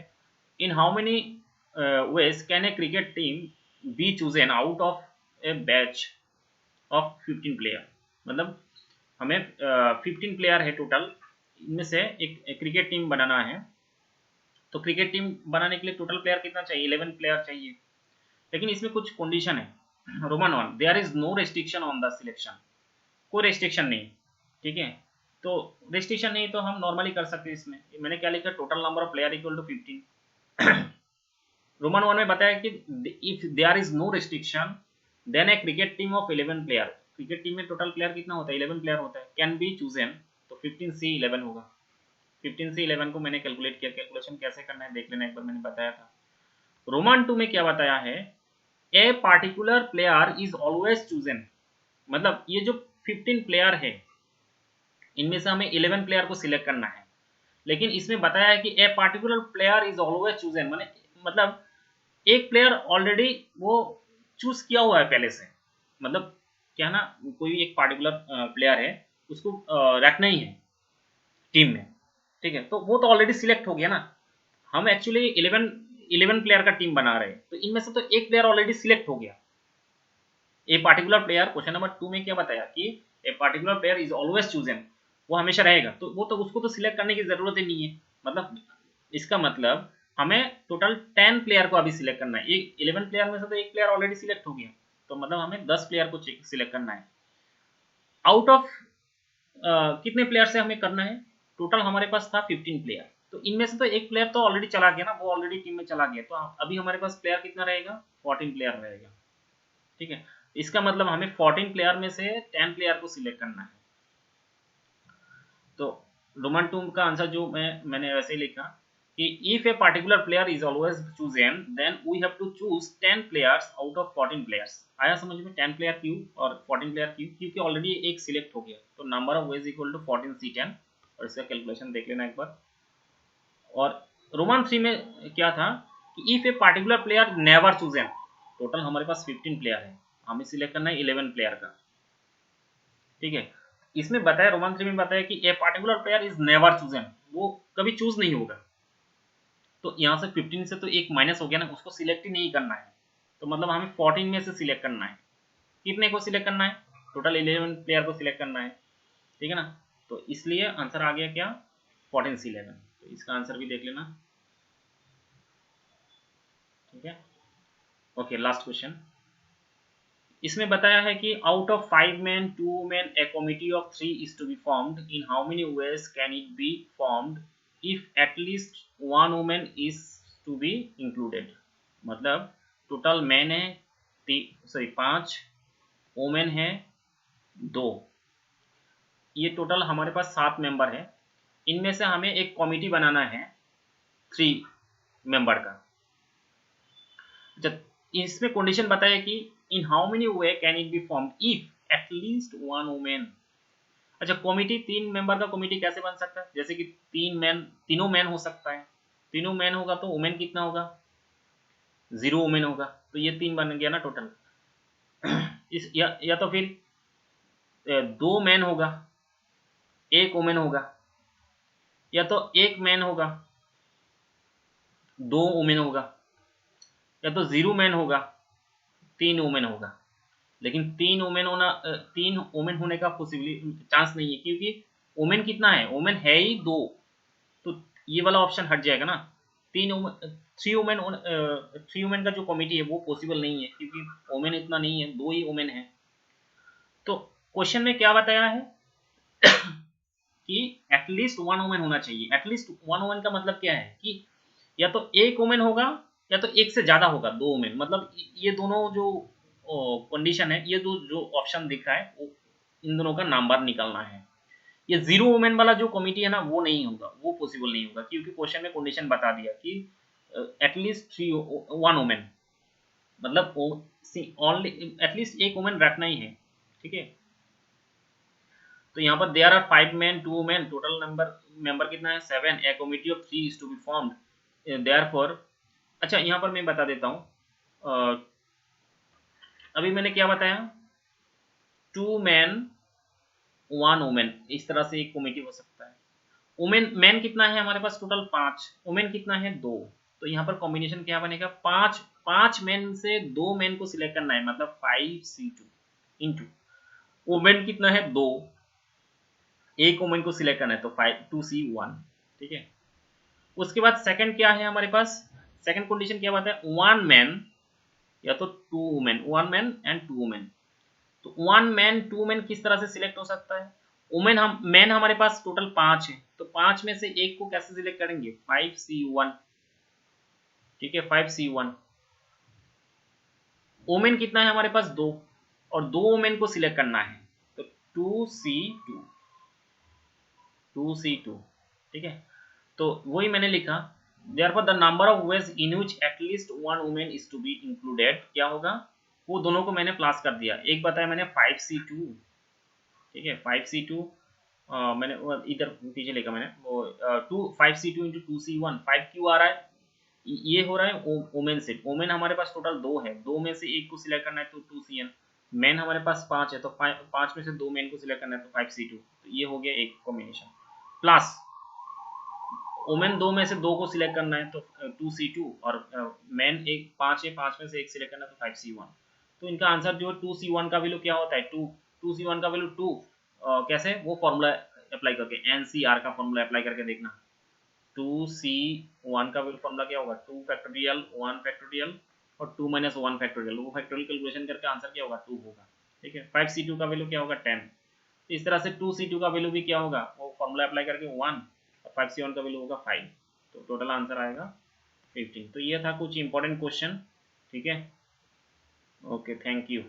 In how many ways can a cricket team be chosen out of a batch of 15 player? मतलब हमें 15 प्लेयर है टोटल, इनमें से एक क्रिकेट टीम बनाना है। तो क्रिकेट टीम बनाने के लिए टोटल प्लेयर कितना चाहिए? 11 प्लेयर चाहिए। लेकिन इसमें कुछ कंडीशन है। Roman 1, there is no restriction on the selection, कोई रेस्ट्रिक्शन नहीं। ठीक है, तो रेस्ट्रिक्शन नहीं तो हम नॉर्मली कर सकते हैं। इसमें मैंने क्या लिखा? Total number of player equal to 15। Roman 1 में बताया कि if there is no restriction then a cricket team of 11 player, cricket team में टोटल प्लेयर कितना होता है? 11 प्लेयर होता है, कैन बी चूजन। तो 15 से 11 होगा। 15 से 11 को मैंने कैलकुलेट किया। कैलकुलेशन कैसे करना है देख लेना एक बार, मैंने बताया था। रोमन 2 में क्या बताया है? ए particular player is always chosen, मतलब ये जो 15 प्लेयर है इनमें से हमें 11 प्लेयर को सिलेक्ट करना है। लेकिन इसमें बताया है कि ए particular player is always chosen, माने मतलब एक प्लेयर ऑलरेडी वो चूज किया हुआ है पहले से। मतलब क्या ना, कोई एक पार्टिकुलर प्लेयर है उसको रखना ही है टीम में। ठीक है, तो वो तो ऑलरेडी सिलेक्ट हो गया ना। हम एक्चुअली 11 प्लेयर का टीम बना रहे हैं, तो इनमें से तो एक प्लेयर ऑलरेडी सिलेक्ट हो गया। ए पार्टिकुलर प्लेयर, क्वेश्चन नंबर 2 में क्या बताया कि ए particular player is always chosen, वो हमेशा रहेगा। तो वो तो उसको तो सिलेक्ट करने की जरूरत ही नहीं है। मतलब इसका मतलब हमें टोटल 10 प्लेयर को अभी सिलेक्ट करना है। 11 प्लेयर में से तो एक प्लेयर ऑलरेडी सिलेक्ट हो गया, तो मतलब हमें 10 प्लेयर को सिलेक्ट करना है। आउट ऑफ कितने प्लेयर से हमें करना है? टोटल हमारे पास था 15 प्लेयर, तो इनमें से तो एक प्लेयर तो ऑलरेडी चला गया ना, वो ऑलरेडी टीम में चला गया। तो अभी हमारे पास प्लेयर कितना रहेगा? 14 प्लेयर रहेगा। ठीक है, इसका मतलब हमें 14 प्लेयर में से 10 प्लेयर को सिलेक्ट करना है। तो रोमन 2 का आंसर जो मैंने वैसे ही लिखा कि if a particular player is always chosen then we have to choose 10 players out of 14 players. आया समझ में? 10 प्लेयर क्यों और 14 प्लेयर क्यों? क्योंकि ऑलरेडी एक सिलेक्ट हो गया। तो number of ways equal to 14 c 10, और इसका कैलकुलेशन देख लेना एक बार। और रोमन 3 में क्या था कि if a particular player never chosen, total हमारे पास 15 प्लेयर है, हमें सिलेक्ट करना है 11 प्लेयर का। ठीक है, इसमें बताया रोमन 3 में बताया कि ए particular player is never chosen, वो कभी चूज नहीं होगा। तो यहाँ से 15 से तो एक माइनस हो गया ना, उसको सिलेक्ट ही नहीं करना है। तो मतलब हमें 14 में से सिलेक्ट करना है। कितने को सिलेक्ट करना है? टोटल 11 प्लेयर को सिलेक्ट करना है। ठीक है ना, तो इसलिए आंसर आ गया क्या? 14 से 11। तो इसका आंसर भी देख लेना। ठीक है, ओके, लास्ट क्वेश्चन। इसमें बताया है कि out of 5 men 2 women a committee of 3 is to be formed. In how many ways can it be formed if at least one woman is to be included? मतलब टोटल मैन है 5, वोमेन है 2, ये टोटल हमारे पास 7 मेंबर है। इनमें से हमें एक कमिटी बनाना है 3 मेंबर का। जब इसमें कंडीशन बताया कि इन how many way can it be formed if at least one women. अच्छा, कमिटी 3 मेंबर का कमिटी कैसे बन सकता है? जैसे कि तीनों मैन हो सकता है। तीनों मैन होगा तो वुमेन कितना होगा? 0 वुमेन होगा, तो ये 3 बन गया ना टोटल। इस या तो फिर 2 मैन होगा 1 वुमेन होगा, या तो 1 मैन होगा 2 वुमेन होगा, या तो 0 मैन होगा 3 वुमेन होगा। लेकिन 3 वुमेन होने का पॉसिबिलिटी चांस नहीं है, क्योंकि वुमेन कितना है? वुमेन है ही 2, तो ये वाला ऑप्शन हट जाएगा ना। 3 वुमेन का जो कमिटी है वो पॉसिबल नहीं है, क्योंकि वुमेन इतना नहीं है, 2 ही वुमेन है। तो क्वेश्चन में क्या बताया है कि एटलीस्ट 1 वुमेन होना चाहिए। एटलीस्ट 1 वुमेन का मतलब क्या है कि या तो 1 वुमेन होगा या तो 1 से ज्यादा होगा 2 वुमेन। मतलब ये दोनों जो कंडीशन है, ये जो ऑप्शन दिख रहा है इन दोनों का नंबर निकालना है। ये 0 वुमेन वाला जो कमिटी है ना वो नहीं होगा, वो पॉसिबल नहीं होगा, क्योंकि क्वेश्चन में कंडीशन बता दिया कि एटलीस्ट 1 वुमेन, मतलब ओनली एटलीस्ट 1 वुमेन रखना ही है। ठीक है, तो यहाँ पर there are 5 men 2 women, total member कितना है? 7। A committee of 3 is to be formed therefore. अच्छा, यहाँ पर मैं बता देता हूँ, अभी मैंने क्या बताया? 2 men 1 woman, इस तरह से एक कमिटी हो सकता है। वुमेन मैन कितना है हमारे पास? टोटल 5। वुमेन कितना है? 2। तो यहाँ पर कॉम्बिनेशन क्या बनेगा? 5 मैन से 2 मैन को सिलेक्ट करना है, मतलब 5C2 इंटू वुमेन कितना है? 2, एक वुमेन को सिलेक्ट करना है तो 2C1। ठीक है, उसके बाद सेकंड क्या है हमारे पास? सेकंड कंडीशन क्या बात है? 1 मैन या तो 2 वुमेन, 1 मैन एंड 2 वुमेन। तो 1 मैन 2 वुमेन किस तरह से सिलेक्ट हो सकता है? वुमेन मैन हमारे पास टोटल 5 है, तो 5 में से एक को कैसे सिलेक्ट करेंगे? 5C1। ठीक है, 5C1। वुमेन कितना है हमारे पास? 2, और 2 वुमेन को सिलेक्ट करना है तो 2C2। 2C2। ठीक है, तो वही मैंने लिखा, therefore the number of ways in which at least one woman is to be included क्या होगा? वो दोनों को मैंने प्लस कर दिया। एक बताया मैंने 5C2, ठीक है, 5C2 मैंने इधर पीछे लिखा मैंने वो 5C2 इंटू 2C1। 5 क्यों आ रहा है? ये हो रहा है वुमेन से। वुमेन हमारे पास टोटल 2 है, 2 में से एक को सिलेक्ट करना है तो 2CN। मैन हमारे पास 5 है, तो 5 में से 2 मैन को सिलेक्ट करना है तो 5C2। तो ये हो गया एक कॉम्बिनेशन। प्लस वुमेन 2 में से 2 को सिलेक्ट करना है तो 2C2, और मैन 5 है, 5 में से एक सिलेक्ट करना है तो 5C1। तो इनका आंसर जो है 2C1 का वैल्यू क्या होता है? 2C1 का वैल्यू 2। कैसे? वो फॉर्मूला अप्लाई करके, NCR का फॉर्मूला अप्लाई करके देखना। 2C1 का वैल्यू फॉर्मूला क्या होगा? 2 फैक्टोरियल 1 फैक्टोरियल और 2 माइनस 1 फैक्टोरियल। वो फैक्टोरियल कैलकुलेशन करके आंसर क्या होगा? 2 होगा। ठीक है, 5C2 का वैल्यू क्या होगा? 10। इस तरह से 2C2 का वैल्यू भी क्या होगा? वो फॉर्मूला अप्लाई करके 1, और 5C1 का वैल्यू होगा 5। तो टोटल आंसर आएगा 15। तो ये था कुछ इंपॉर्टेंट क्वेश्चन। ठीक है, ओके, थैंक यू।